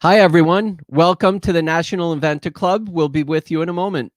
Hi, everyone. Welcome to the National Inventor Club. We'll be with you in a moment.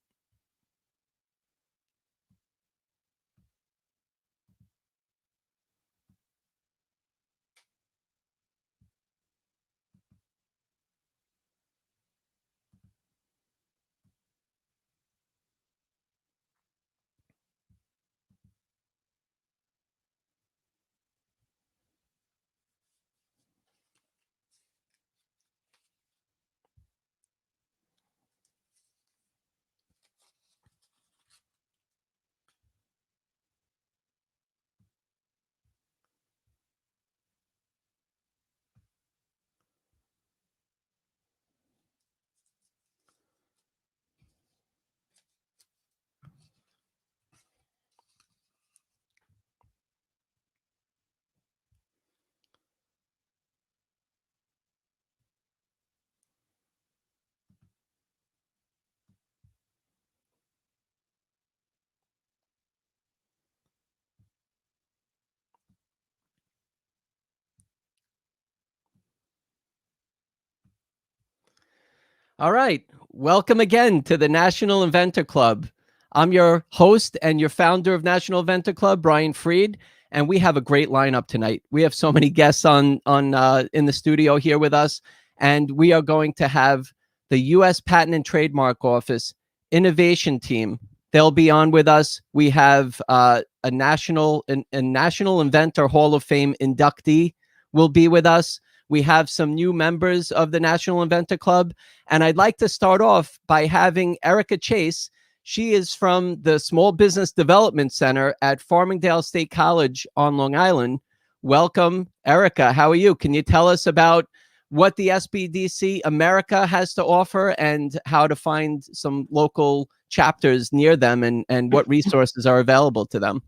All right. Welcome again to the National Inventor Club. I'm your host and your founder of National Inventor Club, Brian Freed, and we have a great lineup tonight. We have so many guests in the studio here with us, and we are going to have the US Patent and Trademark Office innovation team. They'll be on with us. We have a National Inventor Hall of Fame inductee will be with us. We have some new members of the National Inventor Club. And I'd like to start off by having Erica Chase. She is from the Small Business Development Center at Farmingdale State College on Long Island. Welcome, Erica. How are you? Can you tell us about what the SBDC America has to offer and how to find some local chapters near them and what resources are available to them?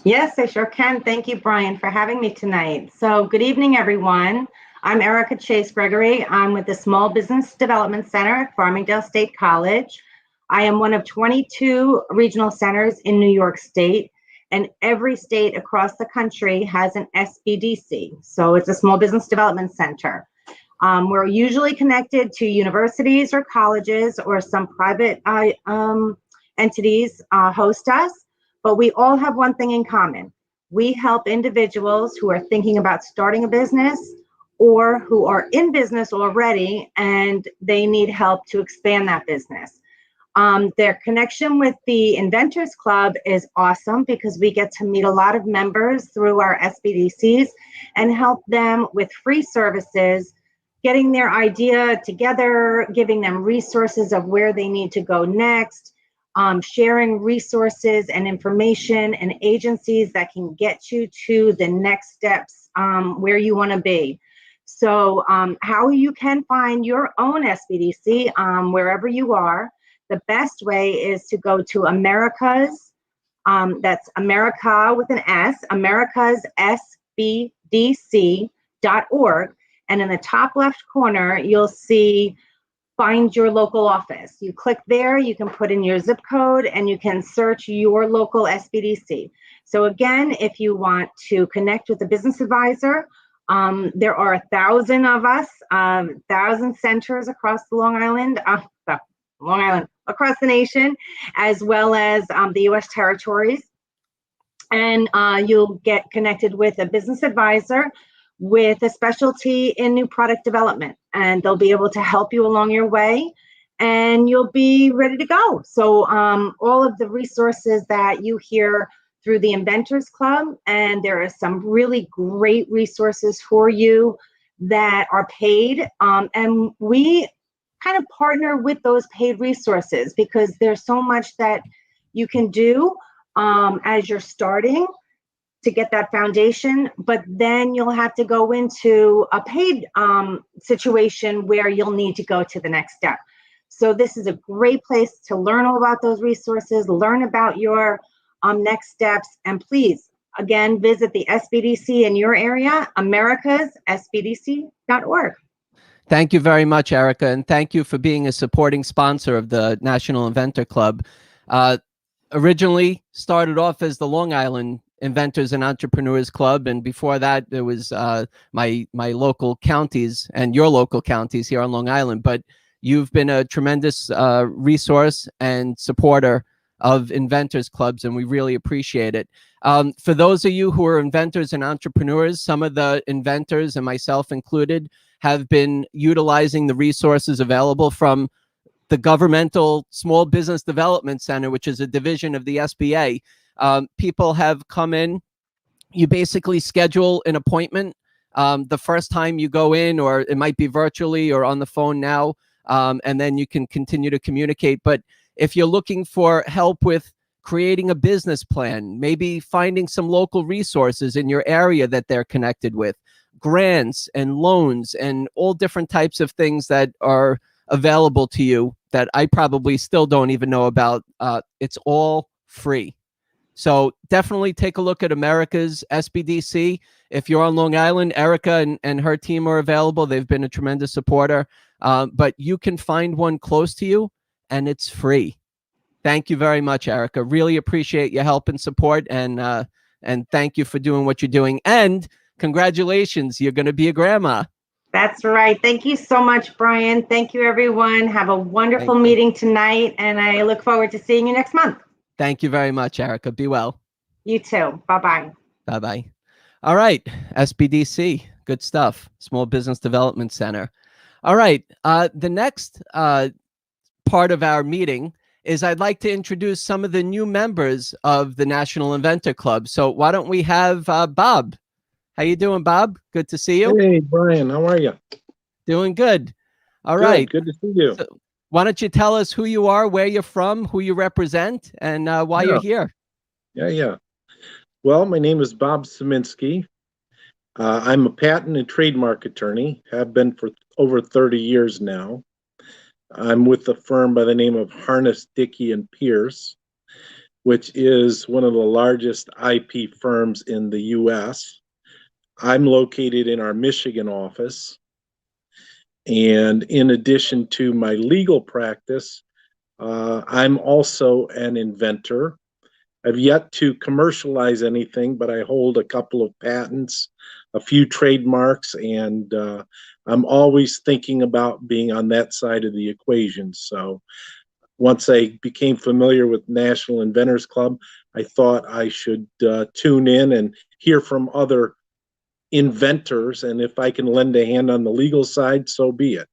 Yes, I sure can. Thank you, Brian, for having me tonight. So good evening, everyone. I'm Erica Chase Gregory. I'm with the Small Business Development Center at Farmingdale State College. I am one of 22 regional centers in New York State, and every state across the country has an SBDC. So it's a Small Business Development Center. We're usually connected to universities or colleges or some private entities host us, but we all have one thing in common. We help individuals who are thinking about starting a business or who are in business already and they need help to expand that business. Their connection with the Inventors Club is awesome because we get to meet a lot of members through our SBDCs and help them with free services, getting their idea together, giving them resources of where they need to go next, sharing resources and information and agencies that can get you to the next steps where you want to be. So how you can find your own SBDC wherever you are, the best way is to go to America's, that's America with an S, America's SBDC.org. And in the top left corner, you'll see find your local office. You click there, you can put in your zip code and you can search your local SBDC. So again, if you want to connect with a business advisor, there are 1,000 of us, 1,000 centers across the Long Island, across the nation, as well as the US territories. And you'll get connected with a business advisor with a specialty in new product development, and they'll be able to help you along your way and you'll be ready to go. So all of the resources that you hear through the Inventors Club, and there are some really great resources for you that are paid, and we kind of partner with those paid resources because there's so much that you can do as you're starting to get that foundation, but then you'll have to go into a paid situation where you'll need to go to the next step. So this is a great place to learn all about those resources, learn about your next steps, and please, again, visit the SBDC in your area, americassbdc.org. Thank you very much, Erica, and thank you for being a supporting sponsor of the National Inventor Club. Originally started off as the Long Island Inventors and Entrepreneurs Club, and before that, there was my local counties and your local counties here on Long Island. But you've been a tremendous resource and supporter of inventors clubs, and we really appreciate it. For those of you who are inventors and entrepreneurs, some of the inventors, and myself included, have been utilizing the resources available from the Governmental Small Business Development Center, which is a division of the SBA. People have come in. You basically schedule an appointment the first time you go in, or it might be virtually or on the phone now, and then you can continue to communicate. But if you're looking for help with creating a business plan, maybe finding some local resources in your area that they're connected with, grants and loans and all different types of things that are available to you that I probably still don't even know about, it's all free. So definitely take a look at America's SBDC. If you're on Long Island, Erica and her team are available. They've been a tremendous supporter, but you can find one close to you, and it's free. Thank you very much, Erica. Really appreciate your help and support, and thank you for doing what you're doing. And congratulations, you're going to be a grandma. That's right. Thank you so much, Brian. Thank you, everyone. Have a wonderful meeting tonight, and I look forward to seeing you next month. Thank you very much, Erica. Be well. You too. Bye-bye. Bye-bye. All right, SBDC, good stuff. Small Business Development Center. All right, the next part of our meeting is I'd like to introduce some of the new members of the National Inventor Club. So why don't we have Bob? How you doing, Bob? Good to see you. Hey, Brian, how are you? Doing good. All right. Good to see you. So why don't you tell us who you are, where you're from, who you represent, and why you're here? Yeah. Well, my name is Bob Siminski. I'm a patent and trademark attorney, have been for over 30 years now. I'm with a firm by the name of Harness, Dickey and Pierce, which is one of the largest IP firms in the U.S. I'm located in our Michigan office. And in addition to my legal practice, I'm also an inventor. I've yet to commercialize anything, but I hold a couple of patents, a few trademarks, and I'm always thinking about being on that side of the equation. So once I became familiar with National Inventors Club, I thought I should tune in and hear from other inventors, and if I can lend a hand on the legal side, so be it.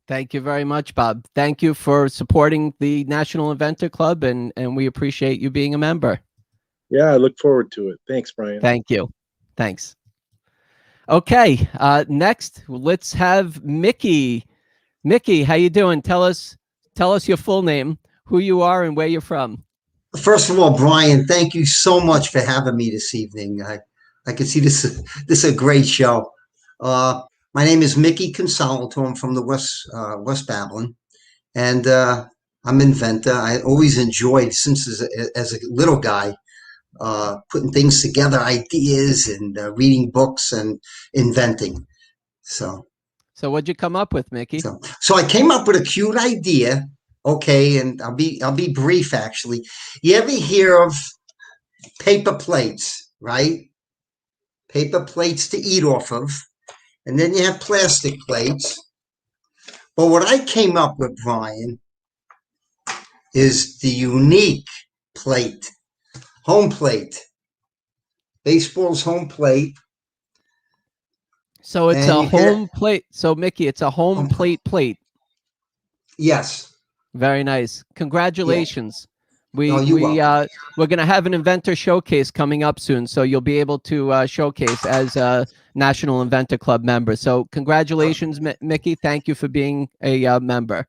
Thank you very much, Bob. Thank you for supporting the National Inventor Club, and we appreciate you being a member. Yeah, I look forward to it. Thanks, Brian. Thank you. Thanks. Okay, next, let's have Mickey. Mickey, how you doing? Tell us your full name, who you are, and where you're from. First of all, Brian, thank you so much for having me this evening. I can see this is a great show. My name is Mickey Consolato. I'm from the West Babylon, and I'm an inventor. I always enjoyed, since as a little guy, putting things together, ideas, and reading books and inventing. So what'd you come up with, Mickey? So I came up with a cute idea. Okay, and I'll be brief. Actually, you ever hear of paper plates, right? Paper plates to eat off of, and then you have plastic plates. But what I came up with, Brian, is the unique plate, home plate, baseball's home plate. So it's a home plate. So Mickey, it's a home plate. Yes. Very nice. Congratulations. Yeah. We're going to have an inventor showcase coming up soon, so you'll be able to showcase as a National Inventor Club member. So congratulations, Mickey. Thank you for being a member.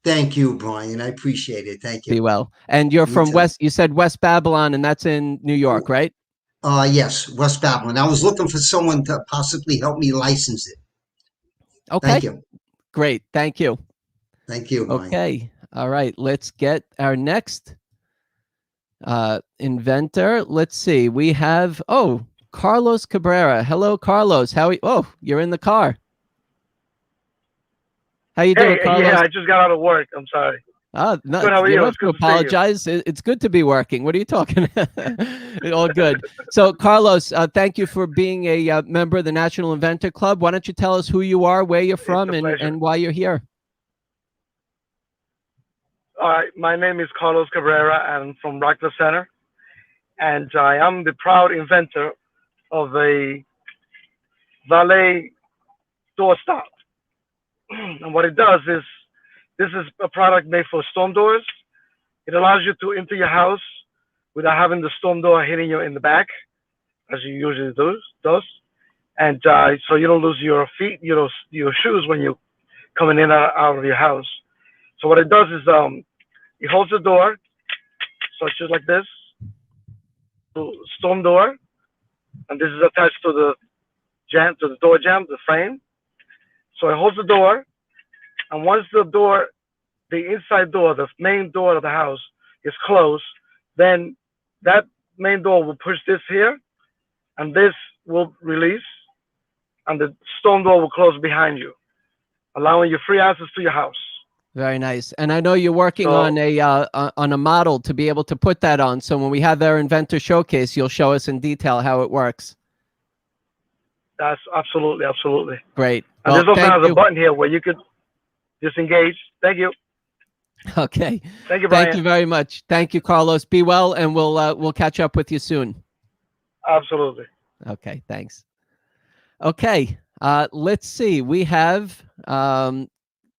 Thank you, Brian. I appreciate it. Thank you. Be well. And you're from West, you said West Babylon, and that's in New York, right? Yes, West Babylon. I was looking for someone to possibly help me license it. Okay. Thank you. Great. Thank you. Thank you, Brian. Okay. All right. Let's get our next inventor. Let's see. We have, Carlos Cabrera. Hello, Carlos. You're in the car. How you doing, Carlos? Yeah, I just got out of work. I'm sorry. No, Good, how are you you? don't It's have to good to see you. apologize. It's good to be working. What are you talking? All good. So, Carlos, thank you for being a member of the National Inventor Club. Why don't you tell us who you are, where you're from, a pleasure. and why you're here? All right, my name is Carlos Cabrera. I'm from Rockville Center, and I am the proud inventor of a valet door stop. And what it does is, this is a product made for storm doors. It allows you to enter your house without having the storm door hitting you in the back, as you usually does. And so you don't lose your feet, your shoes when you're coming in and out of your house. So what it does is, it holds the door, so it's just like this, storm door, and this is attached to the door jamb, the frame. So it holds the door, and once the inside door, the main door of the house is closed, then that main door will push this here, and this will release, and the storm door will close behind you, allowing you free access to your house. Very nice. And I know you're working on a model to be able to put that on. So when we have our inventor showcase, you'll show us in detail how it works. That's absolutely. Great. And Well, this also has you. a button here where you could disengage. Thank you. Okay. Thank you, Brian. Thank you very much. Thank you, Carlos. Be well, and we'll catch up with you soon. Absolutely. Okay. Thanks. Okay. Let's see. We have.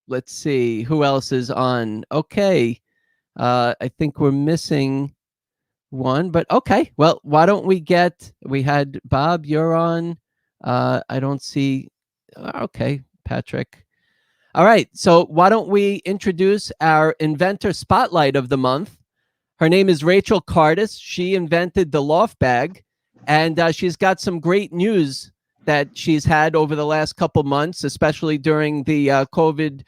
Let's see who else is on. Okay. I think we're missing one, but okay. Well, why don't we had Bob, you're on. I don't see. Okay, Patrick. All right. So why don't we introduce our inventor spotlight of the month? Her name is Rachel Cardis. She invented the Loft bag, and she's got some great news that she's had over the last couple months, especially during the COVID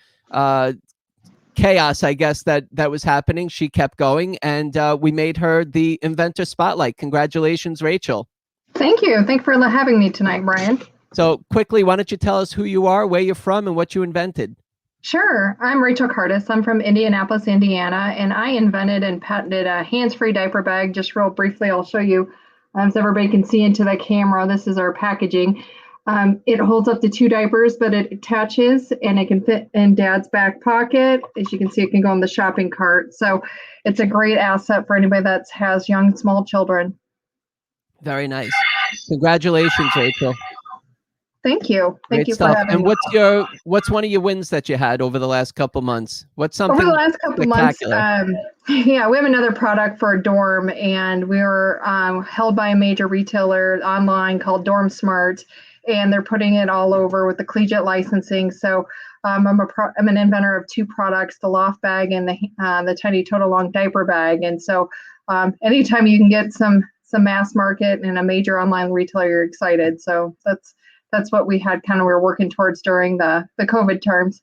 chaos, I guess, that was happening. She kept going, and we made her the inventor spotlight. Congratulations, Rachel. Thank you. Thank you for having me tonight, Brian. So quickly, why don't you tell us who you are, where you're from, and what you invented? Sure. I'm Rachel Cardis. I'm from Indianapolis, Indiana, and I invented and patented a hands-free diaper bag. Just real briefly, I'll show you, so everybody can see into the camera. This is our packaging. It holds up to 2 diapers, but it attaches and it can fit in Dad's back pocket. As you can see, it can go in the shopping cart. So it's a great asset for anybody that has young, small children. Very nice. Congratulations, Rachel. Thank you. Thank you for stuff. having And me. what's one of your wins that you had over the last couple months? What's something over the last couple months? Yeah, we have another product for a dorm, and we were held by a major retailer online called Dorm Smart, and they're putting it all over with the collegiate licensing. So I'm an inventor of 2 products: the Loft bag and the Tiny Total Long diaper bag. And so anytime you can get some mass market and a major online retailer, you're excited. So that's what we were working towards during the COVID terms.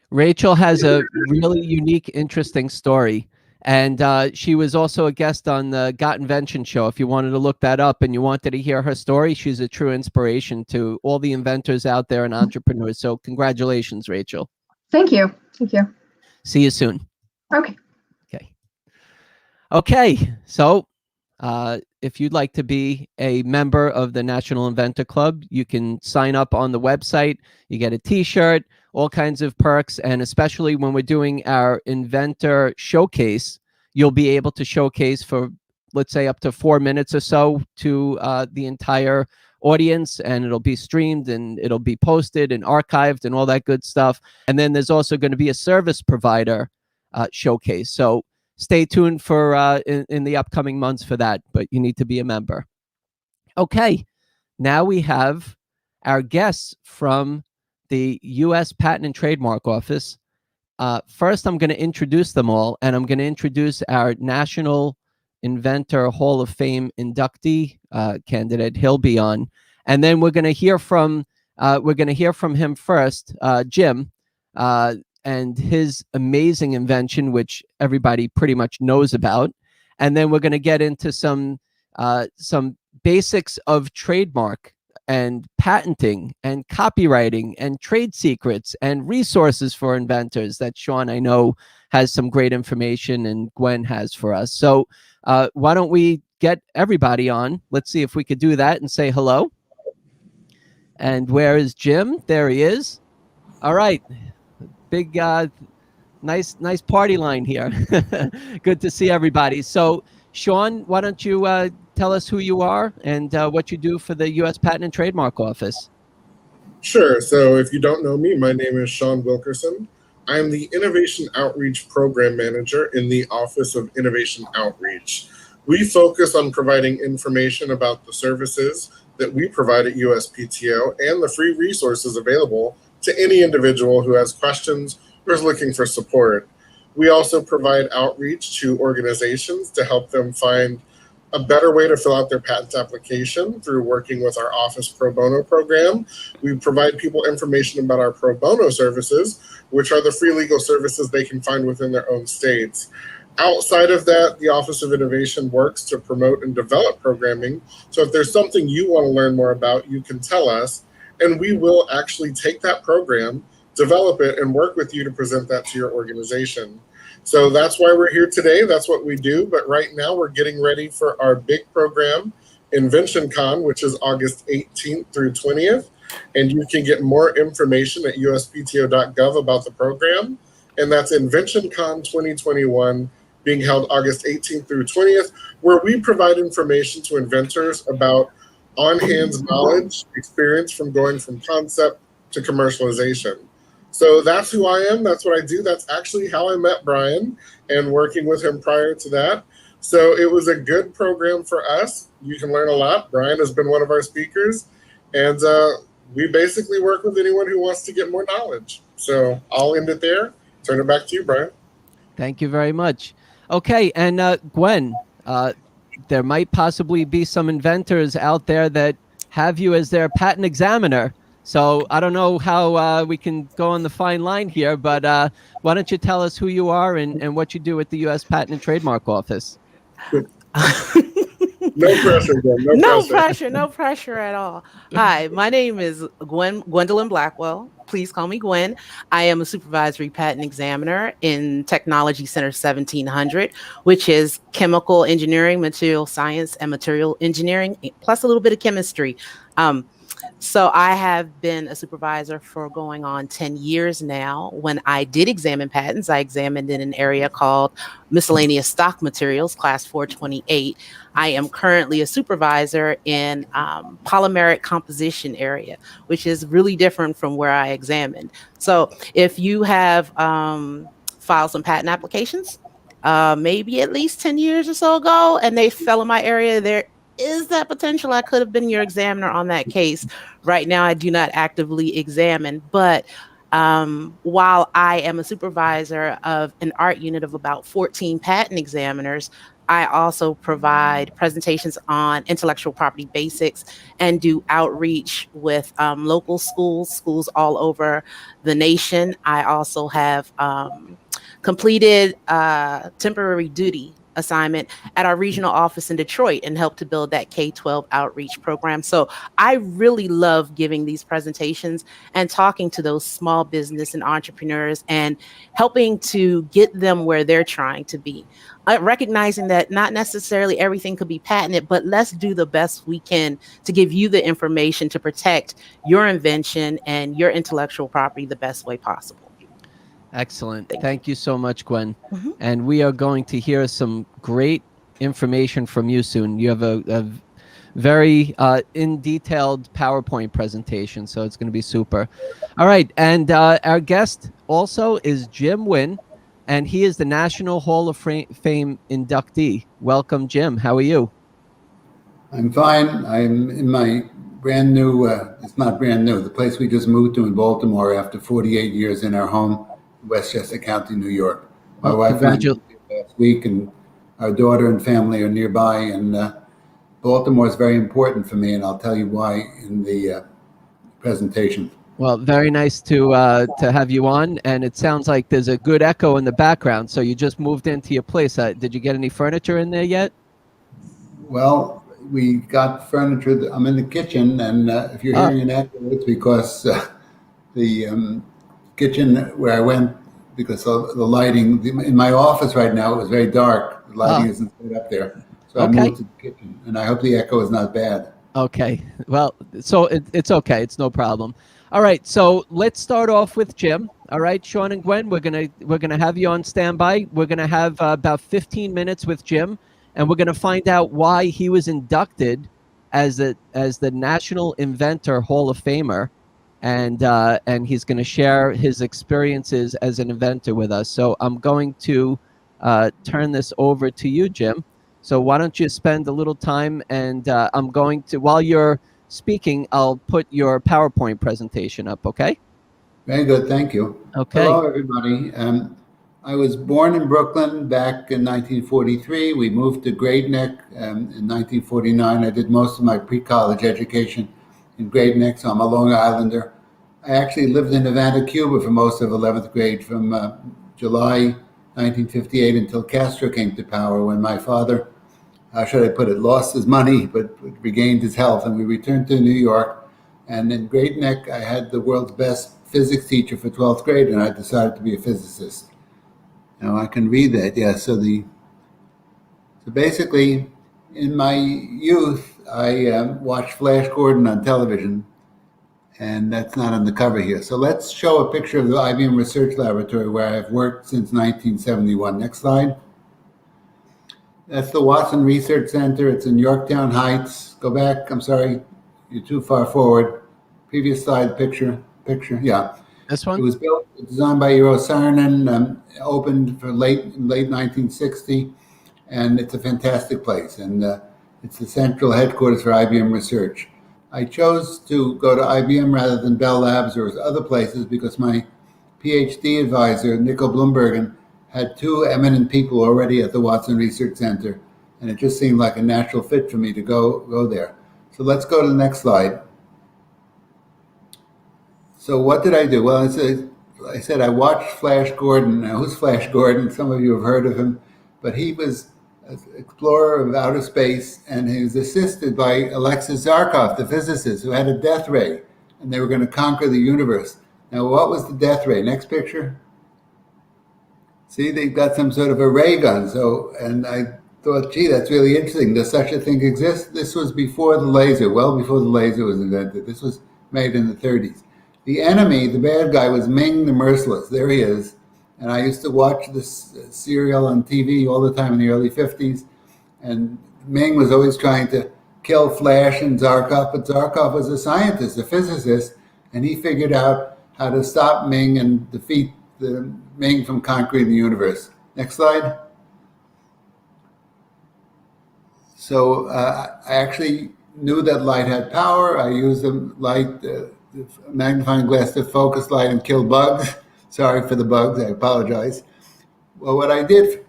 Rachel has a really unique, interesting story. And she was also a guest on the Got Invention show. If you wanted to look that up and you wanted to hear her story, she's a true inspiration to all the inventors out there and entrepreneurs. So congratulations, Rachel. Thank you. Thank you. See you soon. Okay. Okay. So if you'd like to be a member of the National Inventor Club, you can sign up on the website. You get a t-shirt, all kinds of perks. And especially when we're doing our inventor showcase, you'll be able to showcase for, let's say, up to 4 minutes or so to the entire audience, and it'll be streamed and it'll be posted and archived and all that good stuff. And then there's also going to be a service provider showcase. So stay tuned for in the upcoming months for that, but you need to be a member. Okay, now we have our guests from the US Patent and Trademark Office. First, I'm going to introduce them all, and I'm going to introduce our National Inventor Hall of Fame inductee candidate. He'll be on, and then we're going to hear from him first, Jim. And his amazing invention, which everybody pretty much knows about. And then we're going to get into some basics of trademark and patenting and copywriting and trade secrets and resources for inventors that Sean, I know, has some great information and Gwen has for us. So why don't we get everybody on? Let's see if we could do that and say hello. And where is Jim? There he is. All right. Big, nice party line here. Good to see everybody. So Sean, why don't you tell us who you are and what you do for the US Patent and Trademark Office? Sure. So if you don't know me, my name is Sean Wilkerson. I'm the Innovation Outreach Program Manager in the Office of Innovation Outreach. We focus on providing information about the services that we provide at USPTO and the free resources available to any individual who has questions or is looking for support. We also provide outreach to organizations to help them find a better way to fill out their patent application through working with our Office Pro Bono program. We provide people information about our Pro Bono services, which are the free legal services they can find within their own states. Outside of that, the Office of Innovation works to promote and develop programming. So if there's something you want to learn more about, you can tell us, and we will actually take that program, develop it, and work with you to present that to your organization. So that's why we're here today. That's what we do. But right now we're getting ready for our big program, InventionCon, which is August 18th through 20th. And you can get more information at uspto.gov about the program. And that's InventionCon 2021, being held August 18th through 20th, where we provide information to inventors about on-hand knowledge, experience from going from concept to commercialization. So that's who I am. That's what I do. That's actually how I met Brian and working with him prior to that. So it was a good program for us. You can learn a lot. Brian has been one of our speakers. And we basically work with anyone who wants to get more knowledge. So I'll end it there. Turn it back to you, Brian. Thank you very much. Okay, and Gwen, there might possibly be some inventors out there that have you as their patent examiner. So I don't know how we can go on the fine line here, but why don't you tell us who you are and what you do at the U.S. Patent and Trademark Office? No pressure, Gwen. No pressure at all. Hi, my name is Gwendolyn Blackwell. Please call me Gwen. I am a supervisory patent examiner in Technology Center 1700, which is chemical engineering, material science, and material engineering, plus a little bit of chemistry. So I have been a supervisor for going on 10 years now. When I did examine patents, I examined in an area called miscellaneous stock materials, class 428. I am currently a supervisor in polymeric composition area, which is really different from where I examined. So if you have filed some patent applications, maybe at least 10 years or so ago, and they fell in my area, there is that potential I could have been your examiner on that case. Right now, I do not actively examine, but while I am a supervisor of an art unit of about 14 patent examiners, I also provide presentations on intellectual property basics and do outreach with local schools all over the nation. I also have completed temporary duty assignment at our regional office in Detroit and helped to build that K-12 outreach program. So I really love giving these presentations and talking to those small business and entrepreneurs and helping to get them where they're trying to be. Recognizing that not necessarily everything could be patented, but let's do the best we can to give you the information to protect your invention and your intellectual property the best way possible. Excellent. Thank you so much, Gwen. Mm-hmm. And we are going to hear some great information from you soon. You have a very in-detailed PowerPoint presentation, so it's going to be super. All right. And our guest also is Jim Wynne, and he is the National Hall of Fame inductee. Welcome, Jim. How are you? I'm fine. I'm in my brand new, it's not brand new, the place we just moved to in Baltimore after 48 years in our home, Westchester County, New York. My wife and I moved here last week, and our daughter and family are nearby. And Baltimore is very important for me, and I'll tell you why in the presentation. Well, very nice to have you on, and it sounds like there's a good echo in the background. So you just moved into your place. Did you get any furniture in there yet? Well, we got furniture. I'm in the kitchen, and if you're hearing an echo, it's because the kitchen where I went, because of the lighting in my office right now, it was very dark. The lighting isn't set up there. So I moved to the kitchen, and I hope the echo is not bad. Okay. Well, so it's okay. It's no problem. All right. So let's start off with Jim. All right, Sean and Gwen, we're gonna have you on standby. We're gonna have about 15 minutes with Jim, and we're gonna find out why he was inducted as the National Inventor Hall of Famer, and he's gonna share his experiences as an inventor with us. So I'm going to turn this over to you, Jim. So why don't you spend a little time, and I'm going to, while you're speaking, I'll put your PowerPoint presentation up, okay? Very good, thank you. Okay. Hello, everybody. I was born in Brooklyn back in 1943. We moved to Great Neck in 1949. I did most of my pre-college education in Great Neck, so I'm a Long Islander. I actually lived in Havana, Cuba for most of 11th grade, from July 1958 until Castro came to power, when my father, how should I put it, lost his money but regained his health, and we returned to New York. And in Great Neck, I had the world's best physics teacher for 12th grade, and I decided to be a physicist. Now I can read that, yeah. So basically, in my youth, I watched Flash Gordon on television, and that's not on the cover here. So let's show a picture of the IBM Research Laboratory where I've worked since 1971. Next slide. That's the Watson Research Center. It's in Yorktown Heights. Go back, I'm sorry, you're too far forward. Previous slide, picture, yeah. This one? It was built, designed by Eero Saarinen, opened for late 1960, and it's a fantastic place. And it's the central headquarters for IBM Research. I chose to go to IBM rather than Bell Labs or other places because my PhD advisor, Nico Bloombergen, had two eminent people already at the Watson Research Center, and it just seemed like a natural fit for me to go there. So let's go to the next slide. So what did I do? Well, I said I watched Flash Gordon. Now, who's Flash Gordon? Some of you have heard of him, but he was an explorer of outer space, and he was assisted by Alexis Zarkov, the physicist, who had a death ray, and they were going to conquer the universe. Now, what was the death ray? Next picture. See, they've got some sort of a ray gun. So, and I thought, gee, that's really interesting. Does such a thing exist? This was before the laser, well before the laser was invented. This was made in the 30s. The enemy, the bad guy, was Ming the Merciless. There he is. And I used to watch this serial on TV all the time in the early 50s. And Ming was always trying to kill Flash and Zarkov, but Zarkov was a scientist, a physicist, and he figured out how to stop Ming and defeat Ming from conquering the universe. Next slide. So I actually knew that light had power. I used the light, the magnifying glass to focus light and kill bugs. Sorry for the bugs, I apologize. Well, what I did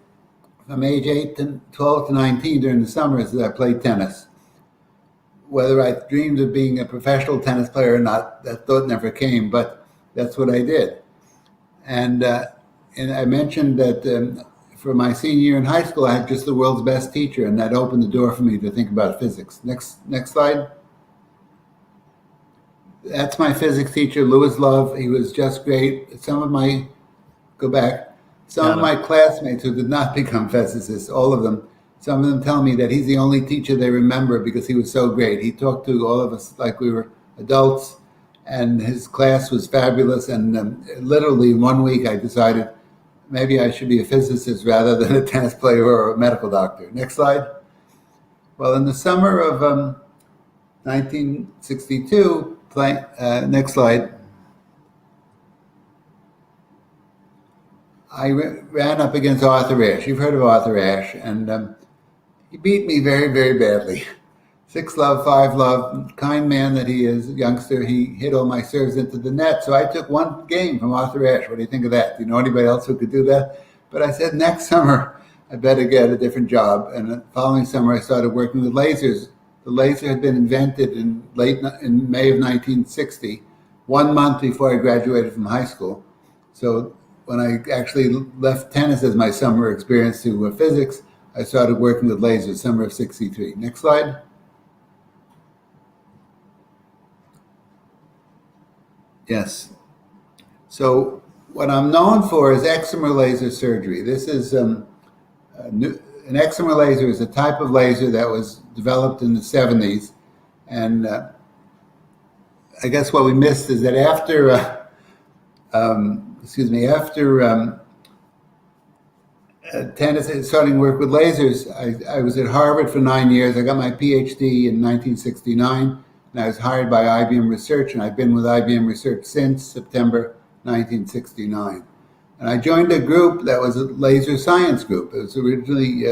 from age 8 to 12 to 19 during the summers is I played tennis. Whether I dreamed of being a professional tennis player or not, that thought never came, but that's what I did. And I mentioned that for my senior year in high school, I had just the world's best teacher, and that opened the door for me to think about physics. Next slide. That's my physics teacher, Louis Love. He was just great. Some of my classmates who did not become physicists, all of them, some of them tell me that he's the only teacher they remember because he was so great. He talked to all of us like we were adults, and his class was fabulous. And literally in 1 week, I decided maybe I should be a physicist rather than a tennis player or a medical doctor. Next slide. Well, in the summer of 1962, next slide, I ran up against Arthur Ashe. You've heard of Arthur Ashe, and he beat me very, very badly. 6-love, 5-love, kind man that he is, youngster. He hit all my serves into the net. So I took one game from Arthur Ashe. What do you think of that? Do you know anybody else who could do that? But I said, next summer, I better get a different job. And the following summer, I started working with lasers. The laser had been invented in May of 1960, 1 month before I graduated from high school. So when I actually left tennis as my summer experience to physics, I started working with lasers, summer of '63. Next slide. Yes. So what I'm known for is excimer laser surgery. This is an excimer laser is a type of laser that was developed in the 70s. And I guess what we missed is that after starting work with lasers, I was at Harvard for 9 years. I got my PhD in 1969, and I was hired by IBM Research, and I've been with IBM Research since September 1969. And I joined a group that was a laser science group. It was originally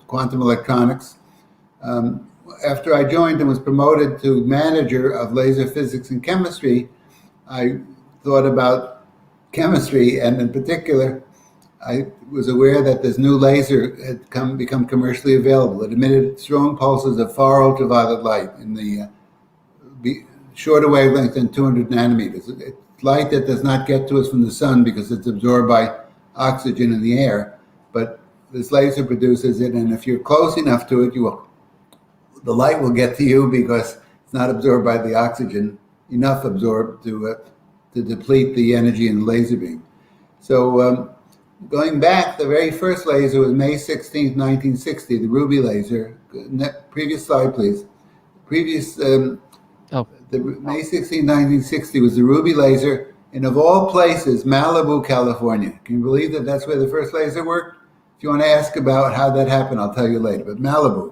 quantum electronics. After I joined and was promoted to manager of laser physics and chemistry, I thought about chemistry, and in particular, I was aware that this new laser had become commercially available. It emitted strong pulses of far ultraviolet light in the shorter wavelength than 200 nanometers. It's light that does not get to us from the sun because it's absorbed by oxygen in the air, but this laser produces it, and if you're close enough to it, the light will get to you because it's not absorbed by the oxygen, enough absorbed to deplete the energy in the laser beam. So going back, the very first laser was May 16th, 1960, the ruby laser. Previous slide, please. May 16, 1960 was the ruby laser in, of all places, Malibu, California. Can you believe that that's where the first laser worked? If you want to ask about how that happened, I'll tell you later, but Malibu.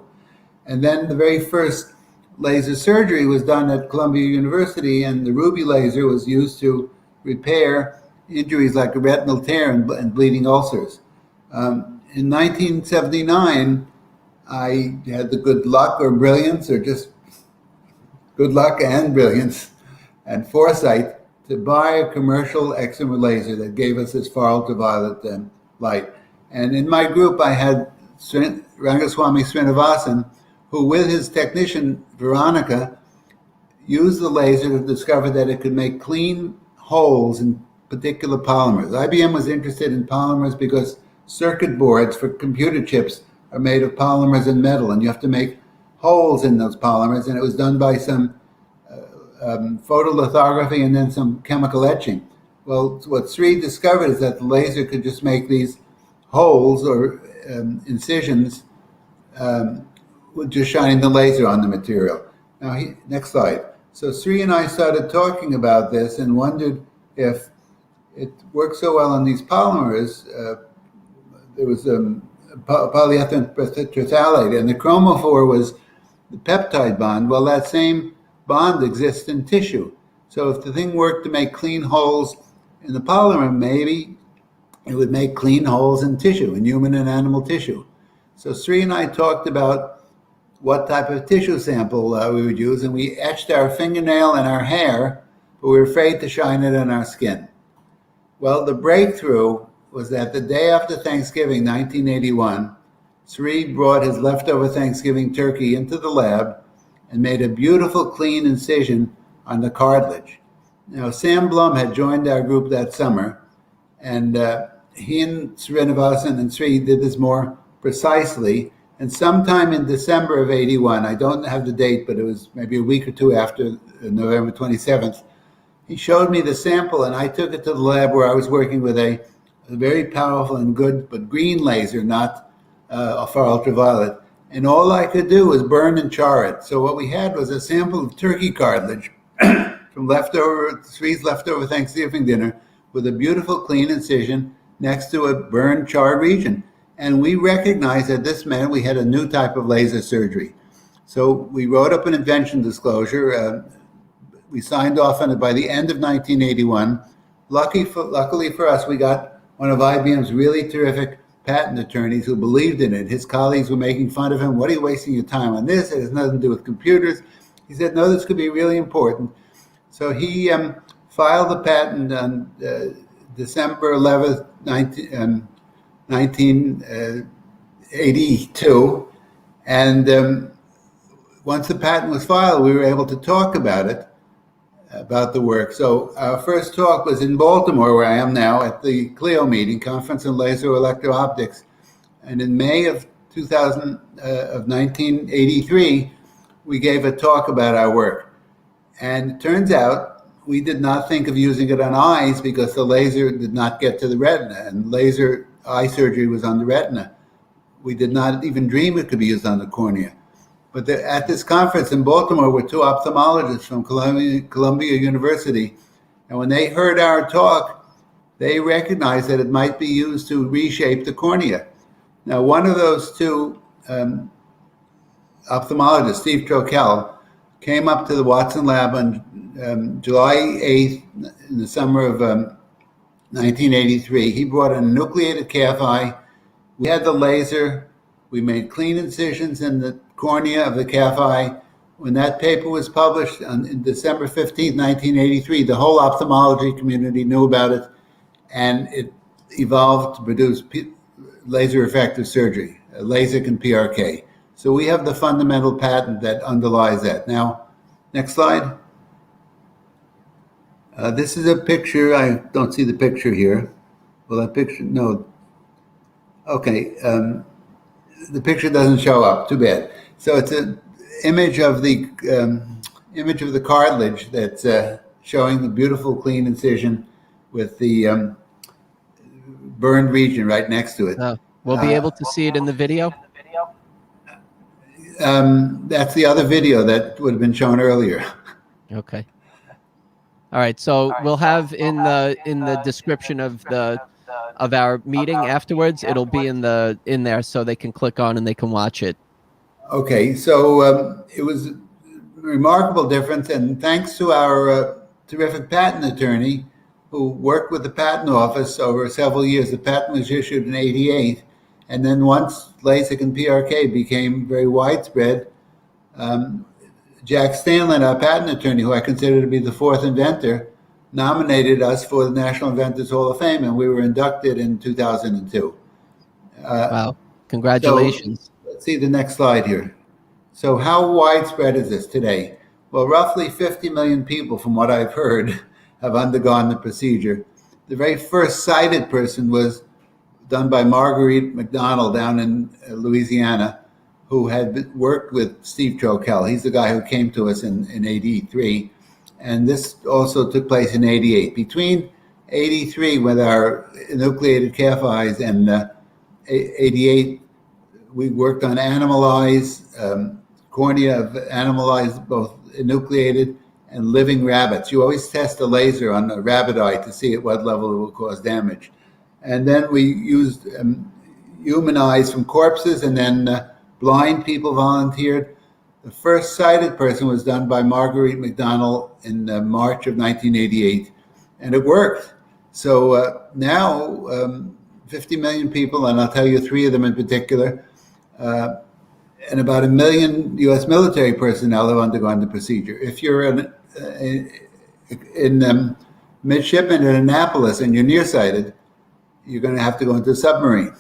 And then the very first laser surgery was done at Columbia University, and the ruby laser was used to repair injuries like a retinal tear and bleeding ulcers. In 1979, I had the good luck or brilliance, or just good luck and brilliance and foresight, to buy a commercial excimer laser that gave us this far ultraviolet light. And in my group, I had Rangaswamy Srinivasan, who with his technician, Veronica, used the laser to discover that it could make clean holes in particular polymers. IBM was interested in polymers because circuit boards for computer chips are made of polymers and metal, and you have to make holes in those polymers, and it was done by some photolithography and then some chemical etching. Well, what Sri discovered is that the laser could just make these holes or incisions with just shining the laser on the material. Now, next slide. So Sri and I started talking about this and wondered if it worked so well on these polymers. There was polyethylene terephthalate, and the chromophore was the peptide bond. Well, that same bond exists in tissue. So if the thing worked to make clean holes in the polymer, maybe it would make clean holes in tissue, in human and animal tissue. So Sri and I talked about what type of tissue sample we would use, and we etched our fingernail and our hair, but we were afraid to shine it on our skin. Well, the breakthrough was that the day after Thanksgiving, 1981, Sri brought his leftover Thanksgiving turkey into the lab and made a beautiful, clean incision on the cartilage. Now, Sam Blum had joined our group that summer, and he and Srinivasan and Sri did this more precisely. And sometime in December of 81, I don't have the date, but it was maybe a week or two after November 27th, he showed me the sample, and I took it to the lab where I was working with a very powerful and good, but green laser, not far ultraviolet. And all I could do was burn and char it. So what we had was a sample of turkey cartilage from Sri's leftover Thanksgiving dinner with a beautiful clean incision next to a burned, charred region. And we recognized that this meant we had a new type of laser surgery. So we wrote up an invention disclosure. We signed off on it by the end of 1981. Luckily for us, we got one of IBM's really terrific patent attorneys who believed in it. His colleagues were making fun of him. What are you wasting your time on this? It has nothing to do with computers. He said, no, this could be really important. So he filed the patent on December 11th, 1982. And once the patent was filed, we were able to talk about it, about the work. So our first talk was in Baltimore, where I am now, at the CLEO meeting, Conference on Laser Electro-Optics. And in May of 1983, we gave a talk about our work. And it turns out we did not think of using it on eyes because the laser did not get to the retina, and laser eye surgery was on the retina. We did not even dream it could be used on the cornea. But at this conference in Baltimore were two ophthalmologists from Columbia University, and when they heard our talk, they recognized that it might be used to reshape the cornea. Now, one of those two ophthalmologist, Steve Trokel, came up to the Watson lab on July 8th in the summer of 1983. He brought a nucleated calf eye. We had the laser. We made clean incisions in the cornea of the calf eye. When that paper was published on December 15th, 1983, the whole ophthalmology community knew about it, and it evolved to produce laser refractive surgery, LASIK and PRK. So we have the fundamental patent that underlies that. Now, next slide. This is a picture. I don't see the picture here. Well, that picture, no. Okay, the picture doesn't show up. Too bad. So it's an image of the cartilage that's showing the beautiful clean incision with the burned region right next to it. We'll be able to see it in the video. That's the other video that would have been shown earlier. Okay. All right. So we'll have in the description of our meeting afterwards. It'll be in there so they can click on and they can watch it. Okay. So it was a remarkable difference, and thanks to our terrific patent attorney who worked with the patent office over several years. The patent was issued in '88. And then once LASIK and PRK became very widespread, Jack Stanlin, our patent attorney, who I consider to be the fourth inventor, nominated us for the National Inventors Hall of Fame, and we were inducted in 2002. Wow. Congratulations. So, let's see the next slide here. So how widespread is this today? Well, roughly 50 million people, from what I've heard, have undergone the procedure. The very first cited person was done by Marguerite McDonald down in Louisiana, who had worked with Steve Trokel. He's the guy who came to us in '83. And this also took place in '88. Between '83, with our enucleated calf eyes, and '88, we worked on animal eyes, cornea of animal eyes, both enucleated and living rabbits. You always test a laser on a rabbit eye to see at what level it will cause damage. And then we used human eyes from corpses, and then blind people volunteered. The first sighted person was done by Marguerite McDonald in March of 1988, and it worked. So now 50 million people, and I'll tell you three of them in particular, and about 1 million U.S. military personnel have undergone the procedure. If you're in midshipman in Annapolis and you're nearsighted, you're going to have to go into a submarine.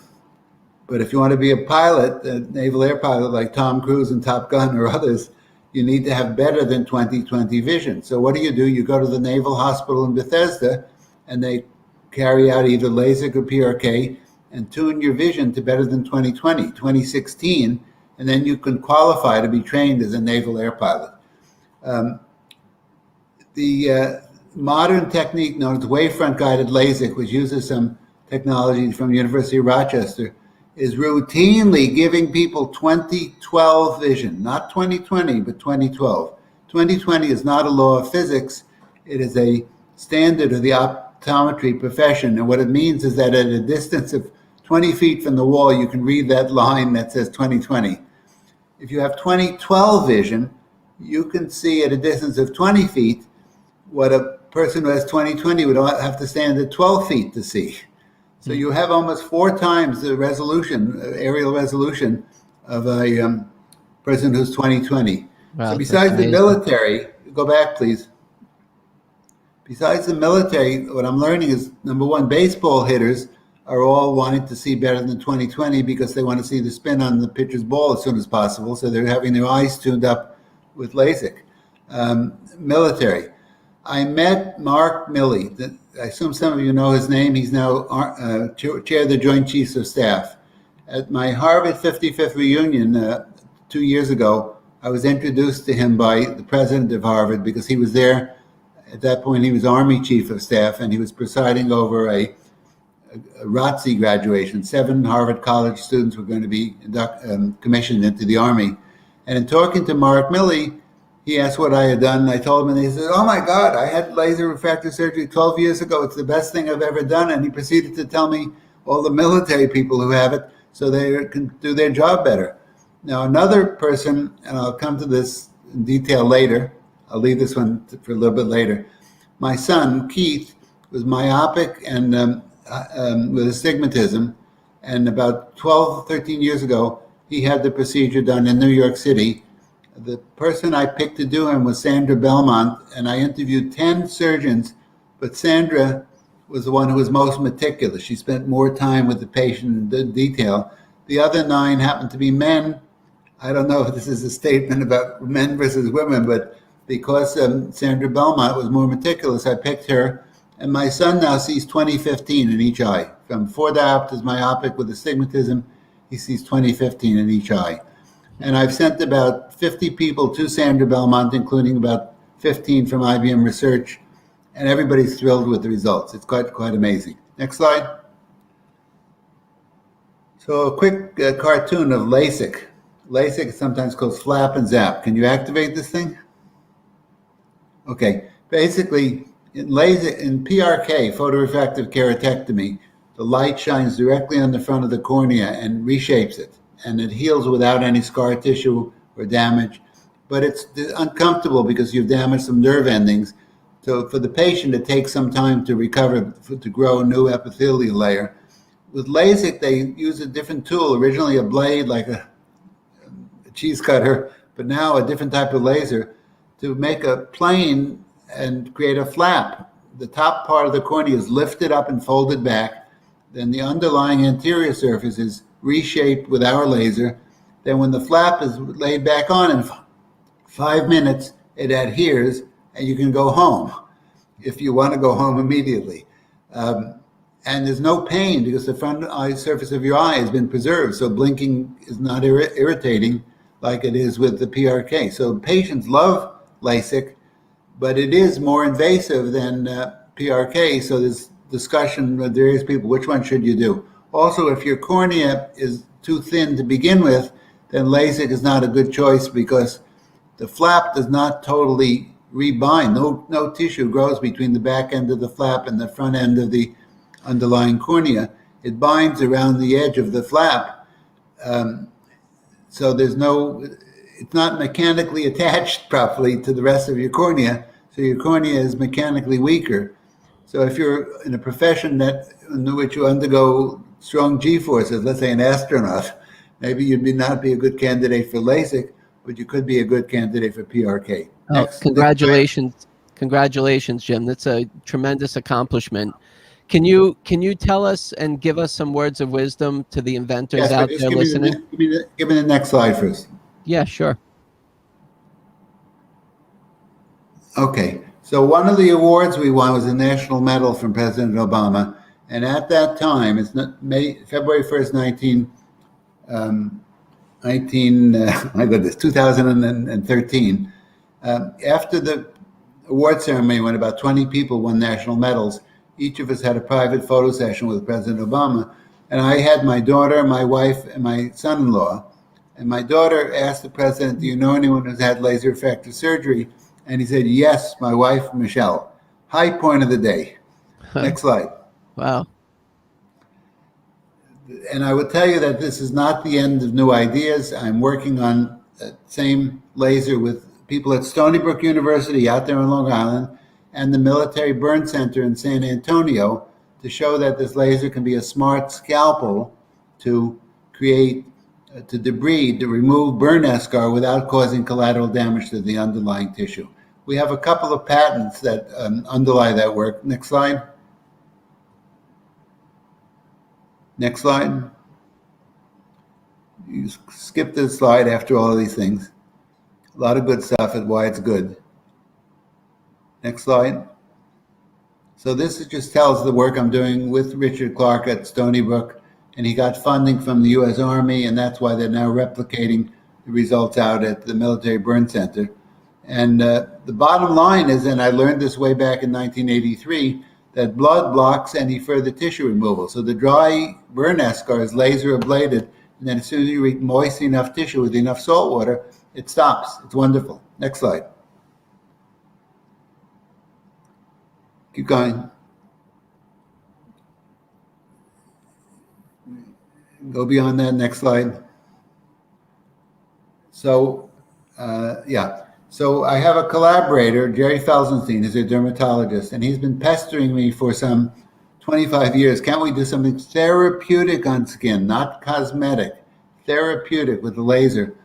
But if you want to be a pilot, a naval air pilot like Tom Cruise and Top Gun or others, you need to have better than 20/20 vision. So what do? You go to the Naval Hospital in Bethesda, and they carry out either LASIK or PRK and tune your vision to better than 20/20, 20/16, and then you can qualify to be trained as a naval air pilot. The modern technique known as wavefront guided LASIK, which uses some technology from the University of Rochester, is routinely giving people 20/12 vision, not 20/20, but 20/12. 20/20 is not a law of physics. It is a standard of the optometry profession. And what it means is that at a distance of 20 feet from the wall, you can read that line that says 20/20. If you have 20/12 vision, you can see at a distance of 20 feet what a person who has 20/20 would have to stand at 12 feet to see. So you have almost 4 times the resolution, aerial resolution, of a person who's 20/20. Wow, so besides the military, go back, please. Besides the military, what I'm learning is, number one, baseball hitters are all wanting to see better than 20/20 because they want to see the spin on the pitcher's ball as soon as possible. So they're having their eyes tuned up with LASIK. Military. I met Mark Milley. I assume some of you know his name. He's now chair of the Joint Chiefs of Staff. At my Harvard 55th reunion 2 years ago, I was introduced to him by the president of Harvard because he was there At that point, he was Army Chief of Staff, and he was presiding over a ROTC graduation. 7 Harvard College students were going to be commissioned into the Army. And in talking to Mark Milley, he asked what I had done. I told him, and he said, "Oh my God, I had laser refractive surgery 12 years ago. It's the best thing I've ever done." And he proceeded to tell me all the military people who have it so they can do their job better. Now, another person, and I'll come to this in detail later. I'll leave this one for a little bit later. My son, Keith, was myopic and with astigmatism. And about 12, 13 years ago, he had the procedure done in New York City. The person I picked to do him was Sandra Belmont, and I interviewed 10 surgeons, but Sandra was the one who was most meticulous. She spent more time with the patient in detail. The other 9 happened to be men. I don't know if this is a statement about men versus women, but because Sandra Belmont was more meticulous, I picked her. And my son now sees 20/15 in each eye. From 4 diopters myopic with astigmatism, he sees 20/15 in each eye. And I've sent about 50 people to Sandra Belmont, including about 15 from IBM Research, and everybody's thrilled with the results. It's quite amazing. Next slide. So a quick cartoon of LASIK. LASIK is sometimes called flap and zap. Can you activate this thing? Okay, basically in PRK, photorefractive keratectomy, the light shines directly on the front of the cornea and reshapes it, and it heals without any scar tissue or damage. But it's uncomfortable because you've damaged some nerve endings. So for the patient, it takes some time to recover, to grow a new epithelial layer. With LASIK, they use a different tool, originally a blade like a cheese cutter, but now a different type of laser to make a plane and create a flap. The top part of the cornea is lifted up and folded back. Then the underlying anterior surface is reshaped with our laser. Then when the flap is laid back on in 5 minutes, it adheres and you can go home if you want to go home immediately. And there's no pain because the front eye surface of your eye has been preserved, so blinking is not irritating like it is with the PRK. So patients love LASIK, but it is more invasive than PRK, so there's discussion with various people, which one should you do? Also, if your cornea is too thin to begin with, then LASIK is not a good choice because the flap does not totally rebind. No tissue grows between the back end of the flap and the front end of the underlying cornea. It binds around the edge of the flap. So it's not mechanically attached properly to the rest of your cornea, so your cornea is mechanically weaker. So if you're in a profession in which you undergo strong G-forces, let's say an astronaut, maybe you'd not be a good candidate for LASIK, but you could be a good candidate for PRK. Oh, congratulations. Congratulations, Jim. That's a tremendous accomplishment. Can you tell us and give us some words of wisdom to the inventors out there listening? Give me the next slide first. Yeah, sure. Okay, so one of the awards we won was a national medal from President Obama, and at that time, it's February 1st, 2013. After the award ceremony, when about 20 people won national medals, each of us had a private photo session with President Obama, and I had my daughter, my wife, and my son-in-law. And my daughter asked the president, "Do you know anyone who's had laser refractive surgery?" And he said, "Yes, my wife, Michelle." High point of the day. Next slide. Wow. And I would tell you that this is not the end of new ideas. I'm working on the same laser with people at Stony Brook University out there on Long Island and the Military Burn Center in San Antonio to show that this laser can be a smart scalpel to create, to debride, to remove burn eschar without causing collateral damage to the underlying tissue. We have a couple of patents that underlie that work. Next slide. Next slide. You skip this slide after all of these things. A lot of good stuff and why it's good. Next slide. So this just tells the work I'm doing with Richard Clark at Stony Brook, and he got funding from the U.S. Army, and that's why they're now replicating the results out at the Military Burn Center. And the bottom line is, and I learned this way back in 1983, that blood blocks any further tissue removal. So the dry burn eschar is laser ablated, and then as soon as you reach moist enough tissue with enough salt water, it stops. It's wonderful. Next slide. Keep going. Go beyond that. Next slide. So, yeah. So I have a collaborator, Jerry Felsenstein, is a dermatologist, and he's been pestering me for some 25 years. Can't we do something therapeutic on skin, not cosmetic, therapeutic with the laser?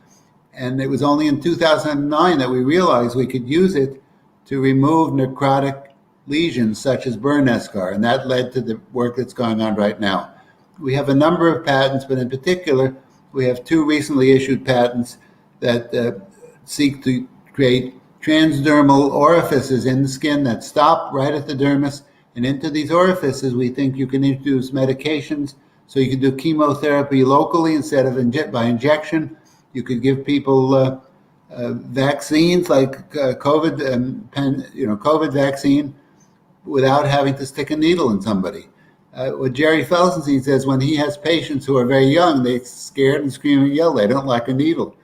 And it was only in 2009 that we realized we could use it to remove necrotic lesions such as burn eschar, and that led to the work that's going on right now. We have a number of patents, but in particular, we have 2 recently issued patents that seek to create transdermal orifices in the skin that stop right at the dermis, and into these orifices we think you can introduce medications, so you can do chemotherapy locally instead of by injection. You could give people vaccines like COVID, COVID vaccine without having to stick a needle in somebody. What Jerry Felsenstein says, when he has patients who are very young, they're scared and scream and yell. They don't like a needle.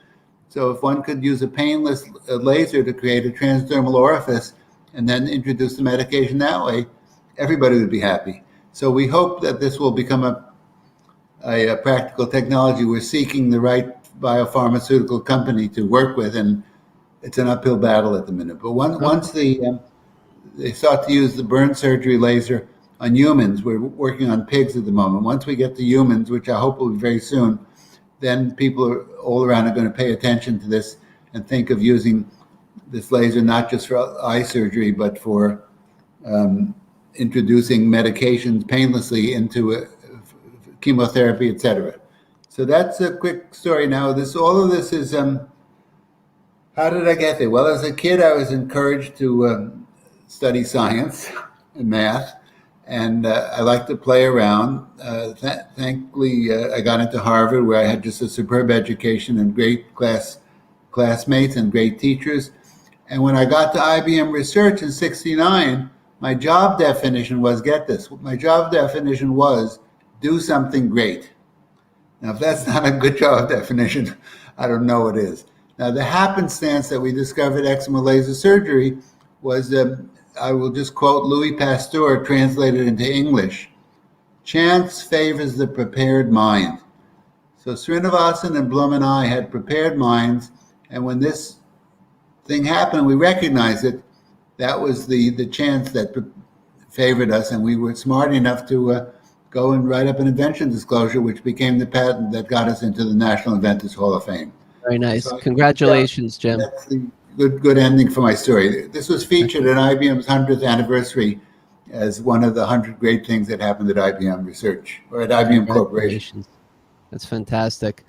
So if one could use a painless laser to create a transdermal orifice and then introduce the medication that way, everybody would be happy. So we hope that this will become a practical technology. We're seeking the right biopharmaceutical company to work with, and it's an uphill battle at the minute. But once they start to use the burn surgery laser on humans, we're working on pigs at the moment. Once we get to humans, which I hope will be very soon, then people all around are going to pay attention to this and think of using this laser not just for eye surgery, but for introducing medications painlessly into chemotherapy, etc. So that's a quick story. Now, all of this is, how did I get there? Well, as a kid, I was encouraged to study science and math, and I like to play around. Thankfully, I got into Harvard, where I had just a superb education and great classmates and great teachers. And when I got to IBM Research in '69, my job definition was, get this, my job definition was do something great. Now, if that's not a good job definition, I don't know what is. Now, the happenstance that we discovered eczema laser surgery was, I will just quote Louis Pasteur, translated into English: chance favors the prepared mind. So Srinivasan and Blum and I had prepared minds, and when this thing happened, we recognized it. That was the chance that favored us, and we were smart enough to go and write up an invention disclosure, which became the patent that got us into the National Inventors Hall of Fame. Very nice. So Congratulations, Jim. That's the good ending for my story. This was featured at IBM's 100th anniversary as one of the 100 great things that happened at IBM Research, or at IBM Corporation. That's fantastic.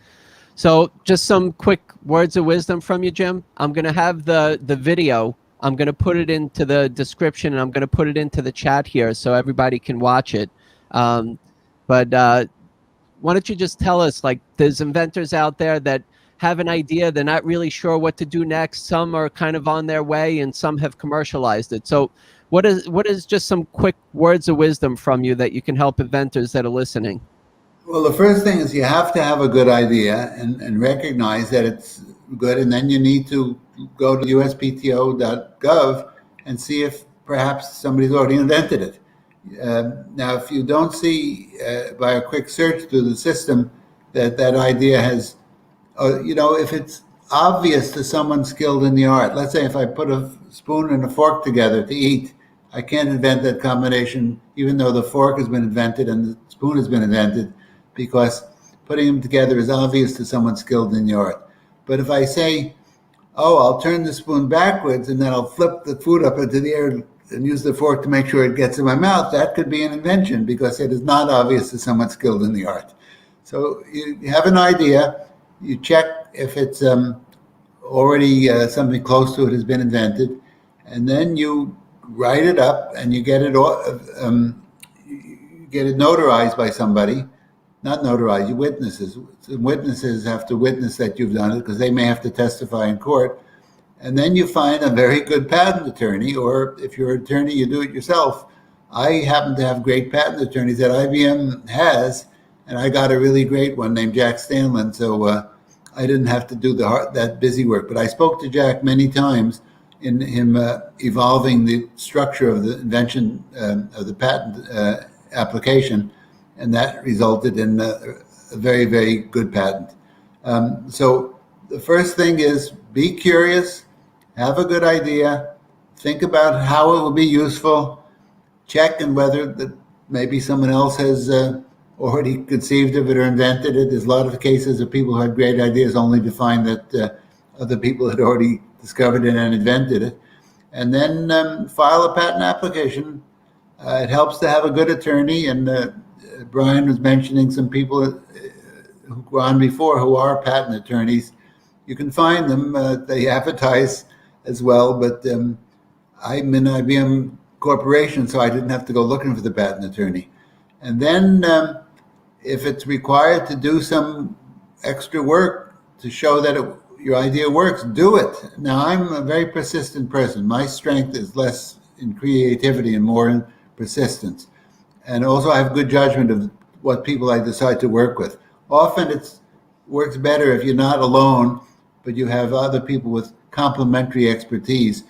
So just some quick words of wisdom from you, Jim. I'm going to have the video. I'm going to put it into the description, and I'm going to put it into the chat here so everybody can watch it. But why don't you just tell us, like, there's inventors out there that have an idea, they're not really sure what to do next. Some are kind of on their way, and some have commercialized it. So what is just some quick words of wisdom from you that you can help inventors that are listening? Well, the first thing is you have to have a good idea and recognize that it's good, and then you need to go to USPTO.gov and see if perhaps somebody's already invented it. Now, if you don't see by a quick search through the system that idea has, if it's obvious to someone skilled in the art, let's say if I put a spoon and a fork together to eat, I can't invent that combination, even though the fork has been invented and the spoon has been invented, because putting them together is obvious to someone skilled in the art. But if I say, oh, I'll turn the spoon backwards and then I'll flip the food up into the air and use the fork to make sure it gets in my mouth, that could be an invention because it is not obvious to someone skilled in the art. So you have an idea, you check if it's already something close to it has been invented, and then you write it up and you get it notarized by somebody. Not notarized, you witnesses. Witnesses have to witness that you've done it because they may have to testify in court. And then you find a very good patent attorney, or if you're an attorney, you do it yourself. I happen to have great patent attorneys that IBM has, and I got a really great one named Jack Stanlin. So I didn't have to do that busy work. But I spoke to Jack many times in him evolving the structure of the invention of the patent application, and that resulted in a very, very good patent. So the first thing is be curious, have a good idea, think about how it will be useful, check and whether maybe someone else has already conceived of it or invented it. There's a lot of cases of people who had great ideas only to find that other people had already discovered it and invented it. And then file a patent application. It helps to have a good attorney, and Brian was mentioning some people who were on before who are patent attorneys. You can find them. They advertise as well, but I'm in IBM Corporation, so I didn't have to go looking for the patent attorney. And then if it's required to do some extra work to show that your idea works, do it. Now, I'm a very persistent person. My strength is less in creativity and more in persistence. And also I have good judgment of what people I decide to work with. Often it works better if you're not alone, but you have other people with complementary expertise,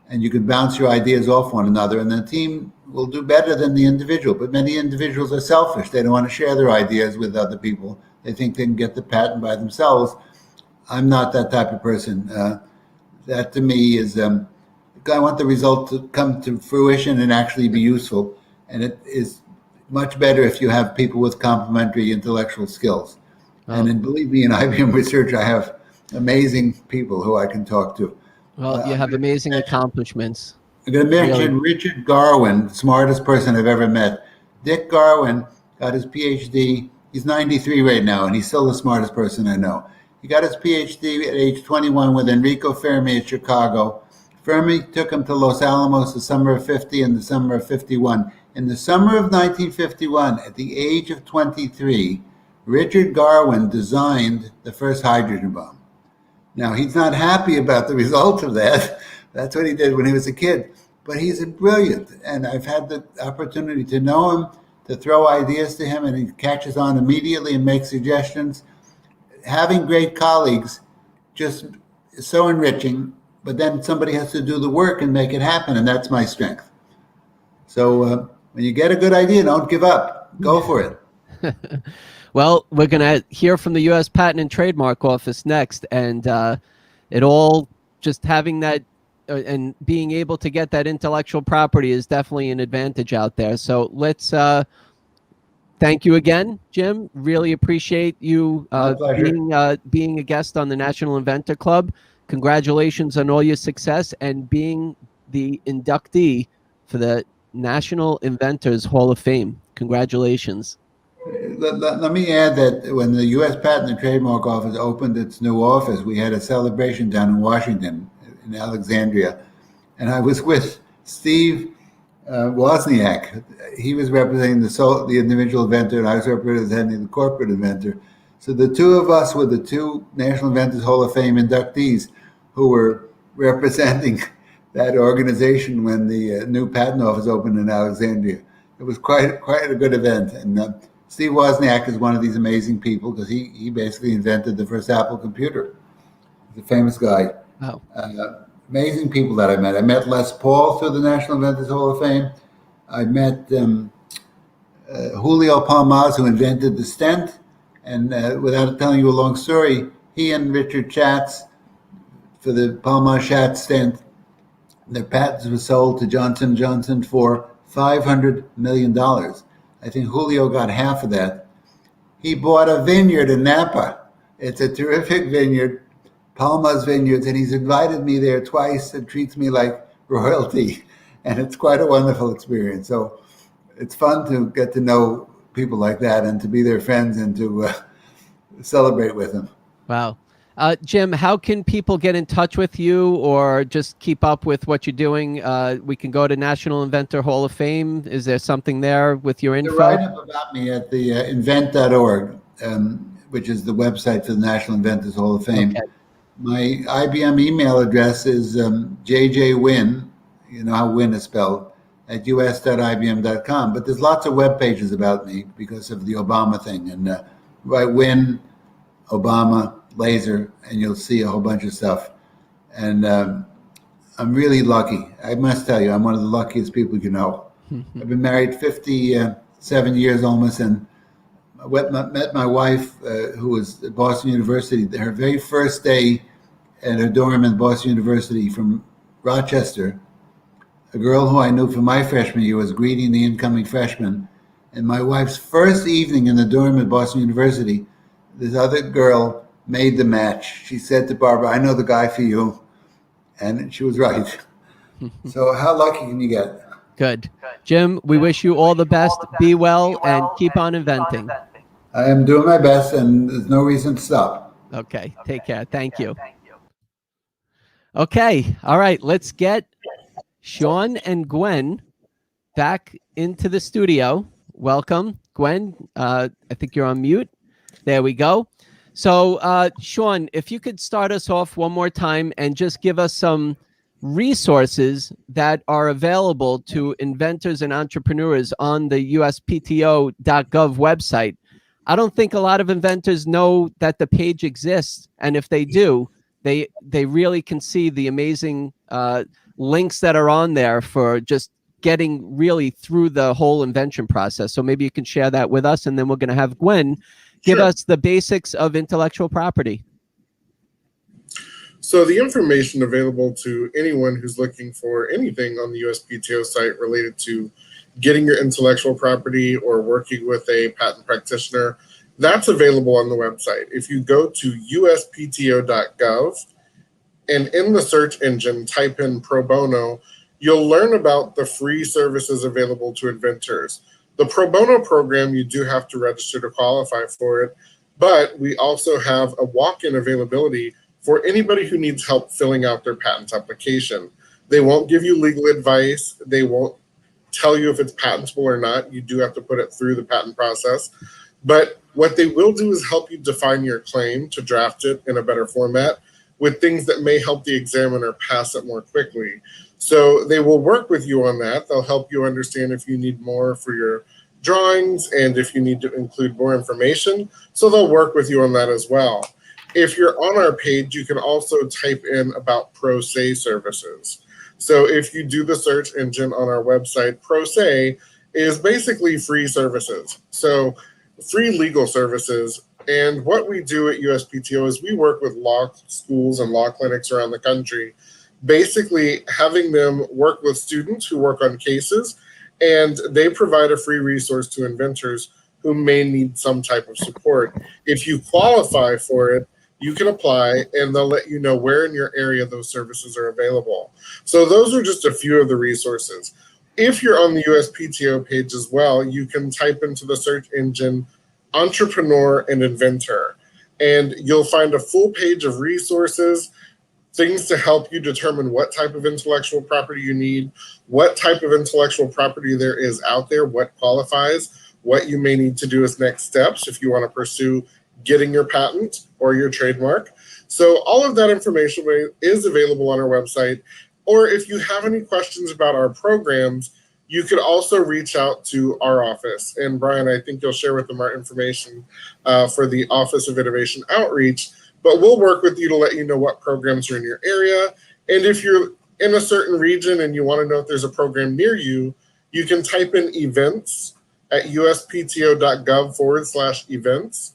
and you can bounce your ideas off one another, and the team will do better than the individual. But many individuals are selfish. They don't want to share their ideas with other people. They think they can get the patent by themselves. I'm not that type of person. That to me is, I want the result to come to fruition and actually be useful. And it is much better if you have people with complementary intellectual skills. Oh. And believe me, in IBM research, I have amazing people who I can talk to. Well, you have amazing accomplishments. I'm going to mention Richard Garwin, the smartest person I've ever met. Dick Garwin got his PhD. He's 93 right now, and he's still the smartest person I know. He got his PhD at age 21 with Enrico Fermi at Chicago. Fermi took him to Los Alamos the summer of 50 and the summer of 51. In the summer of 1951, at the age of 23, Richard Garwin designed the first hydrogen bomb. Now, he's not happy about the result of that. That's what he did when he was a kid. But he's brilliant, and I've had the opportunity to know him, to throw ideas to him, and he catches on immediately and makes suggestions. Having great colleagues just is so enriching, but then somebody has to do the work and make it happen, and that's my strength. So when you get a good idea, don't give up. Go for it. Well, we're going to hear from the US Patent and Trademark Office next, and it all just having that and being able to get that intellectual property is definitely an advantage out there. So let's thank you again, Jim. Really appreciate you being a guest on the National Inventor Club. Congratulations on all your success and being the inductee for the National Inventors Hall of Fame. Congratulations. Let me add that when the US Patent and Trademark Office opened its new office, we had a celebration down in Washington, in Alexandria. And I was with Steve Wozniak. He was representing the individual inventor, and I was representing the corporate inventor. So the two of us were the two National Inventors Hall of Fame inductees who were representing that organization when the new patent office opened in Alexandria. It was quite a good event. And Steve Wozniak is one of these amazing people because he basically invented the first Apple computer. He's a famous guy. Wow. Amazing people that I met. I met Les Paul through the National Inventors Hall of Fame. I met Julio Palmaz, who invented the stent. And without telling you a long story, he and Richard Schatz, for the Palmaz-Schatz stent, their patents were sold to Johnson & Johnson for $500 million. I think Julio got half of that. He bought a vineyard in Napa. It's a terrific vineyard, Palmaz Vineyards, and he's invited me there twice and treats me like royalty. And it's quite a wonderful experience. So it's fun to get to know people like that and to be their friends and to celebrate with them. Wow. Jim, how can people get in touch with you or just keep up with what you're doing? We can go to National Inventor Hall of Fame. Is there something there with your info? Write up about me at the invent.org, which is the website for the National Inventors Hall of Fame. Okay. My IBM email address is jjwynne, you know how Wynne is spelled, at us.ibm.com. But there's lots of web pages about me because of the Obama thing. And write Wynne, Obama, laser, and you'll see a whole bunch of stuff. And I'm really lucky. I must tell you, I'm one of the luckiest people you know. I've been married 57 years almost, and I met my wife, who was at Boston University. Her very first day at her dorm in Boston University from Rochester, a girl who I knew from my freshman year was greeting the incoming freshmen. And my wife's first evening in the dorm at Boston University, this other girl made the match. She said to Barbara, "I know the guy for you." And she was right. So how lucky can you get? Good. Jim, we wish you all the best. Be well and keep on inventing. I am doing my best, and there's no reason to stop. Okay. Take care. Thank you. Okay. All right. Let's get Sean and Gwen back into the studio. Welcome, Gwen. I think you're on mute. There we go. So, Sean, if you could start us off one more time and just give us some resources that are available to inventors and entrepreneurs on the USPTO.gov website. I don't think a lot of inventors know that the page exists, and if they do, they really can see the amazing links that are on there for just getting really through the whole invention process. So maybe you can share that with us, and then we're going to have Gwen give us the basics of intellectual property. So the information available to anyone who's looking for anything on the USPTO site related to getting your intellectual property or working with a patent practitioner, that's available on the website. If you go to uspto.gov and in the search engine type in pro bono, you'll learn about the free services available to inventors. The pro bono program, you do have to register to qualify for it, but we also have a walk-in availability for anybody who needs help filling out their patent application. They won't give you legal advice. They won't tell you if it's patentable or not. You do have to put it through the patent process. But what they will do is help you define your claim to draft it in a better format with things that may help the examiner pass it more quickly. So they will work with you on that. They'll help you understand if you need more for your drawings and if you need to include more information. So they'll work with you on that as well. If you're on our page, you can also type in about pro se services. So if you do the search engine on our website, pro se is basically free services. So free legal services. And what we do at USPTO is we work with law schools and law clinics around the country, basically having them work with students who work on cases, and they provide a free resource to inventors who may need some type of support. If you qualify for it, you can apply and they'll let you know where in your area those services are available. So those are just a few of the resources. If you're on the USPTO page as well, you can type into the search engine entrepreneur and inventor, and you'll find a full page of resources, things to help you determine what type of intellectual property you need, what type of intellectual property there is out there, what qualifies, what you may need to do as next steps if you want to pursue getting your patent or your trademark. So all of that information is available on our website. Or if you have any questions about our programs, you could also reach out to our office. And Brian, I think you'll share with them our information for the Office of Innovation Outreach. But we'll work with you to let you know what programs are in your area. And if you're in a certain region and you want to know if there's a program near you, you can type in events at uspto.gov/events.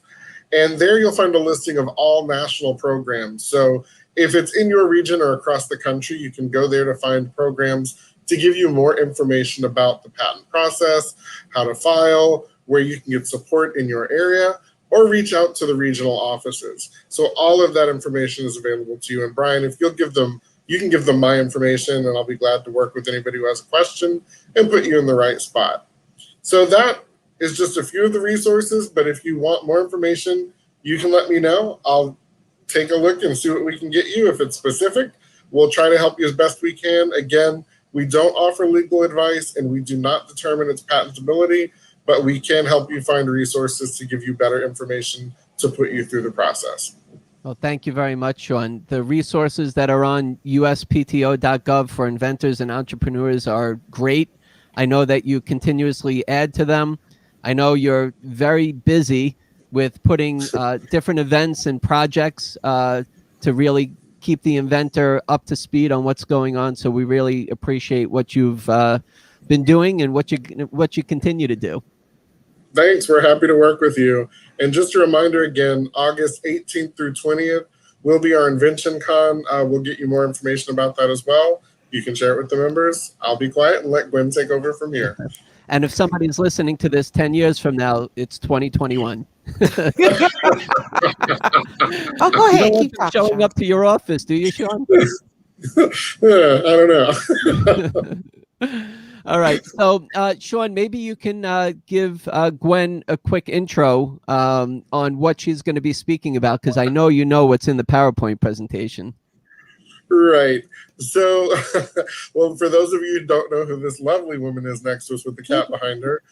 And there you'll find a listing of all national programs. So if it's in your region or across the country, you can go there to find programs to give you more information about the patent process, how to file, where you can get support in your area, or reach out to the regional offices. So all of that information is available to you. And Brian, if you'll give them, you can give them my information, and I'll be glad to work with anybody who has a question and put you in the right spot. So that is just a few of the resources, but if you want more information, you can let me know. I'll take a look and see what we can get you. If it's specific, we'll try to help you as best we can. Again, we don't offer legal advice and we do not determine its patentability, but we can help you find resources to give you better information to put you through the process. Well, thank you very much, Sean. The resources that are on USPTO.gov for inventors and entrepreneurs are great. I know that you continuously add to them. I know you're very busy with putting different events and projects to really keep the inventor up to speed on what's going on. So we really appreciate what you've been doing and what you continue to do. Thanks. We're happy to work with you. And just a reminder again, August 18th through 20th will be our Invention Con. We'll get you more information about that as well. You can share it with the members. I'll be quiet and let Gwen take over from here. And if somebody's listening to this 10 years from now, it's 2021. Oh, go ahead. Keep talking, showing Sean. up to your office, do you, Sean? I don't know. All right. So, Sean, maybe you can give Gwen a quick intro on what she's going to be speaking about, because I know you know what's in the PowerPoint presentation. Right. So, well, for those of you who don't know who this lovely woman is next to us with the cat behind her,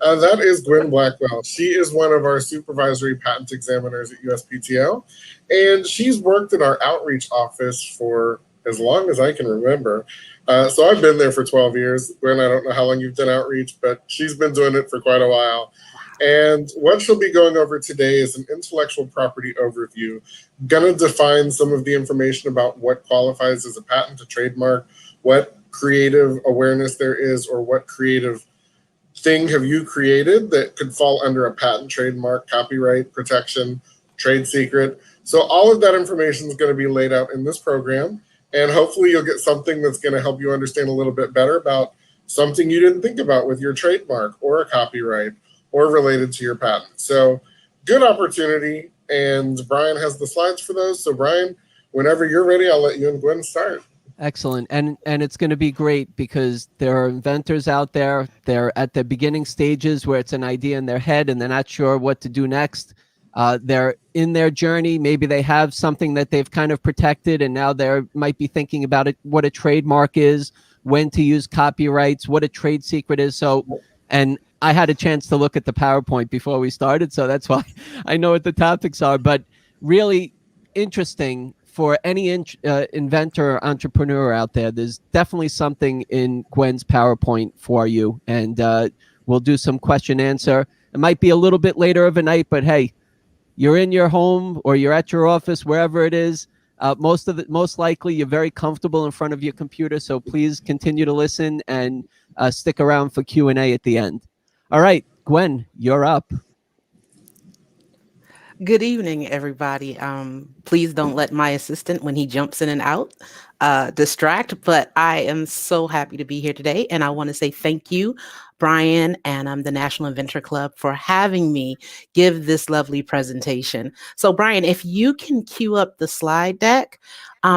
that is Gwen Blackwell. She is one of our supervisory patent examiners at USPTO, and she's worked in our outreach office for as long as I can remember. So I've been there for 12 years. Gwen, I don't know how long you've done outreach, but she's been doing it for quite a while. And what she'll be going over today is an intellectual property overview, going to define some of the information about what qualifies as a patent, a trademark, what creative awareness there is, or what creative thing have you created that could fall under a patent, trademark, copyright protection, trade secret. So all of that information is going to be laid out in this program. And hopefully you'll get something that's going to help you understand a little bit better about something you didn't think about with your trademark or a copyright or related to your patent. So good opportunity. And Brian has the slides for those. So Brian, whenever you're ready, I'll let you and Gwen start. Excellent. And it's going to be great because there are inventors out there. They're at the beginning stages where it's an idea in their head and they're not sure what to do next. They're in their journey. Maybe they have something that they've kind of protected and now they might be thinking about it, what a trademark is, when to use copyrights, what a trade secret is. So, and I had a chance to look at the PowerPoint before we started, so that's why I know what the topics are, but really interesting for any inventor or entrepreneur out there. There's definitely something in Gwen's PowerPoint for you, and we'll do some question answer. It might be a little bit later of a night, but hey, you're in your home or you're at your office, wherever it is. Most likely you're very comfortable in front of your computer. So please continue to listen and stick around for Q&A at the end. All right, Gwen, you're up. Good evening, everybody. Please don't let my assistant, when he jumps in and out, distract, but I am so happy to be here today. And I want to say thank you, Brian, and the National Inventor Club for having me give this lovely presentation. So Brian, if you can cue up the slide deck,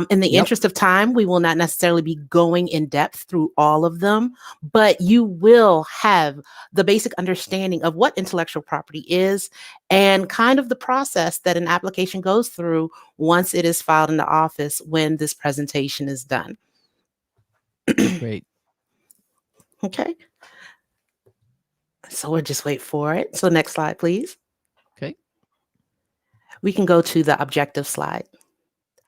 in the interest of time, we will not necessarily be going in depth through all of them, but you will have the basic understanding of what intellectual property is and kind of the process that an application goes through once it is filed in the office when this presentation is done. Great. Okay. So we'll just wait for it. So next slide, please. Okay. We can go to the objective slide.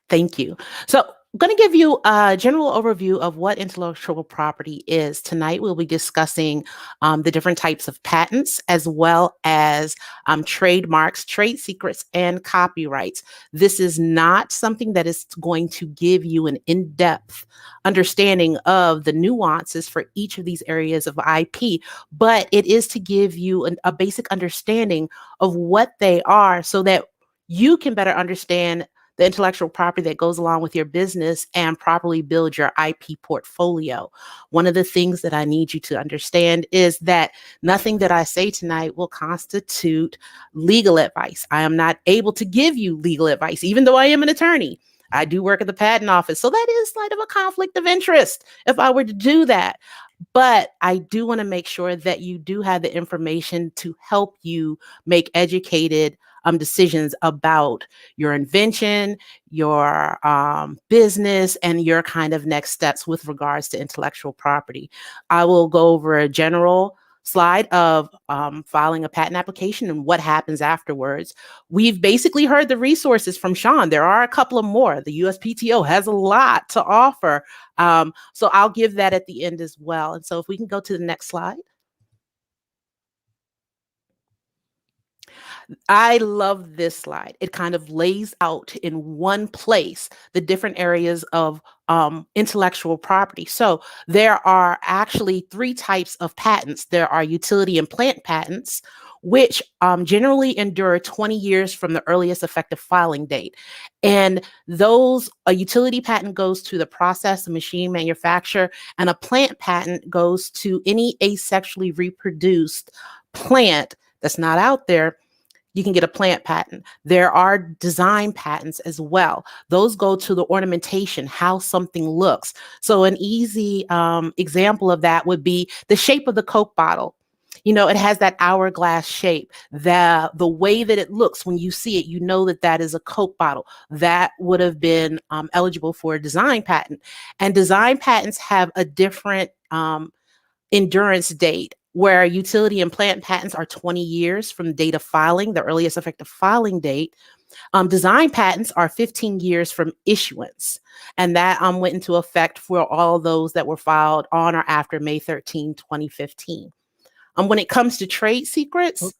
Thank you. So I'm going to give you a general overview of what intellectual property is. Tonight, we'll be discussing the different types of patents, as well as trademarks, trade secrets, and copyrights. This is not something that is going to give you an in-depth understanding of the nuances for each of these areas of IP, but it is to give you a basic understanding of what they are so that you can better understand the intellectual property that goes along with your business and properly build your IP portfolio. One of the things that I need you to understand is that nothing that I say tonight will constitute legal advice. I am not able to give you legal advice, even though I am an attorney. I do work at the patent office, so that is slight of a conflict of interest if I were to do that. But I do want to make sure that you do have the information to help you make educated decisions about your invention, your business, and your kind of next steps with regards to intellectual property. I will go over a general slide of filing a patent application and what happens afterwards. We've basically heard the resources from Sean. There are a couple of more. The USPTO has a lot to offer. So I'll give that at the end as well. And so if we can go to the next slide. I love this slide. It kind of lays out in one place the different areas of intellectual property. So there are actually 3 types of patents. There are utility and plant patents, which generally endure 20 years from the earliest effective filing date. And a utility patent goes to the process, the machine manufacturer, and a plant patent goes to any asexually reproduced plant that's not out there. You can get a plant patent. There are design patents as well. Those go to the ornamentation, how something looks. So an easy example of that would be the shape of the Coke bottle. You know, it has that hourglass shape. The way that it looks when you see it, you know that that is a Coke bottle. That would have been eligible for a design patent. And design patents have a different endurance date, where utility and plant patents are 20 years from the date of filing, the earliest effective filing date. Design patents are 15 years from issuance. And that went into effect for all those that were filed on or after May 13, 2015. When it comes to trade secrets,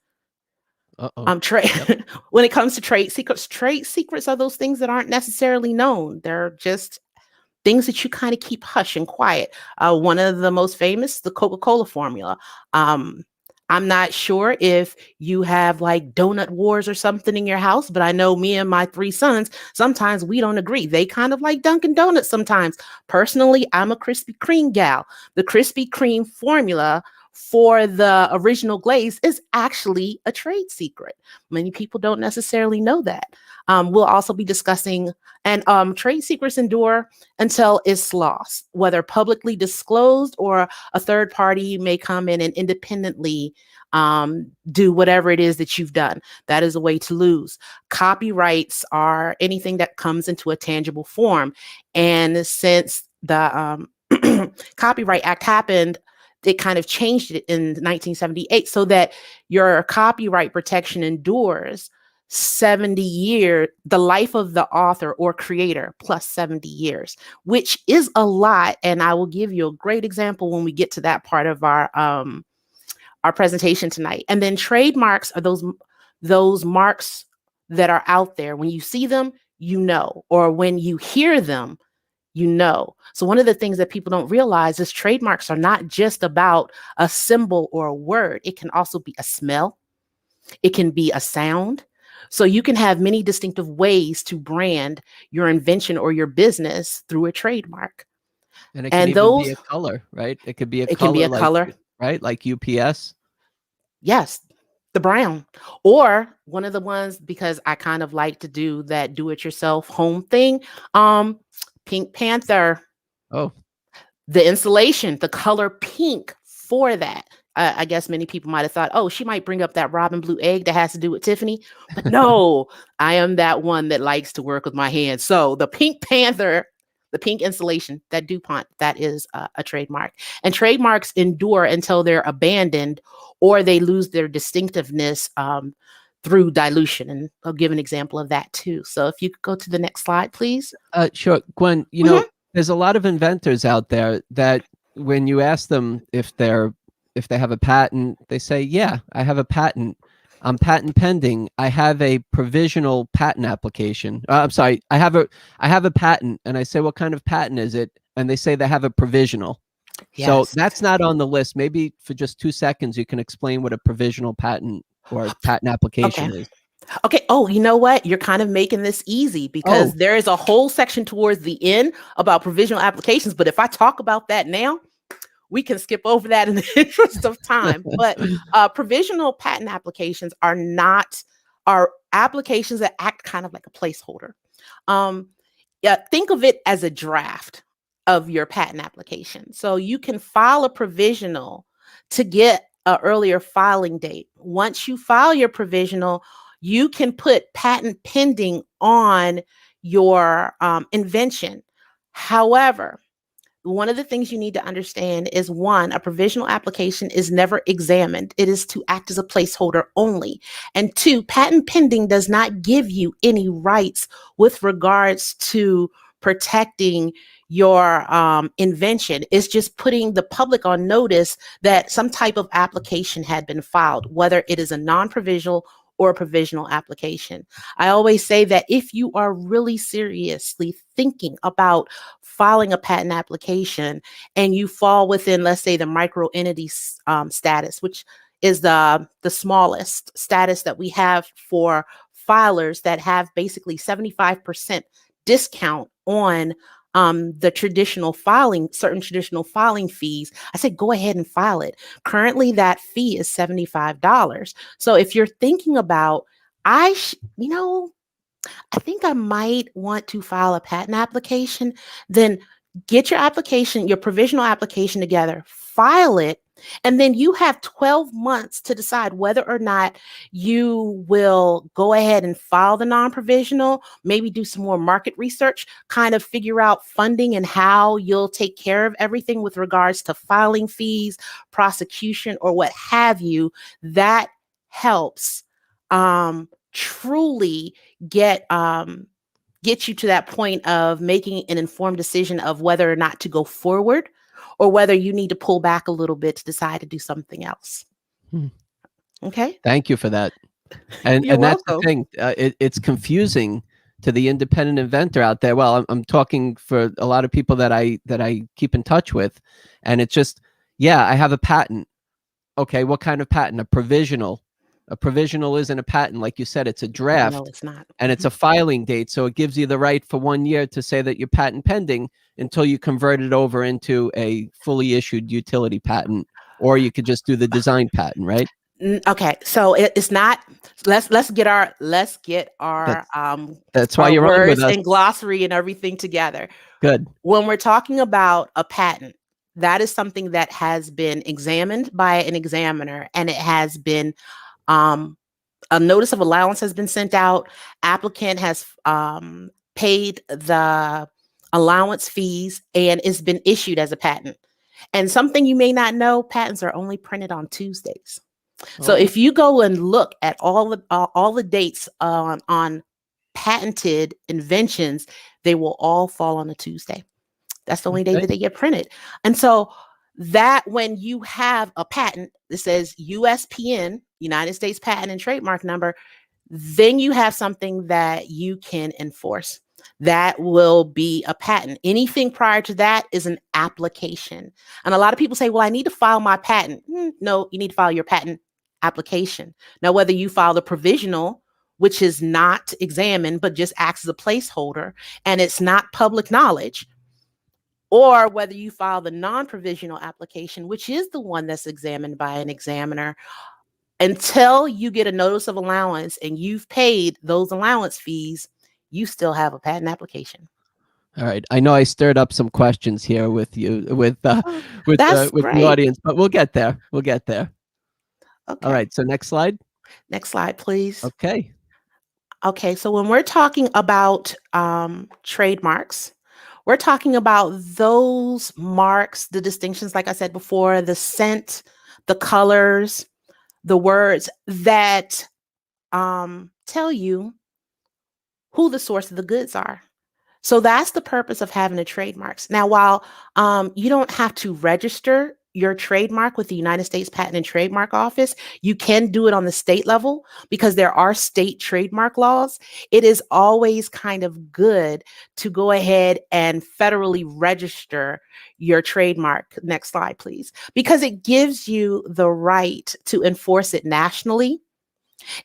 when it comes to trade secrets are those things that aren't necessarily known. They're just things that you kind of keep hush and quiet. One of the most famous, the Coca-Cola formula. I'm not sure if you have like donut wars or something in your house, but I know me and my 3 sons, sometimes we don't agree. They kind of like Dunkin' Donuts sometimes. Personally, I'm a Krispy Kreme gal. The Krispy Kreme formula for the original glaze is actually a trade secret. Many people don't necessarily know that. We'll also be discussing, and trade secrets endure until it's lost, whether publicly disclosed or a third party may come in and independently do whatever it is that you've done. That is a way to lose. Copyrights are anything that comes into a tangible form. And since the Copyright Act happened, it kind of changed it in 1978 so that your copyright protection endures 70 years, the life of the author or creator plus 70 years, which is a lot. And I will give you a great example when we get to that part of our presentation tonight. And then trademarks are those marks that are out there. When you see them, you know, or when you hear them, you know. So one of the things that people don't realize is trademarks are not just about a symbol or a word. It can also be a smell. It can be a sound. So you can have many distinctive ways to brand your invention or your business through a trademark. And it can even be a color, right? It could be a color. It can be a color. Right? Like UPS. Yes. The brown. Or one of the ones, because I kind of like to do that do-it-yourself home thing, Pink Panther. Oh. The installation, the color pink for that. I guess many people might have thought, oh, she might bring up that Robin Blue egg that has to do with Tiffany. But no, I am that one that likes to work with my hands. So the Pink Panther, the pink installation, that DuPont, that is a trademark. And trademarks endure until they're abandoned or they lose their distinctiveness through dilution. And I'll give an example of that too. So if you could go to the next slide, please. Sure. Gwen, you know, there's a lot of inventors out there that when you ask them if they have a patent, they say, yeah, I have a patent. I'm patent pending. I have a provisional patent application. I'm sorry. I have a patent. And I say, what kind of patent is it? And they say they have a provisional. Yes. So that's not on the list. Maybe for just 2 seconds, you can explain what a provisional patent or patent application is. Okay. Oh, you know what? You're kind of making this easy because there is a whole section towards the end about provisional applications. But if I talk about that now, we can skip over that in the interest of time. But provisional patent applications are applications that act kind of like a placeholder. Think of it as a draft of your patent application. So you can file a provisional to get an earlier filing date. Once you file your provisional, you can put patent pending on your invention. However, one of the things you need to understand is, one, a provisional application is never examined. It is to act as a placeholder only. And two, patent pending does not give you any rights with regards to protecting your invention. It's just putting the public on notice that some type of application had been filed, whether it is a non-provisional or a provisional application. I always say that if you are really seriously thinking about filing a patent application and you fall within, let's say, the micro entity status, which is the smallest status that we have for filers that have basically 75% discount on the traditional filing, certain traditional filing fees, I said, go ahead and file it. Currently, that fee is $75. So if you're thinking about, I think I might want to file a patent application, then get your application, your provisional application together, file it, and then you have 12 months to decide whether or not you will go ahead and file the non-provisional, maybe do some more market research, kind of figure out funding and how you'll take care of everything with regards to filing fees, prosecution, or what have you. That helps truly get you to that point of making an informed decision of whether or not to go forward, or whether you need to pull back a little bit to decide to do something else. Okay. Thank you for that. And You're that's welcome. the thing. It's confusing to the independent inventor out there. Well, I'm talking for a lot of people that I keep in touch with, and it's just, yeah, I have a patent. Okay, what kind of patent? A provisional. A provisional isn't a patent, like you said. It's a draft. No, it's not. And it's a filing date, so it gives you the right for 1 year to say that you're patent pending until you convert it over into a fully issued utility patent, or you could just do the design patent, right? Okay, so it's not. Let's get our that's why our you're on words with us. and glossary and everything together. Good. When we're talking about a patent, that is something that has been examined by an examiner, and it has been a notice of allowance has been sent out. Applicant has paid the allowance fees, and it's been issued as a patent. And something you may not know, patents are only printed on Tuesdays. So if you go and look at all the dates on patented inventions, they will all fall on a Tuesday. That's the only day that they get printed. And so that when you have a patent that says USPN, United States Patent and Trademark Number, then you have something that you can enforce. That will be a patent. Anything prior to that is an application. And a lot of people say, well, I need to file my patent. No, you need to file your patent application. Now, whether you file the provisional, which is not examined, but just acts as a placeholder, and it's not public knowledge, or whether you file the non-provisional application, which is the one that's examined by an examiner, until you get a notice of allowance and you've paid those allowance fees, you still have a patent application. All right. I know I stirred up some questions here with you, with the audience, but we'll get there. We'll get there. Okay. All right. So next slide. Next slide, please. Okay. Okay. So when we're talking about trademarks, we're talking about those marks, the distinctions, like I said before, the scent, the colors, the words that tell you who the source of the goods are. So that's the purpose of having the trademarks. Now, while you don't have to register your trademark with the United States Patent and Trademark Office, you can do it on the state level because there are state trademark laws. It is always kind of good to go ahead and federally register your trademark. Next slide, please, because it gives you the right to enforce it nationally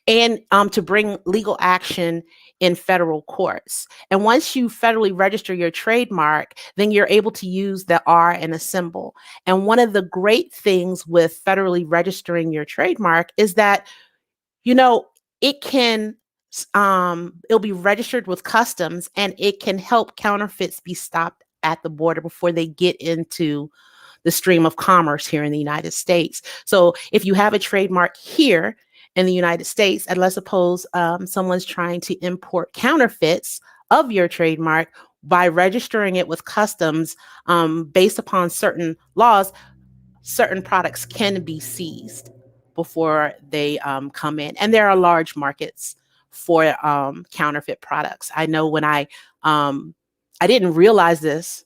and to bring legal action in federal courts. And once you federally register your trademark, then you're able to use the R and a symbol. And one of the great things with federally registering your trademark is that, it can, it'll be registered with customs, and it can help counterfeits be stopped at the border before they get into the stream of commerce here in the United States. So if you have a trademark here in the United States, and let's suppose someone's trying to import counterfeits of your trademark, by registering it with customs, based upon certain laws, certain products can be seized before they come in. And there are large markets for counterfeit products. I know when I didn't realize this,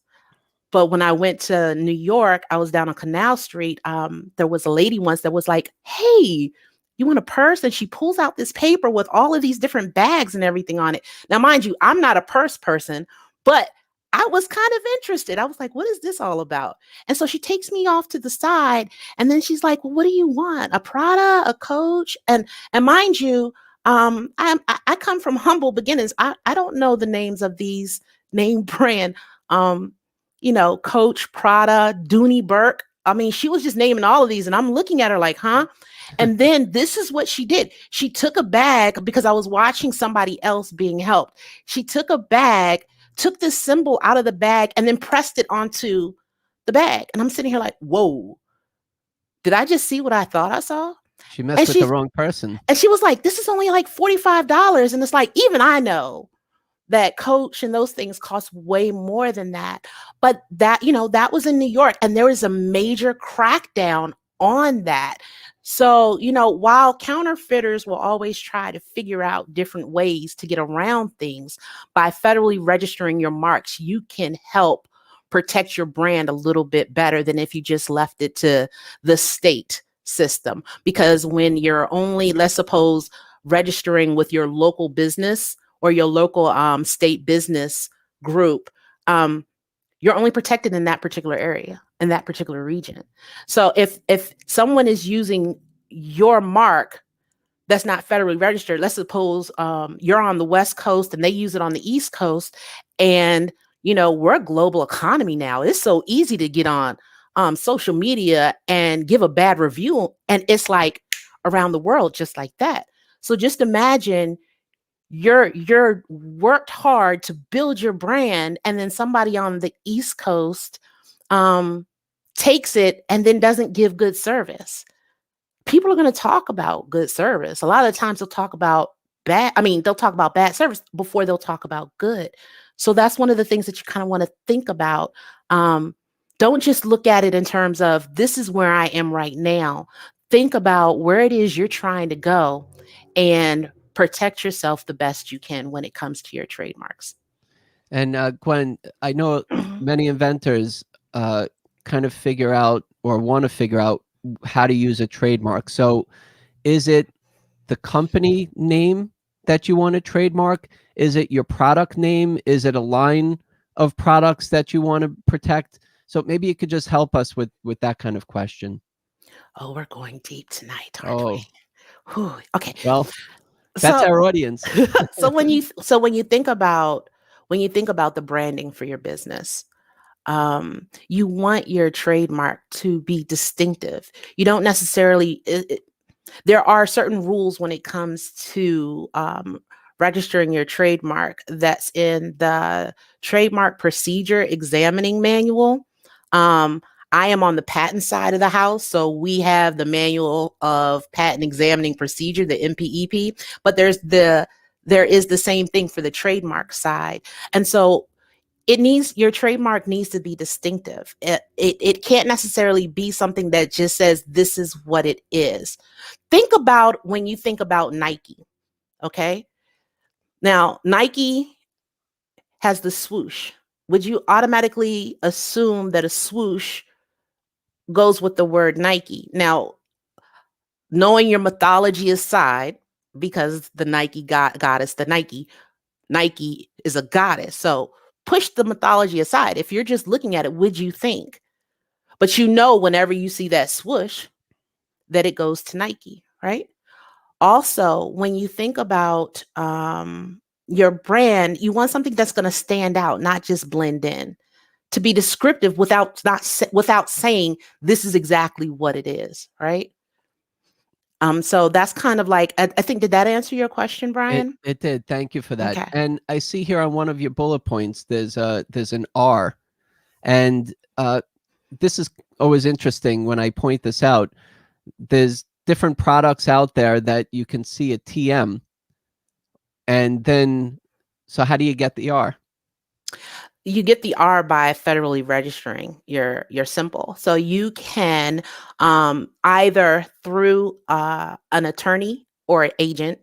but when I went to New York, I was down on Canal Street. There was a lady once that was like, "Hey, you want a purse?" And she pulls out this paper with all of these different bags and everything on it. Now, mind you, I'm not a purse person, but I was kind of interested. I was like, what is this all about? And so she takes me off to the side, and then she's like, well, what do you want? A Prada, a Coach? And mind you, I come from humble beginnings. I don't know the names of these name brand, Coach, Prada, Dooney Burke. I mean, she was just naming all of these, and I'm looking at her like, huh? And then this is what she did. She took a bag, because I was watching somebody else being helped. She took a bag, took this symbol out of the bag, and then pressed it onto the bag. And I'm sitting here like, whoa, did I just see what I thought I saw? She messed with the wrong person. And she was like, this is only like $45. And it's like, even I know that Coach and those things cost way more than that. But that, that was in New York, and there was a major crackdown on that. So, while counterfeiters will always try to figure out different ways to get around things, by federally registering your marks, you can help protect your brand a little bit better than if you just left it to the state system. Because when you're only, let's suppose, registering with your local business or your local state business group, you're only protected in that particular area, in that particular region. So if someone is using your mark that's not federally registered, let's suppose you're on the West Coast and they use it on the East Coast, and we're a global economy now. It's so easy to get on social media and give a bad review, and it's like around the world just like that. So just imagine you're worked hard to build your brand, and then somebody on the East Coast takes it and then doesn't give good service. People are going to talk about good service. A lot of the times they'll talk about they'll talk about bad service before they'll talk about good. So that's one of the things that you kind of want to think about. Don't just look at it in terms of, this is where I am right now. Think about where it is you're trying to go, and protect yourself the best you can when it comes to your trademarks. And Gwen, I know many inventors kind of figure out or want to figure out how to use a trademark. So is it the company name that you want to trademark? Is it your product name? Is it a line of products that you want to protect? So maybe you could just help us with that kind of question. Oh, we're going deep tonight, aren't we? Whew. Okay. Well, that's our audience. So when you think about the branding for your business, you want your trademark to be distinctive. You don't necessarily. There are certain rules when it comes to registering your trademark. That's in the Trademark Procedure Examining Manual. I am on the patent side of the house, so we have the Manual of Patent Examining Procedure, the MPEP, but there is the same thing for the trademark side. And so your trademark needs to be distinctive. It can't necessarily be something that just says this is what it is. Think about when you think about Nike, okay? Now, Nike has the swoosh. Would you automatically assume that a swoosh goes with the word Nike? Now, knowing your mythology aside, because the Nike goddess, the Nike is a goddess. So push the mythology aside. If you're just looking at it, would you think? But whenever you see that swoosh, that it goes to Nike, right? Also, when you think about your brand, you want something that's going to stand out, not just blend in. To be descriptive without saying this is exactly what it is, right? So that's kind of like, I think, did that answer your question, Brian? It did. Thank you for that. Okay. And I see here on one of your bullet points, there's an R, and this is always interesting when I point this out. There's different products out there that you can see a TM, and then so how do you get the R? You get the R by federally registering your symbol. So you can either through an attorney or an agent,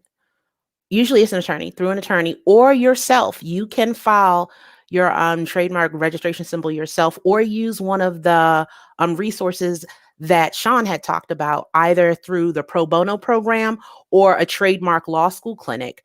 usually it's an attorney, through an attorney or yourself, you can file your trademark registration symbol yourself, or use one of the resources that Sean had talked about, either through the pro bono program or a trademark law school clinic.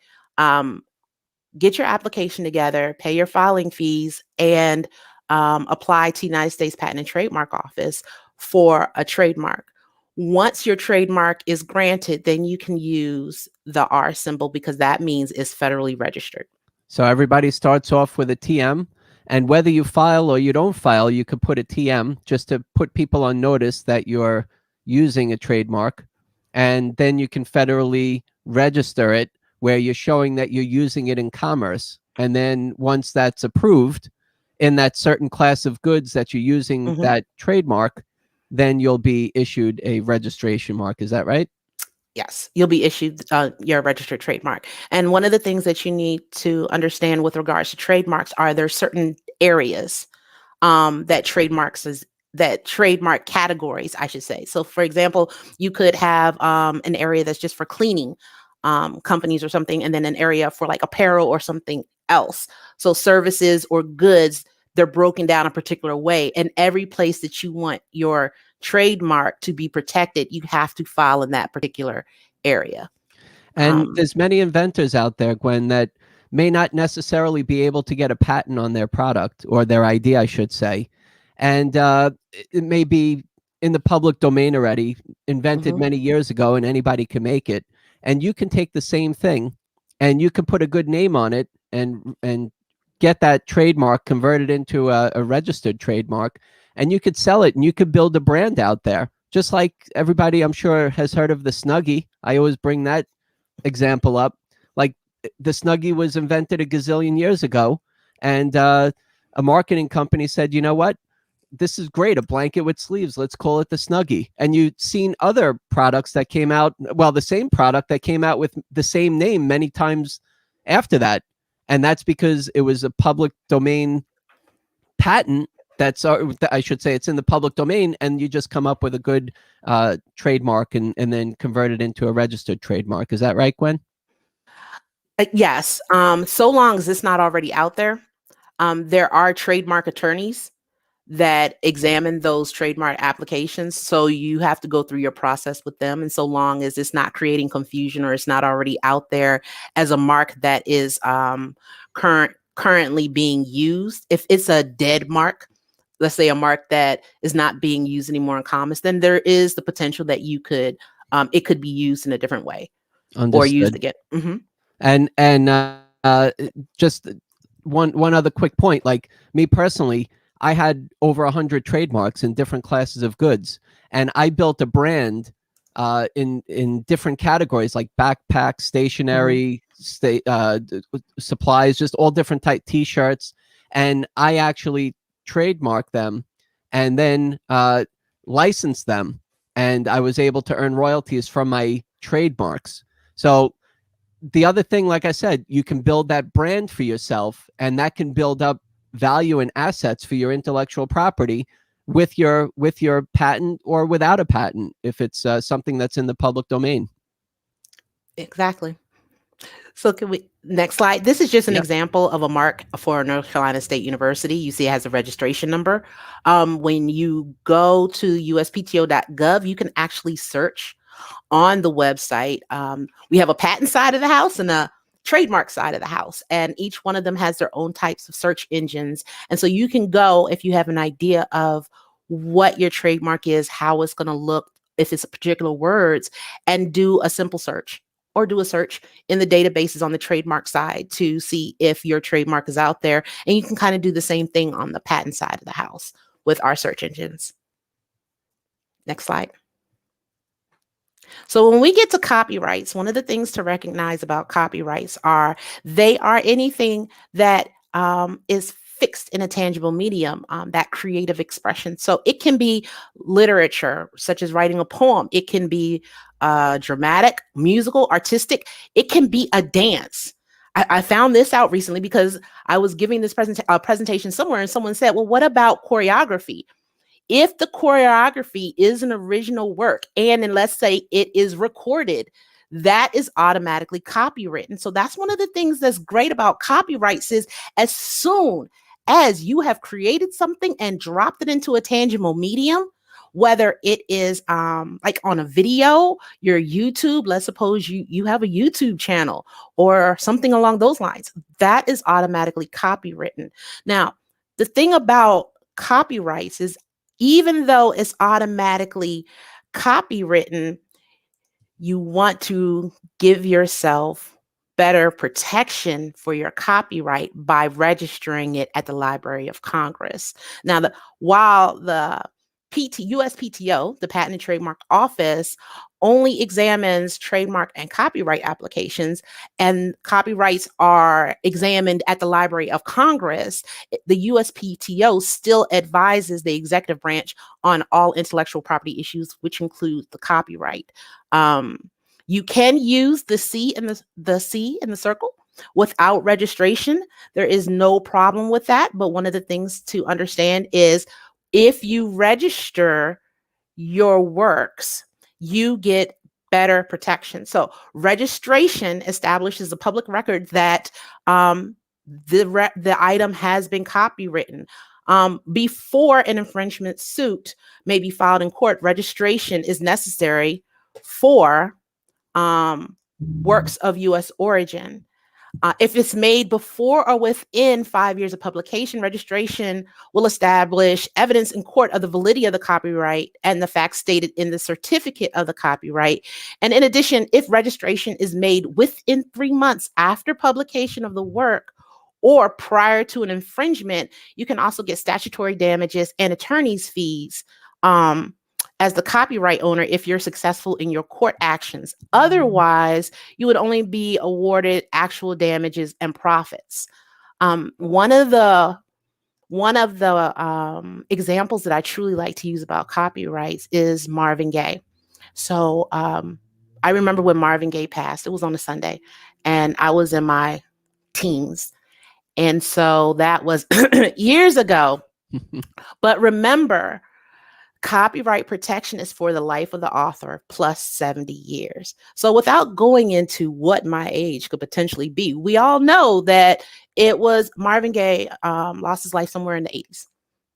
Get your application together, pay your filing fees, and apply to United States Patent and Trademark Office for a trademark. Once your trademark is granted, then you can use the R symbol, because that means it's federally registered. So everybody starts off with a TM, and whether you file or you don't file, you could put a TM just to put people on notice that you're using a trademark, and then you can federally register it where you're showing that you're using it in commerce. And then once that's approved in that certain class of goods that you're using that trademark, then you'll be issued a registration mark. Is that right? Yes, you'll be issued your registered trademark. And one of the things that you need to understand with regards to trademarks are there certain areas that trademark categories, I should say. So for example, you could have an area that's just for cleaning companies or something, and then an area for like apparel or something else. So services or goods, they're broken down a particular way. And every place that you want your trademark to be protected, you have to file in that particular area. And there's many inventors out there, Gwen, that may not necessarily be able to get a patent on their product, or their idea, I should say. And it may be in the public domain already, invented many years ago, and anybody can make it. And you can take the same thing and you can put a good name on it and get that trademark converted into a registered trademark, and you could sell it and you could build a brand out there. Just like everybody, I'm sure, has heard of the Snuggie. I always bring that example up. Like, the Snuggie was invented a gazillion years ago, and a marketing company said, you know what? This is great, a blanket with sleeves. Let's call it the Snuggie. And you've seen other products that came out, well, the same product that came out with the same name many times after that. And that's because it was a public domain patent. That's, I should say, it's in the public domain, and you just come up with a good trademark and then convert it into a registered trademark. Is that right, Gwen? Yes. So long as it's not already out there, there are trademark attorneys that examine those trademark applications. So you have to go through your process with them. And so long as it's not creating confusion or it's not already out there as a mark that is currently being used, if it's a dead mark, let's say a mark that is not being used anymore in commerce, then there is the potential that you could, it could be used in a different way. Understood. Or used again. And just one other quick point, like me personally, I had over 100 trademarks in different classes of goods, and I built a brand in different categories, like backpacks, stationery, supplies, just all different type T-shirts. And I actually trademarked them and then licensed them, and I was able to earn royalties from my trademarks. So the other thing, like I said, you can build that brand for yourself, and that can build up value and assets for your intellectual property with your patent or without a patent, if it's something that's in the public domain. Exactly. So can we, next slide. This is just an example of a mark for North Carolina State University. You see it has a registration number. When you go to USPTO.gov, you can actually search on the website. We have a patent side of the house and a trademark side of the house, and each one of them has their own types of search engines. And so you can go, if you have an idea of what your trademark is, how it's going to look, if it's a particular words, and do a simple search or do a search in the databases on the trademark side to see if your trademark is out there. And you can kind of do the same thing on the patent side of the house with our search engines. Next slide. So when we get to copyrights, one of the things to recognize about copyrights are they are anything that is fixed in a tangible medium, that creative expression. So it can be literature, such as writing a poem. It can be dramatic, musical, artistic. It can be a dance. I found this out recently because I was giving this presentation somewhere, and someone said, well, what about choreography? If the choreography is an original work, and then let's say it is recorded, that is automatically copywritten. So that's one of the things that's great about copyrights is as soon as you have created something and dropped it into a tangible medium, whether it is like on a video, your YouTube, let's suppose you have a YouTube channel or something along those lines, that is automatically copywritten. Now, the thing about copyrights is even though it's automatically copywritten, you want to give yourself better protection for your copyright by registering it at the Library of Congress. Now, while the USPTO, the Patent and Trademark Office, only examines trademark and copyright applications, and copyrights are examined at the Library of Congress, the USPTO still advises the executive branch on all intellectual property issues, which include the copyright. You can use the C in the circle without registration. There is no problem with that. But one of the things to understand is if you register your works, you get better protection. So registration establishes a public record that the item has been copywritten. Before an infringement suit may be filed in court, registration is necessary for works of U.S. origin. If it's made before or within 5 years of publication, registration will establish evidence in court of the validity of the copyright and the facts stated in the certificate of the copyright. And in addition, if registration is made within 3 months after publication of the work or prior to an infringement, you can also get statutory damages and attorney's fees as the copyright owner if you're successful in your court actions. Otherwise, you would only be awarded actual damages and profits. One of the examples that I truly like to use about copyrights is Marvin Gaye. So I remember when Marvin Gaye passed, it was on a Sunday, and I was in my teens. And so that was years ago. But remember, copyright protection is for the life of the author plus 70 years. So without going into what my age could potentially be, we all know that it was Marvin Gaye lost his life somewhere in the 80s.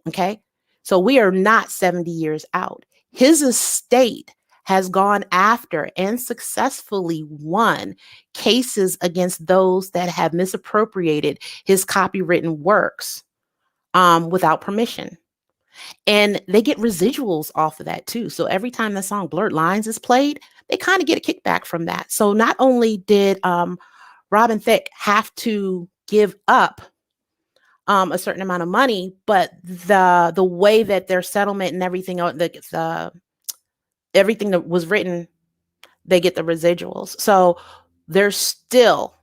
Okay. So we are not 70 years out. His estate has gone after and successfully won cases against those that have misappropriated his copywritten works without permission. And they get residuals off of that too. So every time the song Blurred Lines is played, they kind of get a kickback from that. So not only did Robin Thicke have to give up a certain amount of money, but the way that their settlement and everything, everything that was written, they get the residuals. So there's still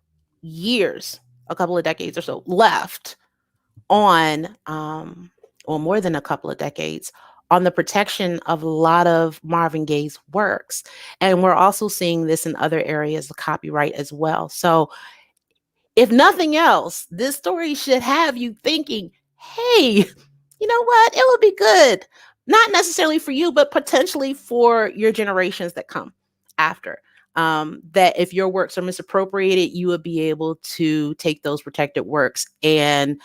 years, a couple of decades or so left on or more than a couple of decades, on the protection of a lot of Marvin Gaye's works. And we're also seeing this in other areas of copyright as well. So if nothing else, this story should have you thinking, hey, you know what? It would be good, not necessarily for you, but potentially for your generations that come after. That if your works are misappropriated, you would be able to take those protected works and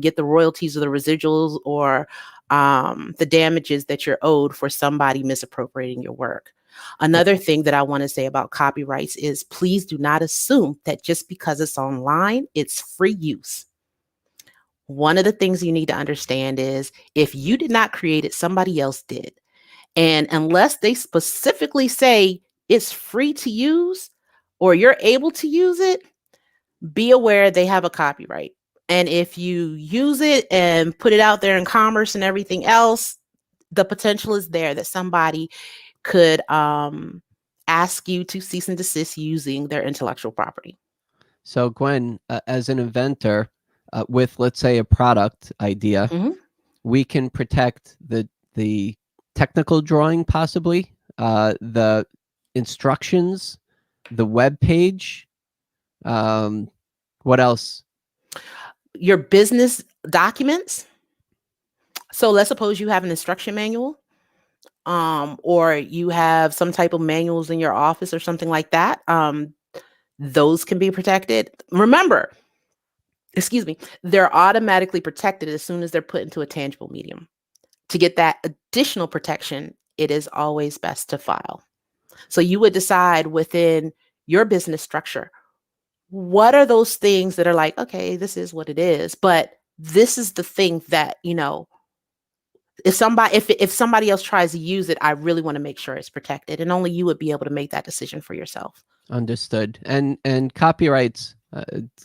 get the royalties or the residuals or the damages that you're owed for somebody misappropriating your work. Another thing that I want to say about copyrights is please do not assume that just because it's online, it's free use. One of the things you need to understand is if you did not create it, somebody else did. And unless they specifically say it's free to use or you're able to use it, be aware they have a copyright. And if you use it and put it out there in commerce and everything else, the potential is there that somebody could ask you to cease and desist using their intellectual property. So Gwen, as an inventor with, let's say, a product idea, we can protect the technical drawing, possibly, the instructions, the web page, What else? Your business documents. So let's suppose you have an instruction manual, or you have some type of manuals in your office or something like that. Those can be protected. Remember, they're automatically protected as soon as they're put into a tangible medium. To get that additional protection, it is always best to file. So you would decide within your business structure, what are those things that are like, okay, this is what it is, but this is the thing that, if somebody else tries to use it, I really want to make sure it's protected, and only you would be able to make that decision for yourself. Understood. And copyrights,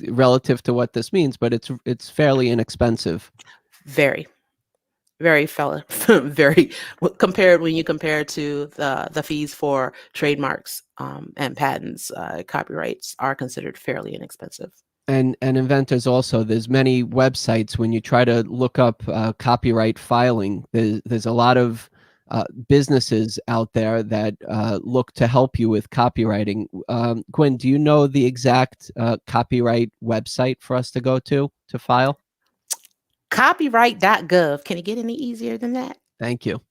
relative to what this means, but it's fairly inexpensive. Very, very very compared when you compare to the fees for trademarks and patents. Copyrights are considered fairly inexpensive. And inventors also, there's many websites when you try to look up copyright filing, there's a lot of businesses out there that look to help you with copywriting. Gwen, do you know the exact copyright website for us to go to file? Copyright.gov. Can it get any easier than that? Thank you.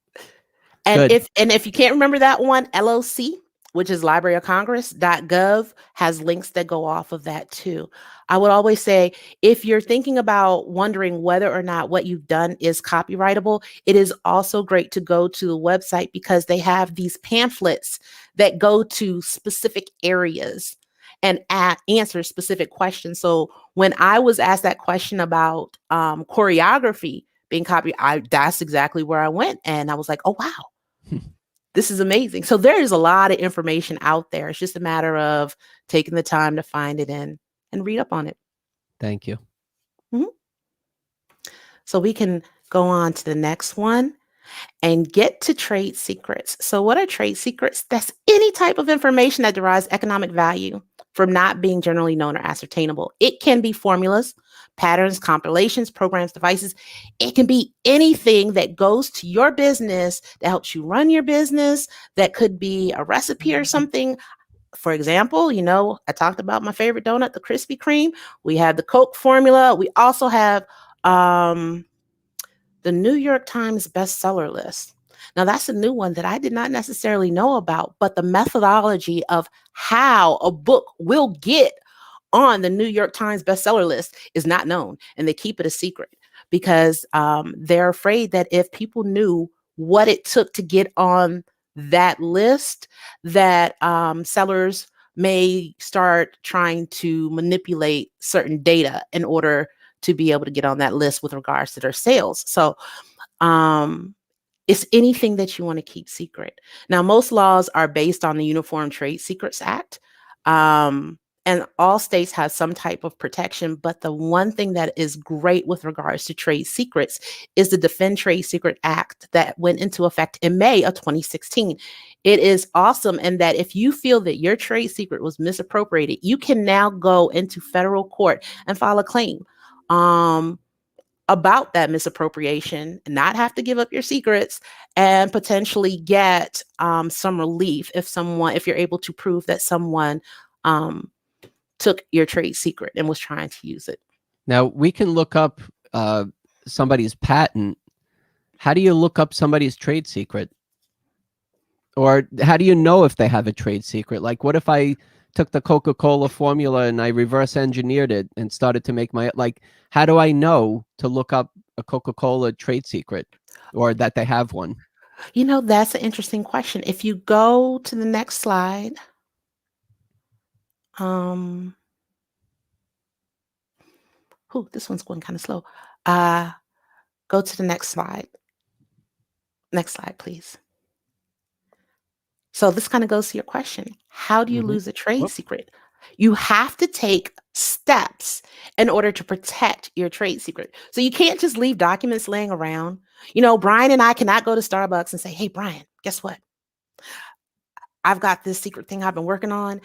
And Good. if you can't remember that one, LOC, which is Library of Congress.gov, has links that go off of that too. I would always say, if you're thinking about wondering whether or not what you've done is copyrightable, it is also great to go to the website, because they have these pamphlets that go to specific areas and answer specific questions. So when I was asked that question about choreography being that's exactly where I went. And I was like, oh, wow. This is amazing. So there is a lot of information out there. It's just a matter of taking the time to find it and read up on it. Thank you. Mm-hmm. So we can go on to the next one and get to trade secrets. So what are trade secrets? That's any type of information that derives economic value from not being generally known or ascertainable. It can be formulas, patterns, compilations, programs, devices. It can be anything that goes to your business that helps you run your business. That could be a recipe or something. For example, I talked about my favorite donut, the Krispy Kreme. We have the Coke formula. We also have the New York Times bestseller list. Now, that's a new one that I did not necessarily know about, but the methodology of how a book will get on the New York Times bestseller list is not known, and they keep it a secret because they're afraid that if people knew what it took to get on that list, that sellers may start trying to manipulate certain data in order to be able to get on that list with regards to their sales. So it's anything that you want to keep secret. Now, most laws are based on the Uniform Trade Secrets Act. And all states have some type of protection, but the one thing that is great with regards to trade secrets is the Defend Trade Secret Act that went into effect in May of 2016. It is awesome in that if you feel that your trade secret was misappropriated, you can now go into federal court and file a claim about that misappropriation, not have to give up your secrets, and potentially get some relief if you're able to prove that someone took your trade secret and was trying to use it. Now, we can look up somebody's patent. How do you look up somebody's trade secret? Or how do you know if they have a trade secret? Like, what if I took the Coca-Cola formula and I reverse engineered it and started to make how do I know to look up a Coca-Cola trade secret or that they have one? That's an interesting question. If you go to the next slide, this one's going kind of slow. Go to the next slide. Next slide, please. So this kind of goes to your question. How do you lose a trade secret? You have to take steps in order to protect your trade secret. So you can't just leave documents laying around. Brian and I cannot go to Starbucks and say, hey, Brian, guess what? I've got this secret thing I've been working on,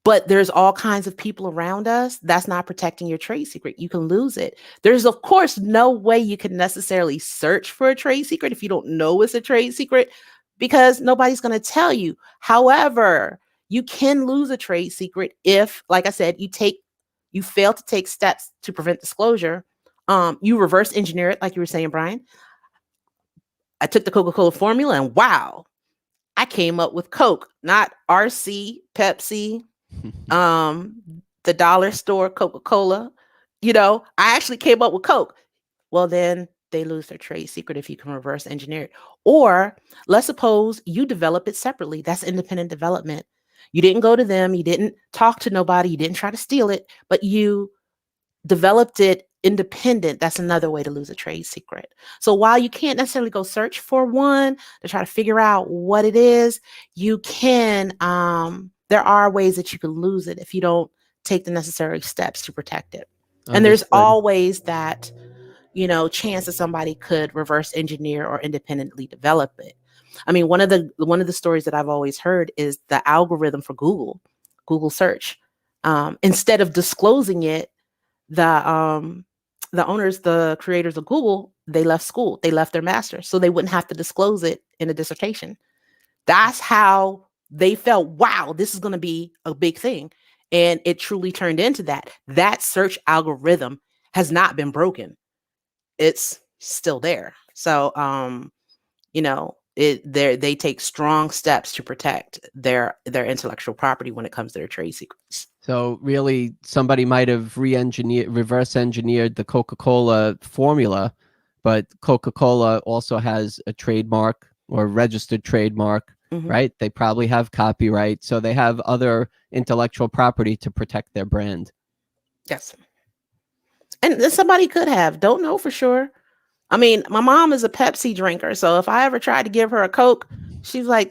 but there's all kinds of people around us. That's not protecting your trade secret. You can lose it. There's, of course, no way you can necessarily search for a trade secret if you don't know it's a trade secret, because nobody's going to tell you. However, you can lose a trade secret if, like I said, you you fail to take steps to prevent disclosure, you reverse engineer it, like you were saying, Brian. I took the Coca-Cola formula and wow, I came up with Coke, not RC, Pepsi, the dollar store Coca-Cola. I actually came up with Coke. Well, then they lose their trade secret if you can reverse engineer it. Or let's suppose you develop it separately. That's independent development. You didn't go to them. You didn't talk to nobody. You didn't try to steal it, but you developed it independent. That's another way to lose a trade secret. So while you can't necessarily go search for one to try to figure out what it is, you can, there are ways that you can lose it if you don't take the necessary steps to protect it. And there's always that, chance that somebody could reverse engineer or independently develop it. I mean, one of the stories that I've always heard is the algorithm for Google search. Instead of disclosing it, the owners, the creators of Google, they left school, they left their master's, so they wouldn't have to disclose it in a dissertation. That's how they felt, wow, this is going to be a big thing. And it truly turned into that. That search algorithm has not been broken. It's still there. So, they take strong steps to protect their intellectual property when it comes to their trade secrets. So really, somebody might have reverse engineered the Coca-Cola formula, but Coca-Cola also has a trademark or registered trademark, right? They probably have copyright, so they have other intellectual property to protect their brand. Yes. And somebody could have, don't know for sure. I mean, my mom is a Pepsi drinker, so if I ever tried to give her a Coke, she's like,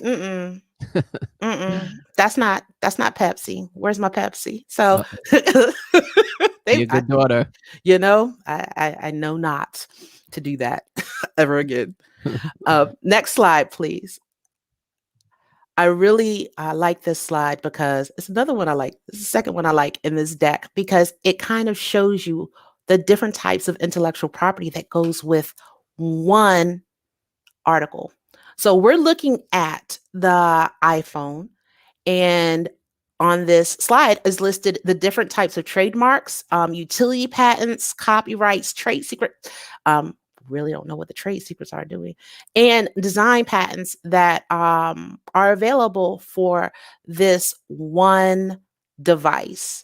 that's not Pepsi. Where's my Pepsi? So you're a good daughter. I know not to do that ever again. Next slide, please. I really like this slide because it's another one I like. It's the second one I like in this deck because it kind of shows you the different types of intellectual property that goes with one article. So we're looking at the iPhone, and on this slide is listed the different types of trademarks, utility patents, copyrights, trade secrets. Really don't know what the trade secrets are doing, and design patents that are available for this one device.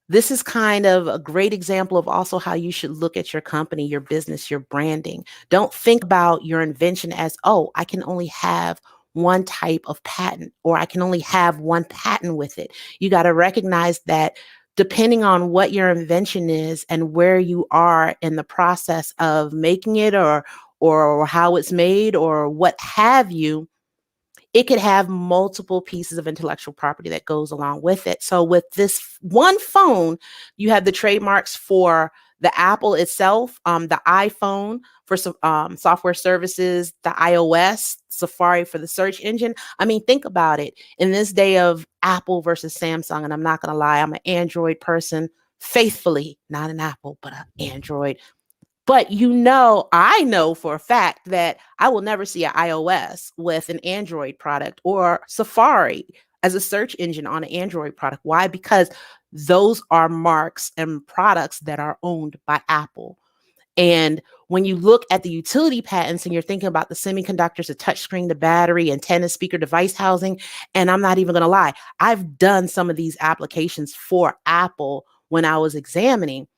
This is kind of a great example of also how you should look at your company, your business, your branding. Don't think about your invention as, oh, I can only have one type of patent, or I can only have one patent with it. You got to recognize that depending on what your invention is and where you are in the process of making it or how it's made or what have you, it could have multiple pieces of intellectual property that goes along with it. So with this one phone, you have the trademarks for the Apple itself, the iPhone for some software services, the iOS, Safari for the search engine. I mean, think about it. In this day of Apple versus Samsung, and I'm not going to lie, I'm an Android person, faithfully, not an Apple, but an Android. But I know for a fact that I will never see an iOS with an Android product or Safari as a search engine on an Android product. Why? Because those are marks and products that are owned by Apple. And when you look at the utility patents and you're thinking about the semiconductors, the touchscreen, the battery, antenna, speaker, device housing, and I'm not even going to lie, I've done some of these applications for Apple when I was examining.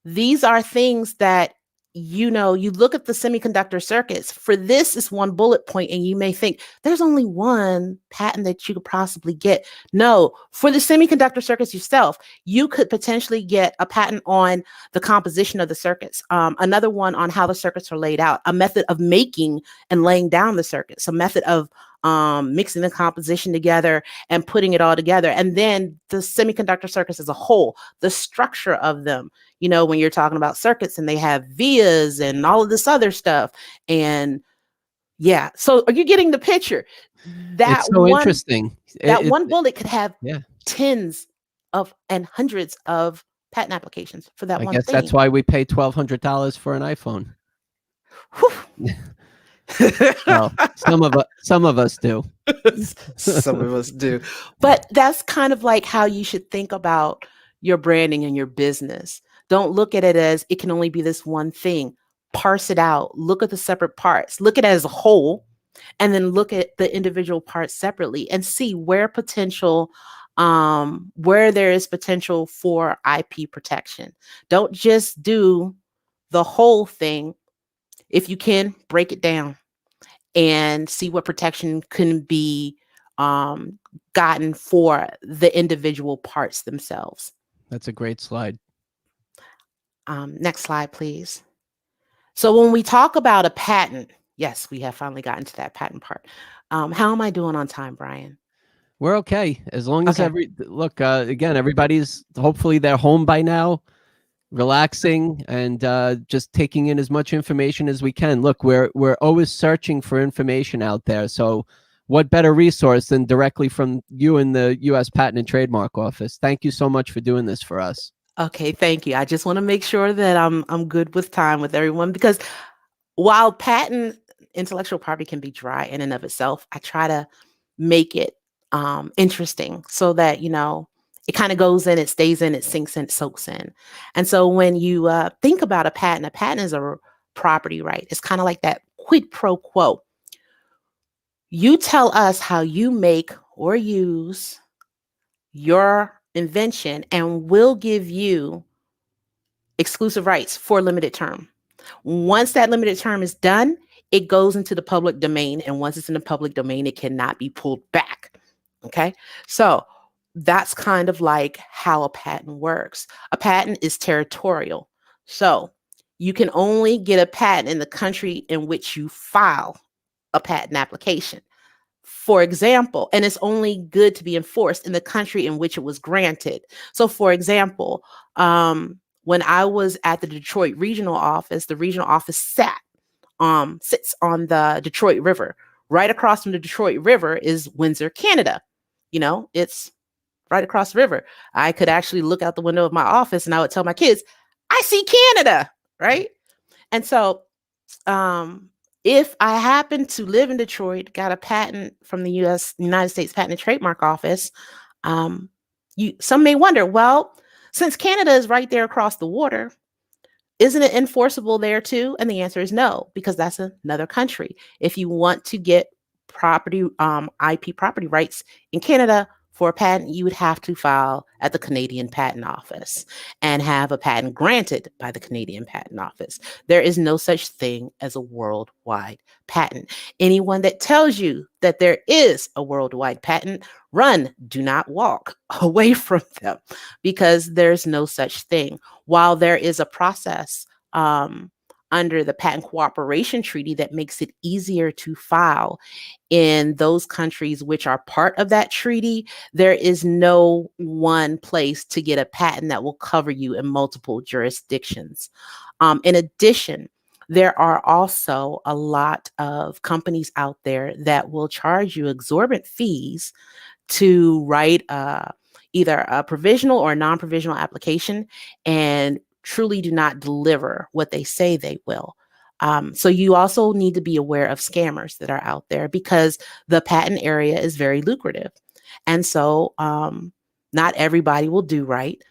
These are things that you look at the semiconductor circuits. For this is one bullet point, and you may think there's only one patent that you could possibly get. No, for the semiconductor circuits yourself, you could potentially get a patent on the composition of the circuits, another one on how the circuits are laid out, a method of making and laying down the circuits, a method of mixing the composition together and putting it all together. And then the semiconductor circuits as a whole, the structure of them, when you're talking about circuits and they have vias and all of this other stuff. And yeah, so are you getting the picture? It's so interesting. That one bullet could have tens of and hundreds of patent applications for that one thing. I guess that's why we pay $1,200 for an iPhone. Well, some of us do. Some of us do. But that's kind of like how you should think about your branding and your business. Don't look at it as it can only be this one thing. Parse it out. Look at the separate parts. Look at it as a whole, and then look at the individual parts separately and see where there is potential for IP protection. Don't just do the whole thing. If you can, break it down and see what protection can be gotten for the individual parts themselves. That's a great slide. Next slide, please. So when we talk about a patent, yes, we have finally gotten to that patent part. How am I doing on time, Brian? We're okay. As long as Okay. again, everybody's hopefully they're home by now, relaxing and just taking in as much information as we can. Look, we're always searching for information out there. So what better resource than directly from you in the US Patent and Trademark Office? Thank you so much for doing this for us. Okay, thank you. I just want to make sure that I'm good with time with everyone, because while patent intellectual property can be dry in and of itself, I try to make it interesting so that, it kind of goes in, it stays in, it sinks in, it soaks in. And so when you think about a patent is a property right. It's kind of like that quid pro quo. You tell us how you make or use your invention, and we'll give you exclusive rights for a limited term. Once that limited term is done, it goes into the public domain. And once it's in the public domain, it cannot be pulled back. Okay. So that's kind of like how a patent works. A patent is territorial. So you can only get a patent in the country in which you file a patent application. For example, and it's only good to be enforced in the country in which it was granted. So for example, when I was at the Detroit regional office, the regional office sits on the Detroit River. Right across from the Detroit River is Windsor, Canada. It's right across the river. I could actually look out the window of my office and I would tell my kids, I see Canada, right? And so if I happen to live in Detroit, got a patent from the United States Patent and Trademark Office, some may wonder, well, since Canada is right there across the water, isn't it enforceable there too? And the answer is no, because that's another country. If you want to get IP property rights in Canada for a patent, you would have to file at the Canadian Patent Office and have a patent granted by the Canadian Patent Office. There is no such thing as a worldwide patent. Anyone that tells you that there is a worldwide patent, run, do not walk away from them, because there's no such thing. While there is a process under the Patent Cooperation Treaty that makes it easier to file in those countries which are part of that treaty, there is no one place to get a patent that will cover you in multiple jurisdictions. In addition, there are also a lot of companies out there that will charge you exorbitant fees to write either a provisional or a non-provisional application and truly do not deliver what they say they will. So you also need to be aware of scammers that are out there, because the patent area is very lucrative. And so not everybody will do right.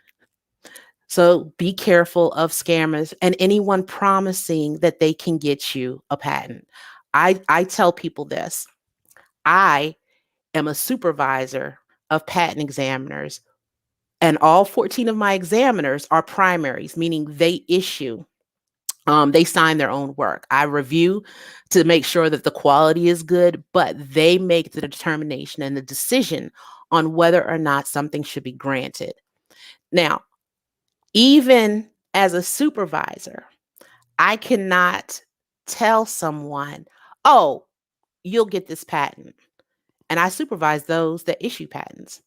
So be careful of scammers and anyone promising that they can get you a patent. I tell people this. I am a supervisor of patent examiners, and all 14 of my examiners are primaries, meaning they issue. They sign their own work. I review to make sure that the quality is good, but they make the determination and the decision on whether or not something should be granted. Now, even as a supervisor, I cannot tell someone, oh, you'll get this patent. And I supervise those that issue patents.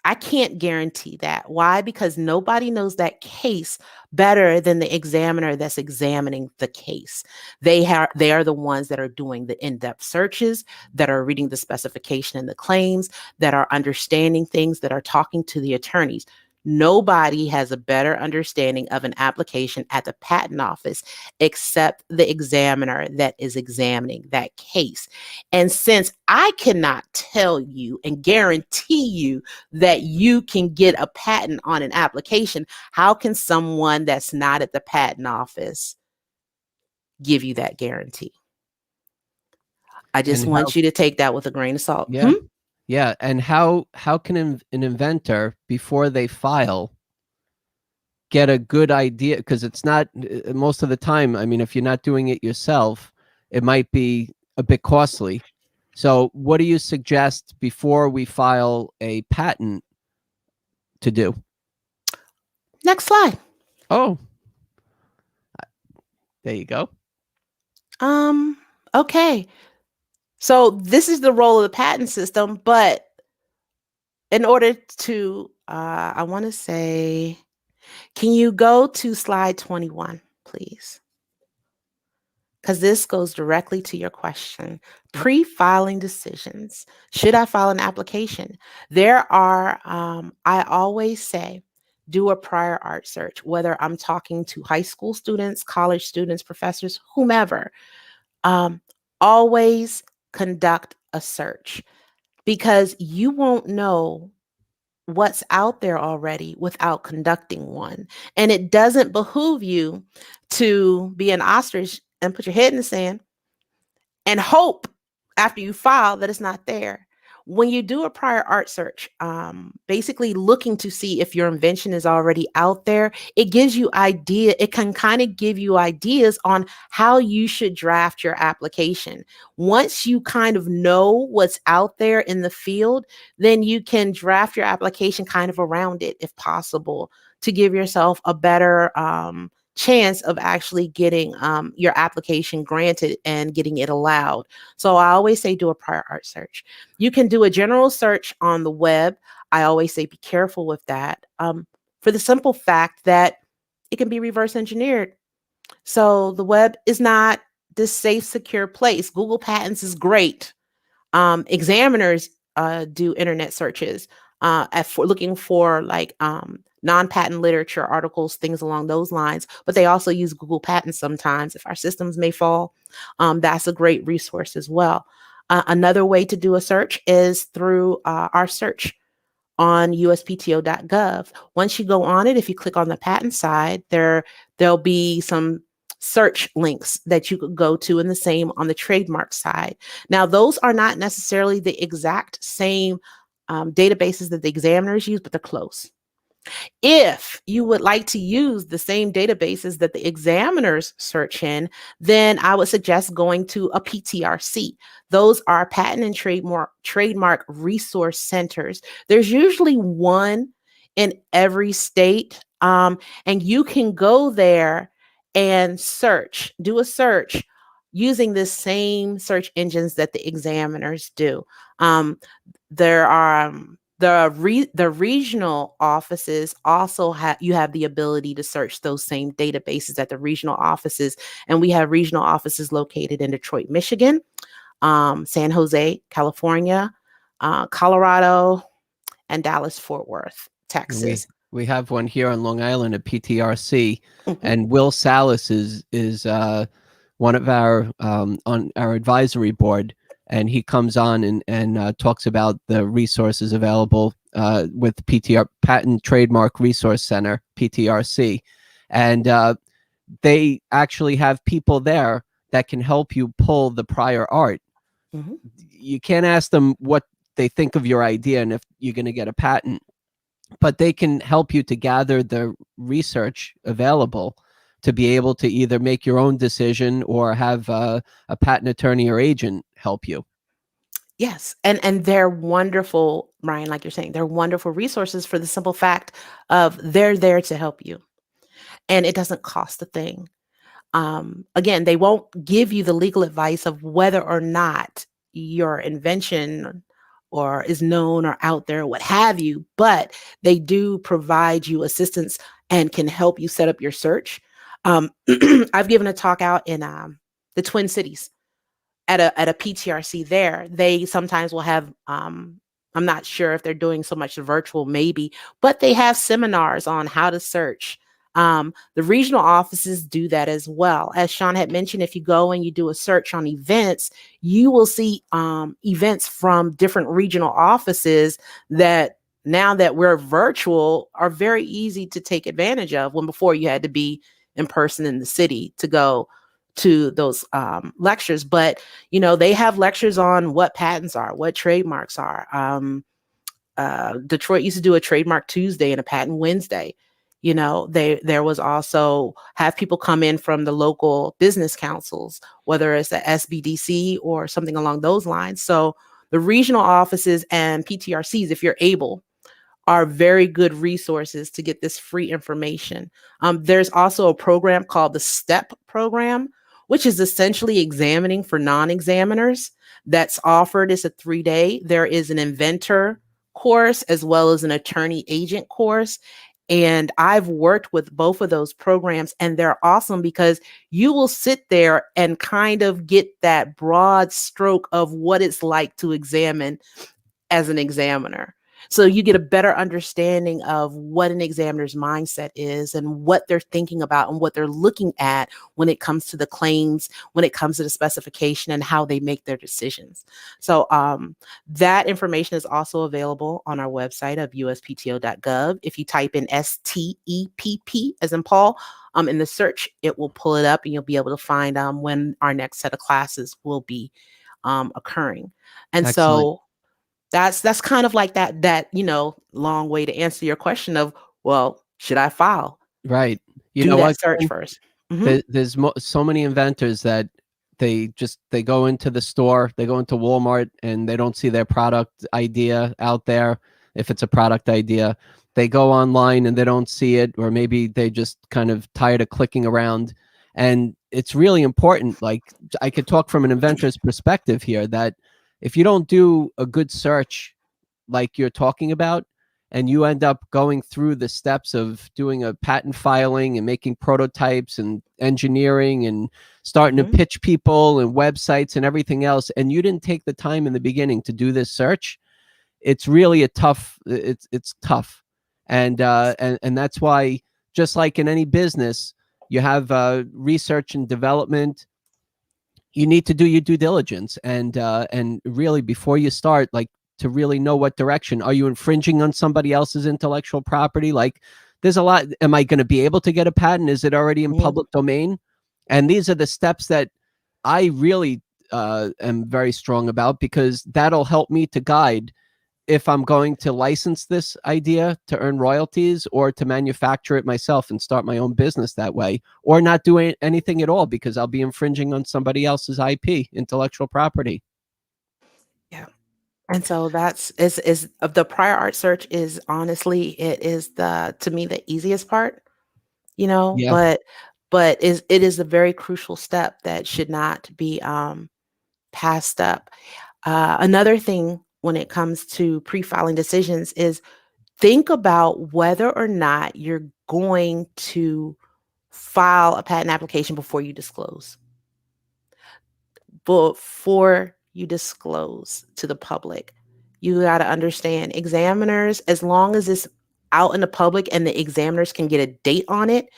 I can't guarantee that. Why? Because nobody knows that case better than the examiner that's examining the case. They are the ones that are doing the in-depth searches, that are reading the specification and the claims, that are understanding things, that are talking to the attorneys. Nobody has a better understanding of an application at the patent office except the examiner that is examining that case. And since I cannot tell you and guarantee you that you can get a patent on an application, how can someone that's not at the patent office give you that guarantee? I just And want you to take that with a grain of salt. yeah. Yeah. And how can an inventor, before they file, get a good idea? Because it's not, most of the time, I mean, if you're not doing it yourself, it might be a bit costly. So what do you suggest before we file a patent to do? Next slide. Oh, there you go. Okay. So this is the role of the patent system, but in order to, I want to say, can you go to slide 21, please? Because this goes directly to your question. Pre-filing decisions. Should I file an application? There are, I always say, do a prior art search, whether I'm talking to high school students, college students, professors, whomever. Always conduct a search, because you won't know what's out there already without conducting one. And it doesn't behoove you to be an ostrich and put your head in the sand and hope after you file that it's not there. When you do a prior art search, basically looking to see if your invention is already out there, it gives you idea. It can kind of give you ideas on how you should draft your application. Once you kind of know what's out there in the field, then you can draft your application kind of around it, if possible, to give yourself a better chance of actually getting your application granted and getting it allowed. So I always say do a prior art search. You can do a general search on the web. I always say be careful with that, for the simple fact that it can be reverse engineered. So the web is not this safe, secure place. Google Patents is great. Examiners do internet searches for looking for like non-patent literature articles, things along those lines, but they also use Google Patents sometimes if our systems may fall. That's a great resource as well. Another way to do a search is through our search on USPTO.gov. Once you go on it, if you click on the patent side, there'll be some search links that you could go to, and the same on the trademark side. Now, those are not necessarily the exact same databases that the examiners use, but they're close. If you would like to use the same databases that the examiners search in, then I would suggest going to a PTRC. Those are patent and trademark resource centers. There's usually one in every state, and you can go there and do a search using the same search engines that the examiners do. There are the regional offices also have the ability to search those same databases at the regional offices, and we have regional offices located in Detroit, Michigan, San Jose, California, Colorado, and Dallas, Fort Worth, Texas. We have one here on Long Island at PTRC, and Will Salas is one of our on our advisory board. And he comes on and talks about the resources available with Patent Trademark Resource Center, PTRC. And they actually have people there that can help you pull the prior art. You can't ask them what they think of your idea and if you're going to get a patent, but they can help you to gather the research available to be able to either make your own decision or have a patent attorney or agent help you. Yes. And they're wonderful, Brian, like you're saying, they're wonderful resources for the simple fact of they're there to help you. And it doesn't cost a thing. Again, they won't give you the legal advice of whether or not your invention or is known or out there, what have you, but they do provide you assistance and can help you set up your search. I've given a talk out in the Twin Cities at a PTRC there. They sometimes will have I'm not sure if they're doing so much virtual, maybe, but they have seminars on how to search. The regional offices do that as well. As Sean had mentioned, if you go and you do a search on events, you will see events from different regional offices that now that we're virtual are very easy to take advantage of, when before you had to be in person in the city to go to those lectures. But they have lectures on what patents are, what trademarks are. Detroit used to do a trademark Tuesday and a patent Wednesday. There was also have people come in from the local business councils, whether it's the SBDC or something along those lines. So the regional offices and PTRCs, if you're able, are very good resources to get this free information. There's also a program called the STEP program, which is essentially examining for non-examiners. That's offered. It's a 3-day. There is an Inventor course as well as an attorney agent course. And I've worked with both of those programs, and they're awesome because you will sit there and kind of get that broad stroke of what it's like to examine as an examiner. So you get a better understanding of what an examiner's mindset is and what they're thinking about and what they're looking at when it comes to the claims, when it comes to the specification, and how they make their decisions. So that information is also available on our website of uspto.gov. If you type in STEPP as in Paul, in the search, it will pull it up and you'll be able to find when our next set of classes will be occurring. And Excellent. so that's kind of like that long way to answer your question of, well, should I file? Right. You Do know that what, search Glenn? first. Mhm. There's so many inventors that they go into the store, they go into Walmart, and they don't see their product idea out there. If it's a product idea, they go online and they don't see it, or maybe they just kind of tired of clicking around. And it's really important. Like, I could talk from an inventor's perspective here, that if you don't do a good search like you're talking about, and you end up going through the steps of doing a patent filing and making prototypes and engineering and starting to pitch people and websites and everything else, and you didn't take the time in the beginning to do this search, it's really it's tough. And that's why, just like in any business, you have research and development. You need to do your due diligence, and really, before you start, like, to really know what direction are you infringing on somebody else's intellectual property. Like, there's a lot. Am I going to be able to get a patent? Is it already in public domain? And these are the steps that I really am very strong about, because that'll help me to guide if I'm going to license this idea to earn royalties, or to manufacture it myself and start my own business that way, or not do anything at all, because I'll be infringing on somebody else's IP, intellectual property. Yeah. And so that's is of the prior art search is honestly, it is to me the easiest part, Yeah. but it is a very crucial step that should not be passed up. Another thing when it comes to pre-filing decisions is think about whether or not you're going to file a patent application before you disclose. Before you disclose to the public, you got to understand examiners, as long as it's out in the public and the examiners can get a date on it.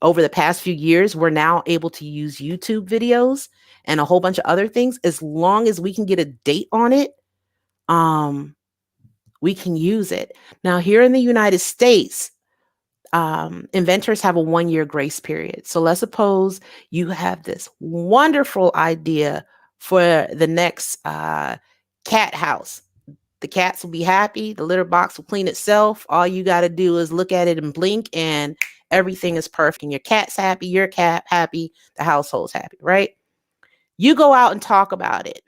Over the past few years, we're now able to use YouTube videos and a whole bunch of other things. As long as we can get a date on it, we can use it. Now, here in the United States, inventors have a 1-year grace period. So let's suppose you have this wonderful idea for the next cat house. The cats will be happy. The litter box will clean itself. All you got to do is look at it and blink, and everything is perfect. And your cat's happy, your cat happy, the household's happy, right? You go out and talk about it.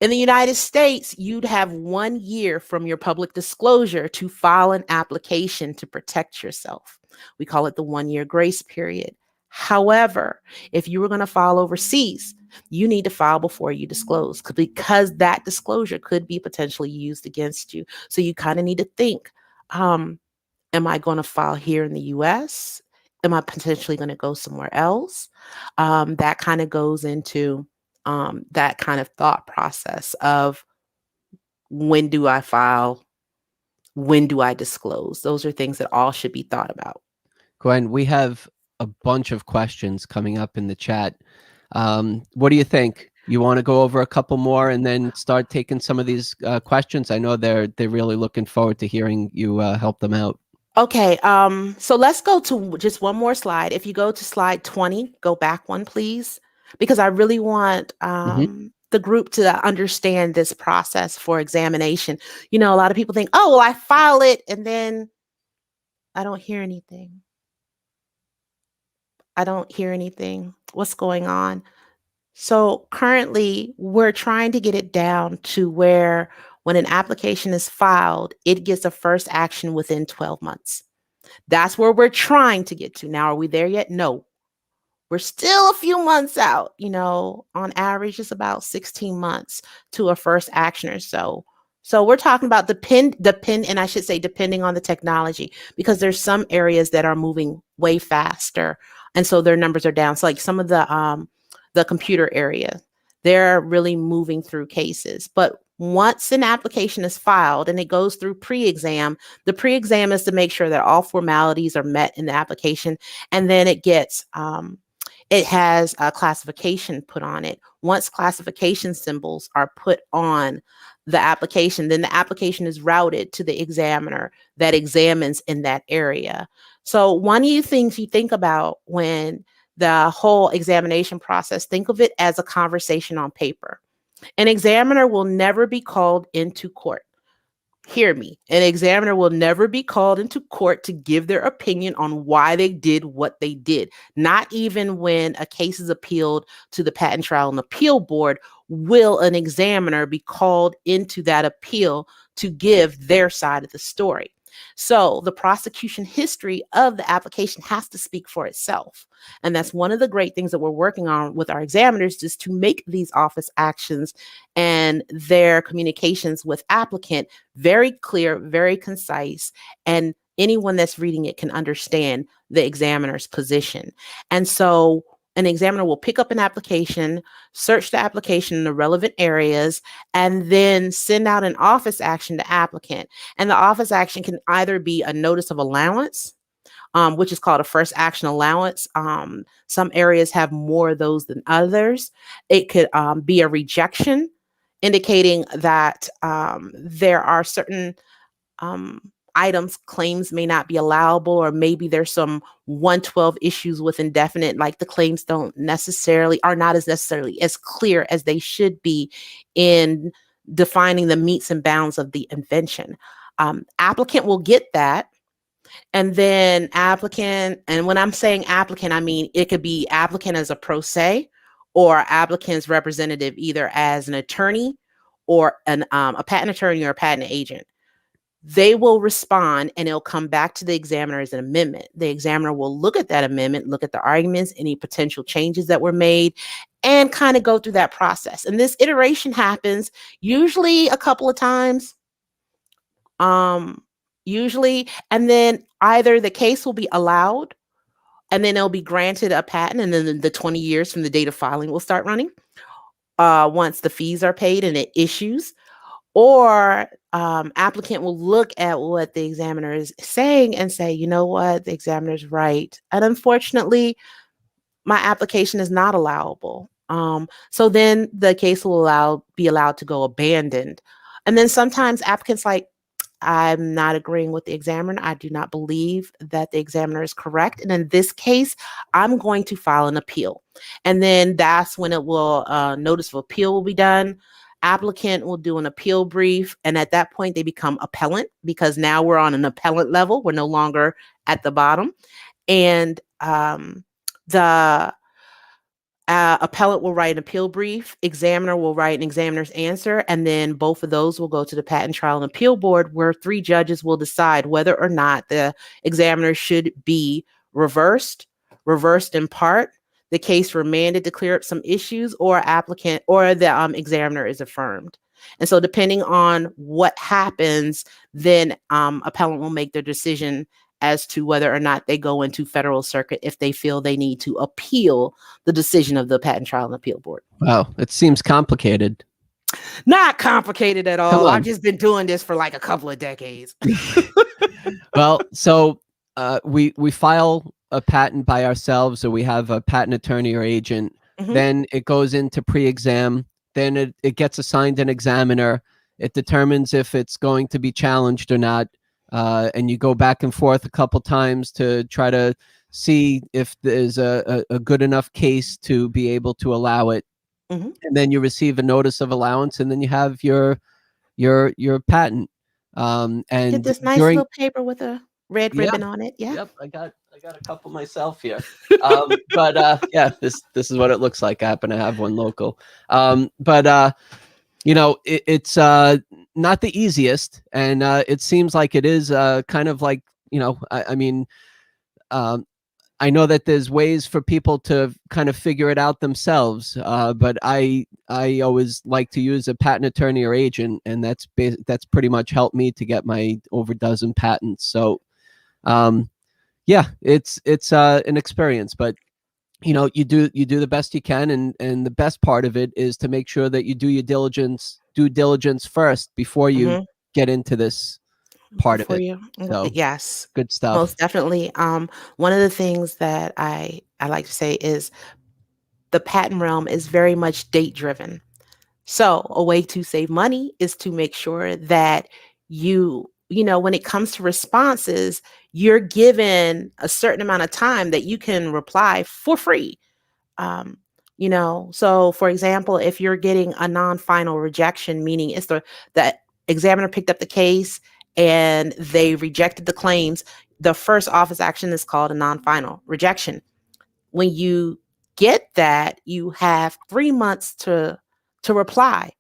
In the United States, you'd have 1 year from your public disclosure to file an application to protect yourself. We call it the 1-year grace period. However, if you were going to file overseas, you need to file before you disclose, because that disclosure could be potentially used against you. So you kind of need to think, am I going to file here in the US? Am I potentially going to go somewhere else? That kind of goes into that kind of thought process of when do I file? When do I disclose? Those are things that all should be thought about. Gwen, we have a bunch of questions coming up in the chat. What do you think? You want to go over a couple more and then start taking some of these questions? I know they're really looking forward to hearing you help them out. Okay, so let's go to just one more slide. If you go to slide 20, go back one, please, because I really want the group to understand this process for examination. You know, a lot of people think, oh, well, I file it and then I don't hear anything. I don't hear anything. What's going on? So currently, we're trying to get it down to where when an application is filed, it gets a first action within 12 months. That's where we're trying to get to. Now, are we there yet? No. We're still a few months out. You know, on average, it's about 16 months to a first action or so. So we're talking about and I should say depending on the technology, because there's some areas that are moving way faster. And so their numbers are down. So like some of the computer area, they're really moving through cases. But once an application is filed and it goes through pre-exam, the pre-exam is to make sure that all formalities are met in the application. And then it gets, it has a classification put on it. Once classification symbols are put on the application, then the application is routed to the examiner that examines in that area. So one of the things you think about when the whole examination process, think of it as a conversation on paper. An examiner will never be called into court. Hear me. An examiner will never be called into court to give their opinion on why they did what they did. Not even when a case is appealed to the Patent Trial and Appeal Board will an examiner be called into that appeal to give their side of the story. So the prosecution history of the application has to speak for itself. And that's one of the great things that we're working on with our examiners, is to make these office actions and their communications with applicant very clear, very concise, and anyone that's reading it can understand the examiner's position. And so an examiner will pick up an application, search the application in the relevant areas, and then send out an office action to applicant. And the office action can either be a notice of allowance, which is called a first action allowance. Some areas have more of those than others. It could be a rejection, indicating that there are certain items, claims may not be allowable, or maybe there's some 112 issues with indefinite, like the claims are not as necessarily as clear as they should be in defining the metes and bounds of the invention. Applicant will get that. And then applicant, and when I'm saying applicant, I mean, it could be applicant as a pro se or applicant's representative, either as an attorney or a patent attorney or a patent agent. They will respond and it'll come back to the examiner as an amendment. The examiner will look at that amendment, look at the arguments, any potential changes that were made, and kind of go through that process. And this iteration happens usually a couple of times, usually, and then either the case will be allowed and then it'll be granted a patent, and then the 20 years from the date of filing will start running once the fees are paid and it issues. Or applicant will look at what the examiner is saying and say, you know what, the examiner's right. And unfortunately, my application is not allowable. So then the case will be allowed to go abandoned. And then sometimes applicants like, I'm not agreeing with the examiner. I do not believe that the examiner is correct. And in this case, I'm going to file an appeal. And then that's when it will, notice of appeal will be done. Applicant will do an appeal brief, and at that point they become appellant, because now we're on an appellant level. We're no longer at the bottom. And the appellant will write an appeal brief, examiner will write an examiner's answer, and then both of those will go to the Patent Trial and Appeal Board, where 3 judges will decide whether or not the examiner should be reversed in part, the case remanded to clear up some issues, or applicant or the examiner is affirmed. And so depending on what happens, then appellant will make their decision as to whether or not they go into federal circuit if they feel they need to appeal the decision of the Patent Trial and Appeal Board. Wow, it seems complicated. Not complicated at Come all. on. I've just been doing this for like a couple of decades. Well, so we file a patent by ourselves, or we have a patent attorney or agent. Mhm. Then it goes into pre-exam. Then it gets assigned an examiner. It determines if it's going to be challenged or not. And you go back and forth a couple times to try to see if there's a good enough case to be able to allow it. Mhm. And then you receive a notice of allowance, and then you have your patent. Get And this nice during little paper with a red Yeah. ribbon on it. Yeah. Yep, I got a couple myself here. Yeah, this is what it looks like. I happen to have one local. It's not the easiest, and it seems like it is kind of like, I mean, I know that there's ways for people to kind of figure it out themselves, but I always like to use a patent attorney or agent, and that's pretty much helped me to get my over dozen patents. So yeah, it's an experience, but you do the best you can, and the best part of it is to make sure that you do your due diligence first before you Mhm. get into this part of For it. you. So Yes. good stuff. Most definitely. One of the things that I like to say is the patent realm is very much date driven. So a way to save money is to make sure that when it comes to responses, you're given a certain amount of time that you can reply for free. Um, so for example, if you're getting a non-final rejection, meaning it's the examiner picked up the case and they rejected the claims, the first office action is called a non-final rejection. When you get that, you have 3 months to reply.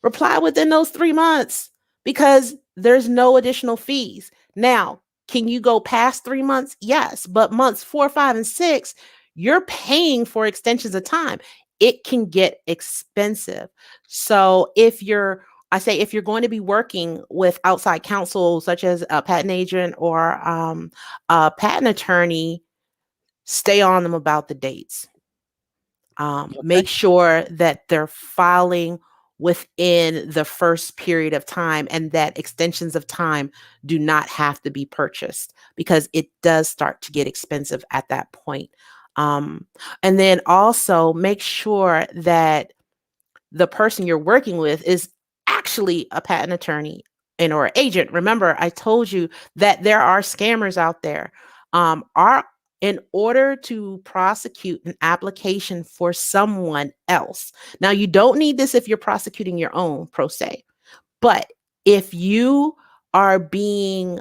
Reply within those 3 months because there's no additional fees. Now, can you go past 3 months? Yes, but months 4, 5, and 6, you're paying for extensions of time. It can get expensive. So if you're going to be working with outside counsel, such as a patent agent or a patent attorney, stay on them about the dates. Make sure that they're filing within the first period of time and that extensions of time do not have to be purchased because it does start to get expensive at that point. And then also make sure that the person you're working with is actually a patent attorney or agent. Remember, I told you that there are scammers out there. In order to prosecute an application for someone else. Now, you don't need this if you're prosecuting your own pro se, but if you are being,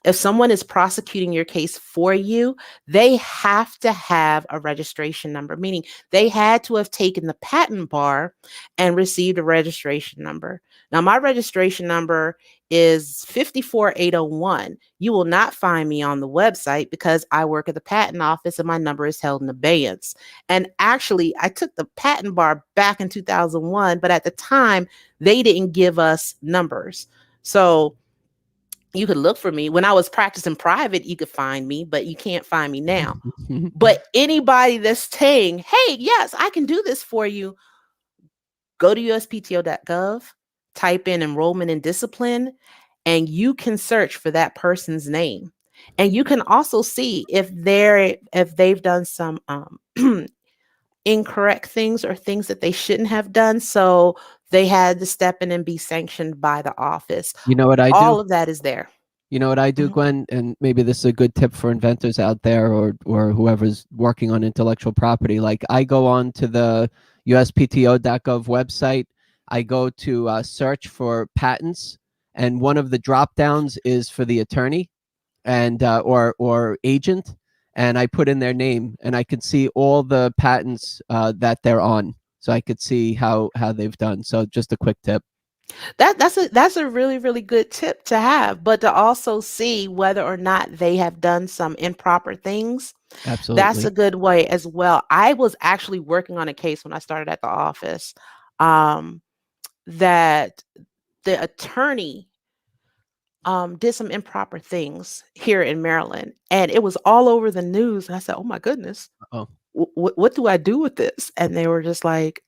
if someone is prosecuting your case for you, they have to have a registration number, meaning they had to have taken the patent bar and received a registration number. Now, my registration number is 54801. You will not find me on the website because I work at the patent office and my number is held in abeyance. And actually, I took the patent bar back in 2001, but at the time, they didn't give us numbers. So you could look for me. When I was practicing private, you could find me, but you can't find me now. But anybody that's saying, hey, yes, I can do this for you, go to USPTO.gov, type in enrollment and discipline, and you can search for that person's name. And you can also see if they've done some incorrect things or things that they shouldn't have done. So they had to step in and be sanctioned by the office. You know what I do? All of that is there. You know what I do, Mhm. Gwen? And maybe this is a good tip for inventors out there or whoever's working on intellectual property. Like I go on to the USPTO.gov website. I go to search for patents, and one of the drop downs is for the attorney and or agent, and I put in their name, and I could see all the patents that they're on, so I could see how they've done. So just a quick tip. That's a really, really good tip to have, but to also see whether or not they have done some improper things. Absolutely. That's a good way as well. I was actually working on a case when I started at the office, that the attorney did some improper things here in Maryland, and it was all over the news. And I said, "Oh my goodness, Oh. what do I do with this?" And they were just like,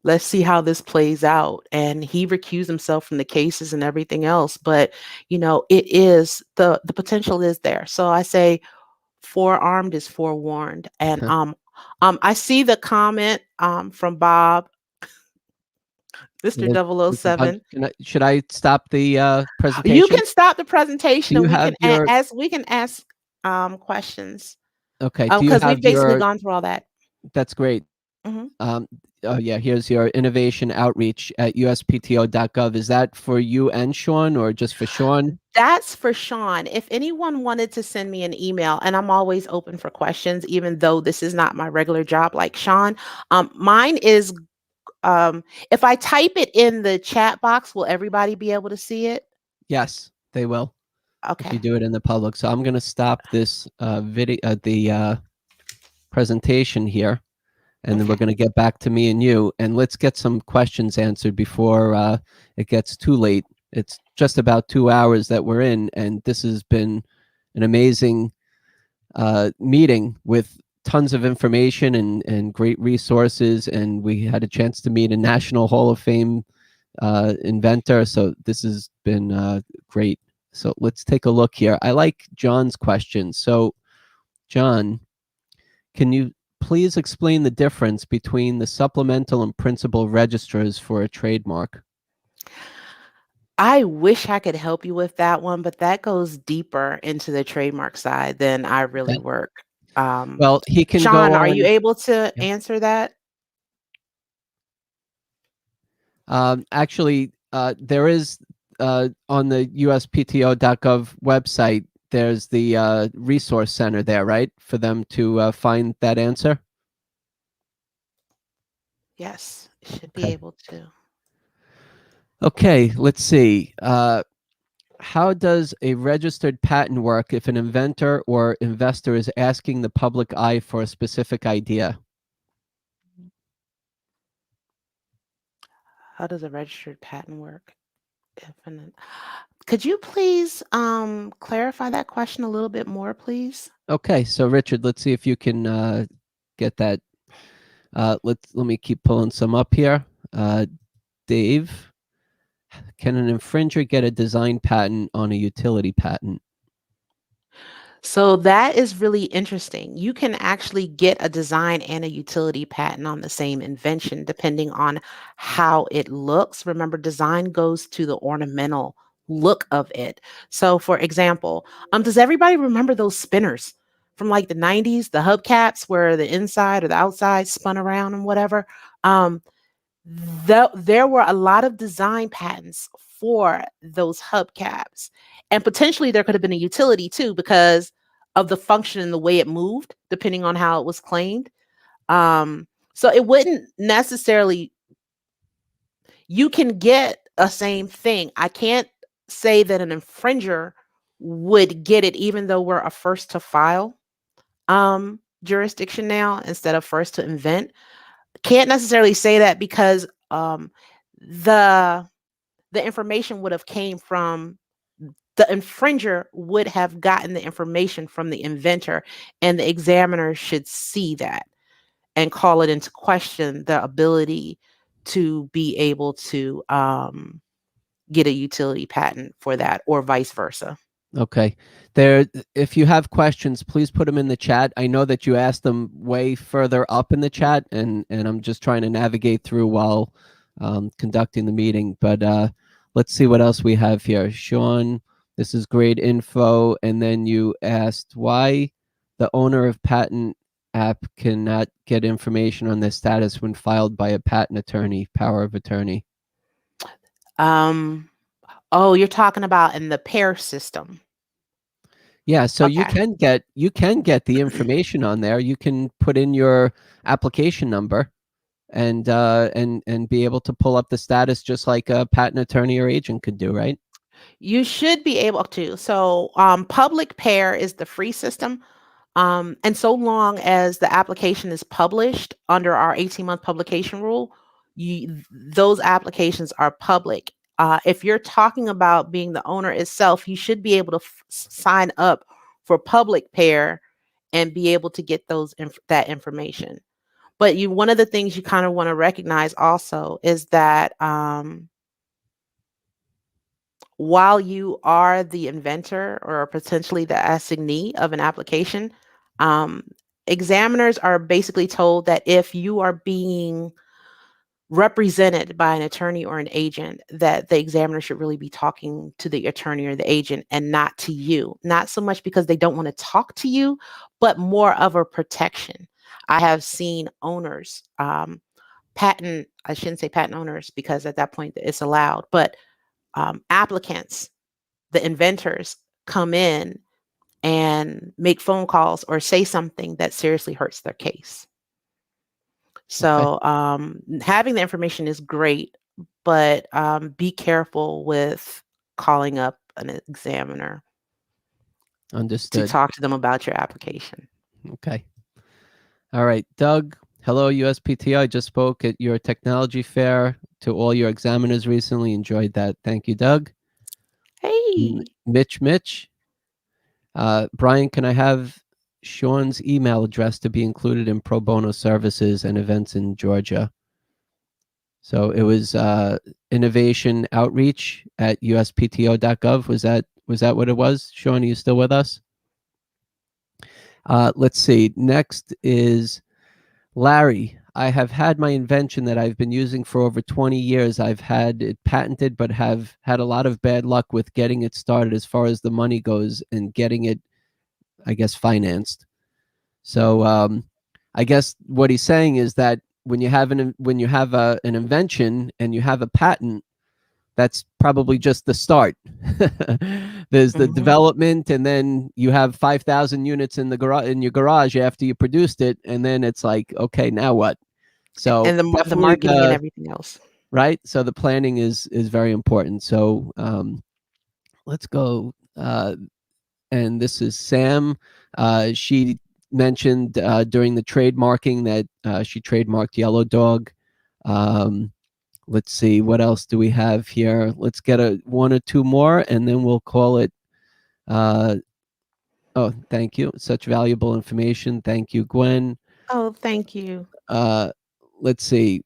let's see how this plays out. And he recused himself from the cases and everything else. But, it is the potential is there. So I say forearmed is forewarned. And I see the comment from Bob, Mr. There's a bunch. 007. Should I stop the You presentation? can stop the presentation Do and you have your? we can ask questions. Okay. Do you Because we've have basically your? gone through all that. That's great. Mhm. Oh yeah, here's your innovation outreach at USPTO.gov. Is that for you and Sean, or just for Sean? That's for Sean. If anyone wanted to send me an email, and I'm always open for questions, even though this is not my regular job like Sean. Mine is, if I type it in the chat box, will everybody be able to see it? Yes, they will. If you Okay. do it in the public. So I'm going to stop this video, the presentation here, and then we're going to get back to me and you, and let's get some questions answered before it gets too late. It's just about 2 hours that we're in, and this has been an amazing meeting with tons of information and great resources, and we had a chance to meet a National Hall of Fame inventor. So this has been great. So let's take a look here. I like John's question. So John, can you please explain the difference between the supplemental and principal registers for a trademark? I wish I could help you with that one, but that goes deeper into the trademark side than I really work. Well, he can Sean, go on. are you able to answer that? Actually, there is on the USPTO.gov website, there's the resource center there, right? For them to find that answer? Yes, should be able to. Okay, let's see. How does a registered patent work if an inventor or investor is asking the public eye for a specific idea? How does a registered patent work? Could you please clarify that question a little bit more, please? Okay, so Richard, let's see if you can get that. Let me keep pulling some up here. Dave, can an infringer get a design patent on a utility patent? So that is really interesting. You can actually get a design and a utility patent on the same invention, depending on how it looks. Remember, design goes to the ornamental look of it. So for example, does everybody remember those spinners from like the 90s, the hubcaps where the inside or the outside spun around and whatever? There were a lot of design patents for those hubcaps. And potentially there could have been a utility too, because of the function and the way it moved, depending on how it was claimed. So it wouldn't necessarily, you can get a same thing. I can't say that an infringer would get it, even though we're a first to file jurisdiction now instead of first to invent. Can't necessarily say that because the information would have came from the infringer would have gotten the information from the inventor, and the examiner should see that and call it into question the ability to be able to get a utility patent for that, or vice versa. Okay. If you have questions, please put them in the chat. I know that you asked them way further up in the chat, and I'm just trying to navigate through while conducting the meeting. But let's see what else we have here. Sean, this is great info. And then you asked why the owner of patent app cannot get information on their status when filed by a patent attorney, power of attorney. Oh, you're talking about in the pair system. Yeah, so Okay. you can get the information on there. You can put in your application number and be able to pull up the status just like a patent attorney or agent could do, right? You should be able to. So public pair is the free system. And so long as the application is published under our 18-month publication rule, those applications are public. If you're talking about being the owner itself, you should be able to sign up for public pair and be able to get that information. But one of the things you kind of want to recognize also is that while you are the inventor or potentially the assignee of an application, examiners are basically told that if you are being represented by an attorney or an agent, that the examiner should really be talking to the attorney or the agent and not to you. Not so much because they don't want to talk to you, but more of a protection. I have seen owners, I shouldn't say patent owners because at that point it's allowed, but applicants, the inventors, come in and make phone calls or say something that seriously hurts their case. So having the information is great, but be careful with calling up an examiner Understood. to talk to them about your application. Okay. All right, Doug. Hello, USPTO. I just spoke at your technology fair to all your examiners recently. Enjoyed that. Thank you, Doug. Hey. Mitch. Brian, can I have Sean's email address to be included in pro bono services and events in Georgia? So it was innovation outreach at uspto.gov. Was that what it was? Sean, are you still with us? Let's see. Next is Larry. I have had my invention that I've been using for over 20 years. I've had it patented, but have had a lot of bad luck with getting it started as far as the money goes and getting it, I guess, financed. So I guess what he's saying is that when you have an invention and you have a patent, that's probably just the start. There's the development, and then you have 5,000 units in your garage after you produced it, and then it's like, okay, now what? So and the marketing and everything else, right? So the planning is very important. So let's go. And this is Sam. She mentioned during the trademarking that she trademarked Yellow Dog. Let's see, what else do we have here? Let's get one or two more, and then we'll call it. Oh, thank you. Such valuable information. Thank you, Gwen. Oh, thank you. Let's see.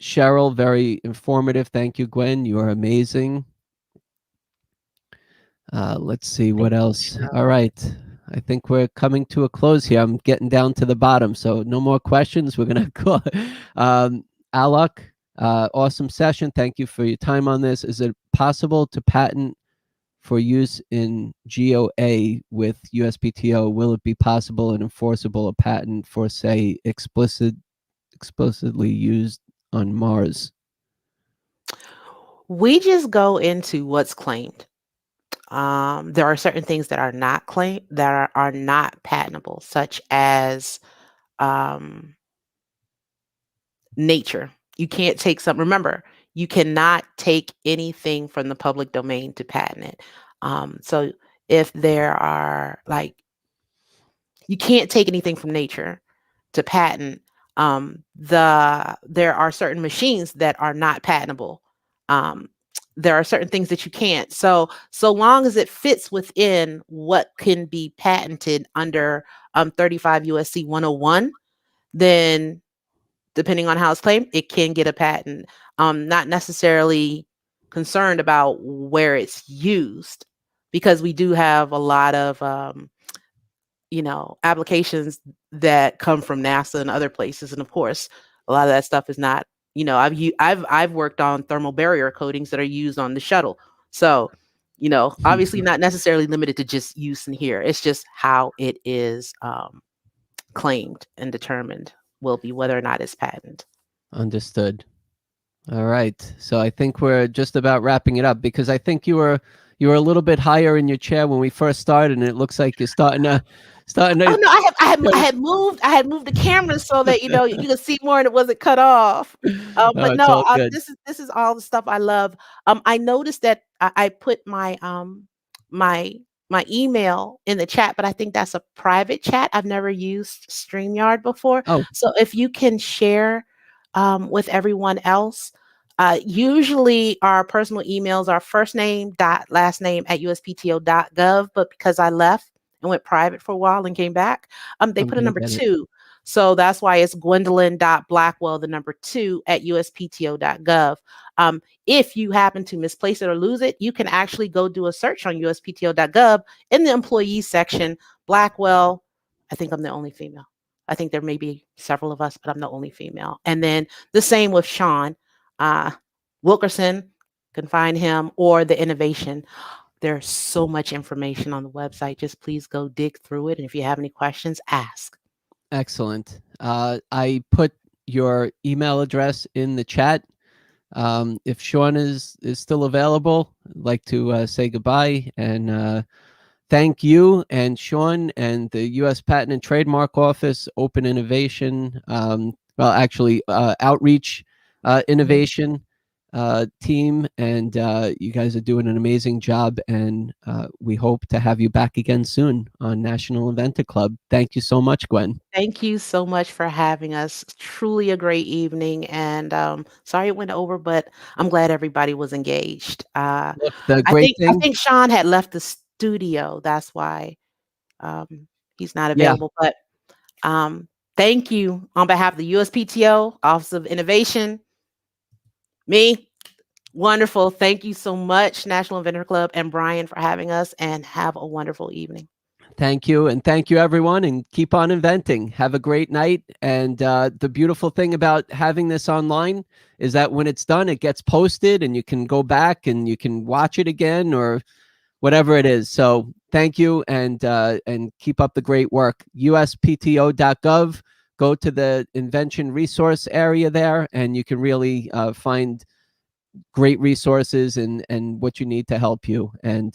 Cheryl, very informative. Thank you, Gwen. You are amazing. Let's see what else. All right. I think we're coming to a close here. I'm getting down to the bottom, so no more questions. We're going to go. Alok, awesome session. Thank you for your time on this. Is it possible to patent for use in GOA with USPTO? Will it be possible and enforceable a patent for, say, explicitly used on Mars? We just go into what's claimed. There are certain things that are not claimed, that are not patentable, such as nature. You can't take some. Remember, you cannot take anything from the public domain to patent it. So if there are you can't take anything from nature to patent. There are certain machines that are not patentable. There are certain things that you can't. So long as it fits within what can be patented under 35 USC 101, then depending on how it's claimed, it can get a patent. Not necessarily concerned about where it's used, because we do have a lot of applications that come from NASA and other places, and of course, a lot of that stuff is not. I've worked on thermal barrier coatings that are used on the shuttle. So, obviously not necessarily limited to just use in here. It's just how it is claimed and determined will be whether or not it's patented. Understood. All right. So I think we're just about wrapping it up, because I think you were a little bit higher in your chair when we first started, and it looks like you're starting to. Oh no, I had moved the camera so that you could see more and it wasn't cut off. But no, this is all the stuff I love. I noticed that I put my my email in the chat, but I think that's a private chat. I've never used StreamYard before. Oh. So if you can share with everyone else. Usually our personal emails are first name dot last name at uspto.gov, but because I left and went private for a while and came back, they put a number 2. So that's why it's gwendolyn.blackwell2 If you happen to misplace it or lose it, you can actually go do a search on USPTO.gov in the employees section. Blackwell, I think I'm the only female. I think there may be several of us, but I'm the only female. And then the same with Sean Wilkerson, can find him, or the innovation. There's so much information on the website. Just please go dig through it. And if you have any questions, ask. Excellent. I put your email address in the chat. If Sean is still available, I'd like to say goodbye and thank you and Sean and the US Patent and Trademark Office, Open Innovation, Outreach Innovation team, and you guys are doing an amazing job, and we hope to have you back again soon on National Inventor Club. Thank you so much, Gwen. Thank you so much for having us. Truly a great evening, and sorry it went over, but I'm glad everybody was engaged. Look, the great I thing, think Sean had left the studio. That's why he's not available. But thank you on behalf of the USPTO, Office of Innovation, me. Wonderful. Thank you so much, National Inventor Club, and Brian for having us, and have a wonderful evening. thank you, and thank you everyone, and keep on inventing. Have a great night. And the beautiful thing about having this online is that when it's done, it gets posted and you can go back and you can watch it again or whatever it is. So thank you, and keep up the great work. USPTO.gov, go to the invention resource area there, and you can really find great resources and what you need to help you, and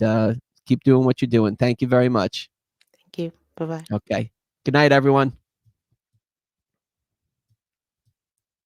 keep doing what you're doing. Thank you very much. Thank you. Bye-bye. Okay. Good night, everyone.